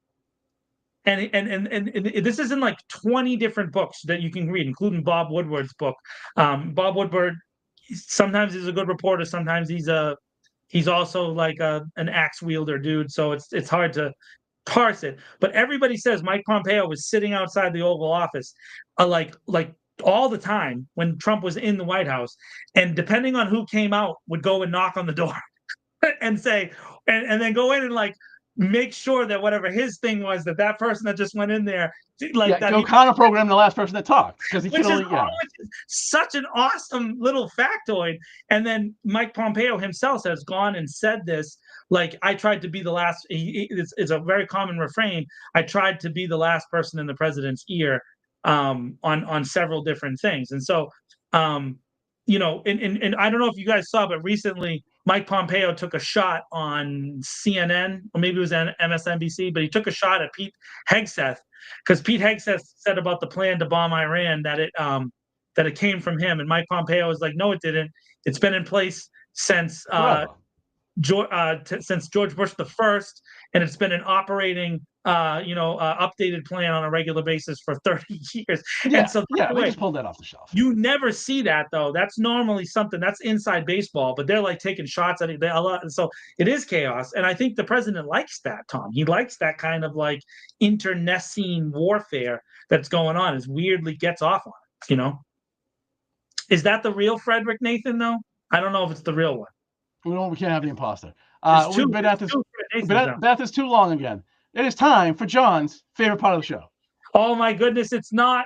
and this is in like 20 different books that you can read, including Bob Woodward's book. Bob Woodward, sometimes he's a good reporter, sometimes he's also like an axe wielder dude. So it's hard to parse it. But everybody says Mike Pompeo was sitting outside the Oval Office, like all the time when Trump was in the White House, and depending on who came out, would go and knock on the door and say, and then go in and like make sure that whatever his thing was, that person that just went in there, like that. O'Connor programmed the last person that talked because he Which could is, only. Yeah. which is such an awesome little factoid. And then Mike Pompeo himself has gone and said this, like, I tried to be the last. It's a very common refrain. I tried to be the last person in the president's ear on several different things. And so, you know, and I don't know if you guys saw, but recently Mike Pompeo took a shot on CNN, or maybe it was on MSNBC, but he took a shot at Pete Hegseth, because Pete Hegseth said about the plan to bomb Iran that it came from him, and Mike Pompeo was like, no, it didn't. It's been in place since since George Bush the first, and it's been an operating, updated plan on a regular basis for 30 years. Yeah, and so they just pulled that off the shelf. You never see that, though. That's normally something that's inside baseball, but they're like taking shots at it. So it is chaos, and I think the president likes that, Tom. He likes that kind of like internecine warfare that's going on. Is weirdly gets off on it, you know. Is that the real Frederick Nathan, though? I don't know if it's the real one. We can't have the imposter. We've been at this. That is too long again. It is time for John's favorite part of the show. Oh my goodness, it's not.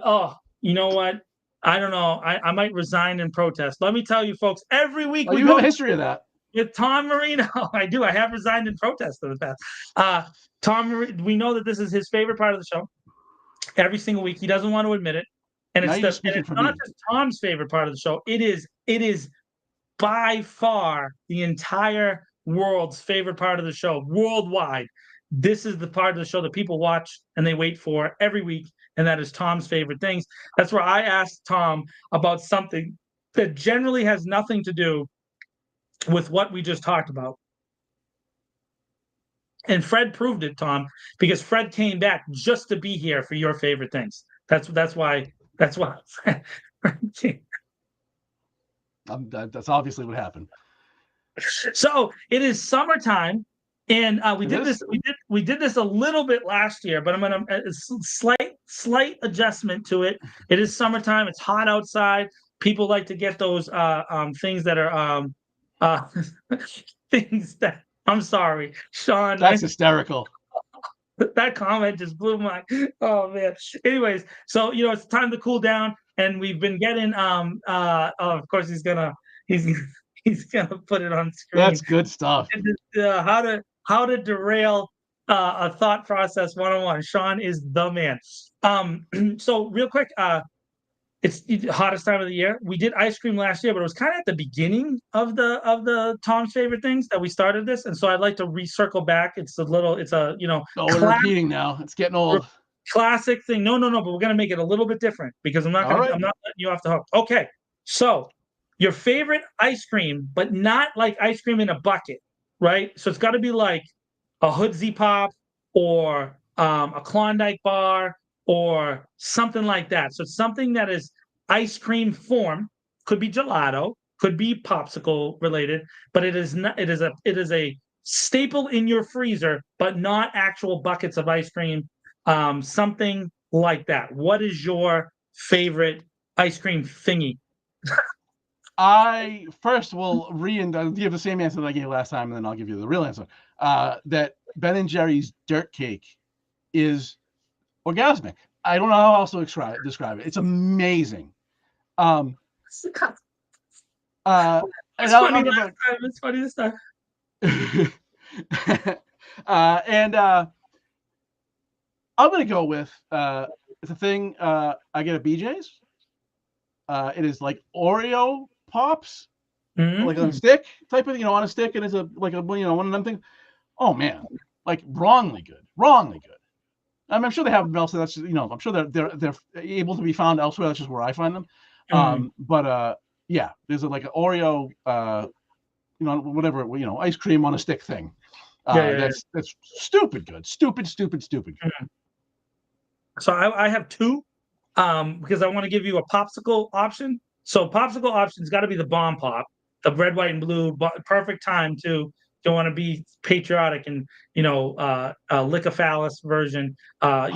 Oh, you know what? I don't know. I might resign in protest. Let me tell you, folks. Every week you have a history of that with Tom Marino. I do. I have resigned in protest in the past. Tom, we know that this is his favorite part of the show. Every single week, he doesn't want to admit it, and it's not just Tom's favorite part of the show. It is by far the entire world's favorite part of the show, worldwide. This is the part of the show that people watch and they wait for every week, and that is Tom's favorite things. That's where I asked Tom about something that generally has nothing to do with what we just talked about. And Fred proved it, Tom, because Fred came back just to be here for your favorite things. That's why Fred came. That's obviously what happened. So it is summertime, and we did this a little bit last year, but I'm gonna slight adjustment to it. It is summertime. It's hot outside. People like to get those things that are things that. I'm sorry, Sean. That's hysterical. That comment just blew my. Oh man. Anyways, so it's time to cool down. And we've been getting of course he's gonna put it on screen. That's good stuff. How to derail a thought process 101. Sean is the man. So real quick, it's the hottest time of the year. We did ice cream last year, but it was kind of at the beginning of the Tom's favorite things that we started this, and so I'd like to recircle back. It's a we're repeating now. It's getting old. Classic thing. No, but we're gonna make it a little bit different because I'm not letting you off the hook. Okay, so your favorite ice cream, but not like ice cream in a bucket, right? So it's got to be like a Hoodsy Pop or a Klondike bar or something like that. So it's something that is ice cream form. Could be gelato, could be popsicle related, but it is not. It is a staple in your freezer, but not actual buckets of ice cream. Something like that. What is your favorite ice cream thingy? I first will give the same answer that I gave last time, and then I'll give you the real answer. That Ben & Jerry's dirt cake is orgasmic. I don't know how else to describe it. It's amazing. It's funny this time. And I'm going to go with it's a thing I get at BJ's. It is like Oreo Pops, like on a stick type of, on a stick, and it's one of them things. Oh man, like wrongly good. I mean, I'm sure they have them elsewhere. That's I'm sure they're able to be found elsewhere. That's just where I find them. But there's like an Oreo, whatever, ice cream on a stick thing. That's stupid good. Stupid good. So I have two, because I want to give you a popsicle option. So popsicle option's got to be the bomb pop, the red, white, and blue. Perfect time to want to be patriotic and lick a phallus version. What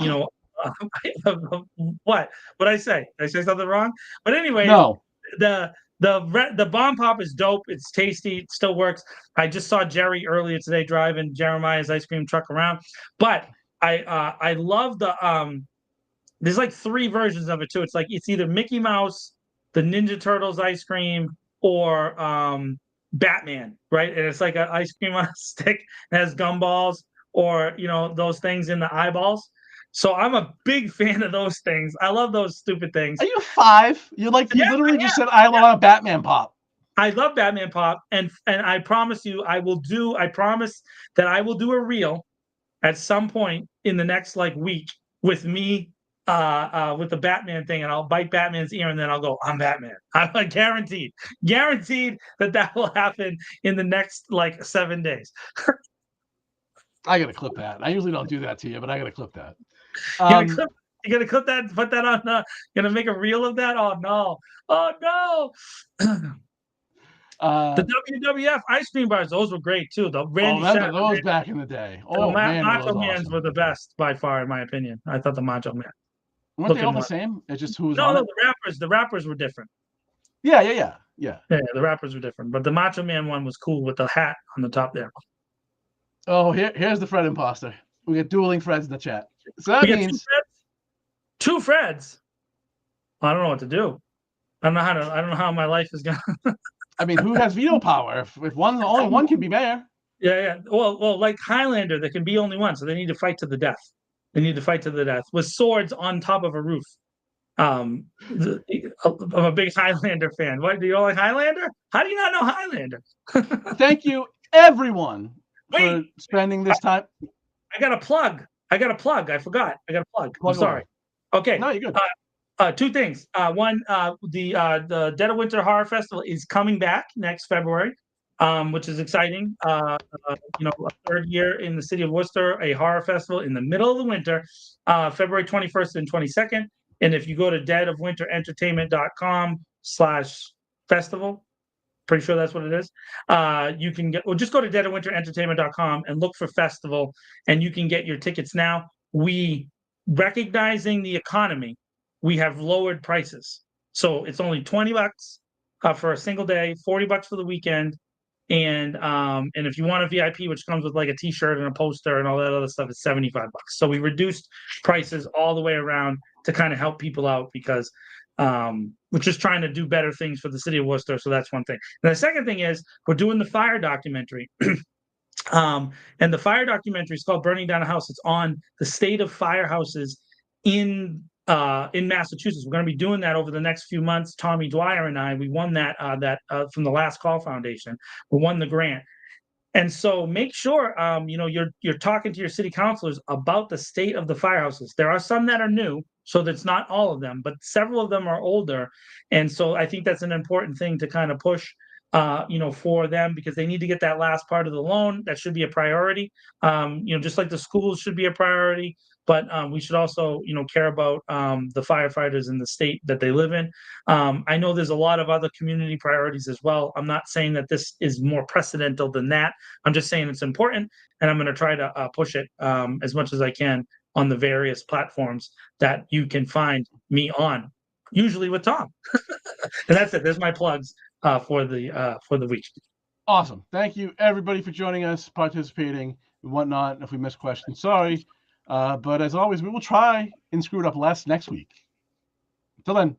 I say? Did I say something wrong? But anyway, No. The bomb pop is dope. It's tasty. It still works. I just saw Jerry earlier today driving Jeremiah's ice cream truck around. But I love the there's like three versions of it too. It's like it's either Mickey Mouse, the Ninja Turtles ice cream, or Batman, right? And it's like an ice cream on a stick and has gumballs or those things in the eyeballs. So I'm a big fan of those things. I love those stupid things. Are you 5? You literally just said I love Batman pop. I love Batman pop, and I promise you, I promise that I will do a reel at some point in the next week with me with the Batman thing, and I'll bite Batman's ear, and then I'll go, I'm Batman. I'm guaranteed that will happen in the next 7 days. I gotta clip that. I usually don't do that to you, but I gotta clip that. You gonna clip that? Put that on? Gonna make a reel of that? Oh no! The WWF ice cream bars, those were great too. The Randy those back in the day. Oh man, Macho Man's were the best by far, in my opinion. I thought the Macho Man. Weren't they all the same? It's just who was on it? The rappers were different. Yeah. Yeah, the rappers were different, but the Macho Man one was cool with the hat on the top there. Oh, here's the Fred imposter. We got dueling Freds in the chat. So that means two Freds. I don't know what to do. I don't know how my life is going. I mean, who has veto power? If only one can be mayor. Yeah. Well, like Highlander, there can be only one, so they need to fight to the death. With swords on top of a roof. I'm a big Highlander fan. What, do you all like Highlander? How do you not know Highlander? Thank you, everyone, for spending this time. I got a plug. I forgot. I got a plug. I'm sorry. Okay. No, you're good. Two things. One, the Dead of Winter Horror Festival is coming back next February, which is exciting. A third year in the city of Worcester, a horror festival in the middle of the winter, February 21st and 22nd. And if you go to deadofwinterentertainment.com/festival, pretty sure that's what it is. You can just go to deadofwinterentertainment.com and look for festival, and you can get your tickets now. We, recognizing the economy, we have lowered prices. So it's only $20 for a single day, $40 for the weekend. And if you want a VIP, which comes with a t-shirt and a poster and all that other stuff, it's $75. So we reduced prices all the way around to kind of help people out, because we're just trying to do better things for the city of Worcester. So that's one thing. And the second thing is we're doing the fire documentary. And the fire documentary is called Burning Down a House. It's on the state of firehouses in Massachusetts. We're going to be doing that over the next few months. Tommy Dwyer and I, we won that from the Last Call Foundation. We won the grant. And so make sure you're talking to your city councilors about the state of the firehouses. There are some that are new, so that's not all of them, but several of them are older. And so I think that's an important thing to kind of push for them, because they need to get that last part of the loan. That should be a priority. Just like the schools should be a priority, but we should also, care about the firefighters in the state that they live in. I know there's a lot of other community priorities as well. I'm not saying that this is more precedental than that. I'm just saying it's important, and I'm going to try to push it as much as I can on the various platforms that you can find me on, usually with Tom. And that's it. There's my plugs for the week. Awesome. Thank you, everybody, for joining us, participating, and whatnot. If we missed questions, sorry. But as always, we will try and screw it up less next week. Until then.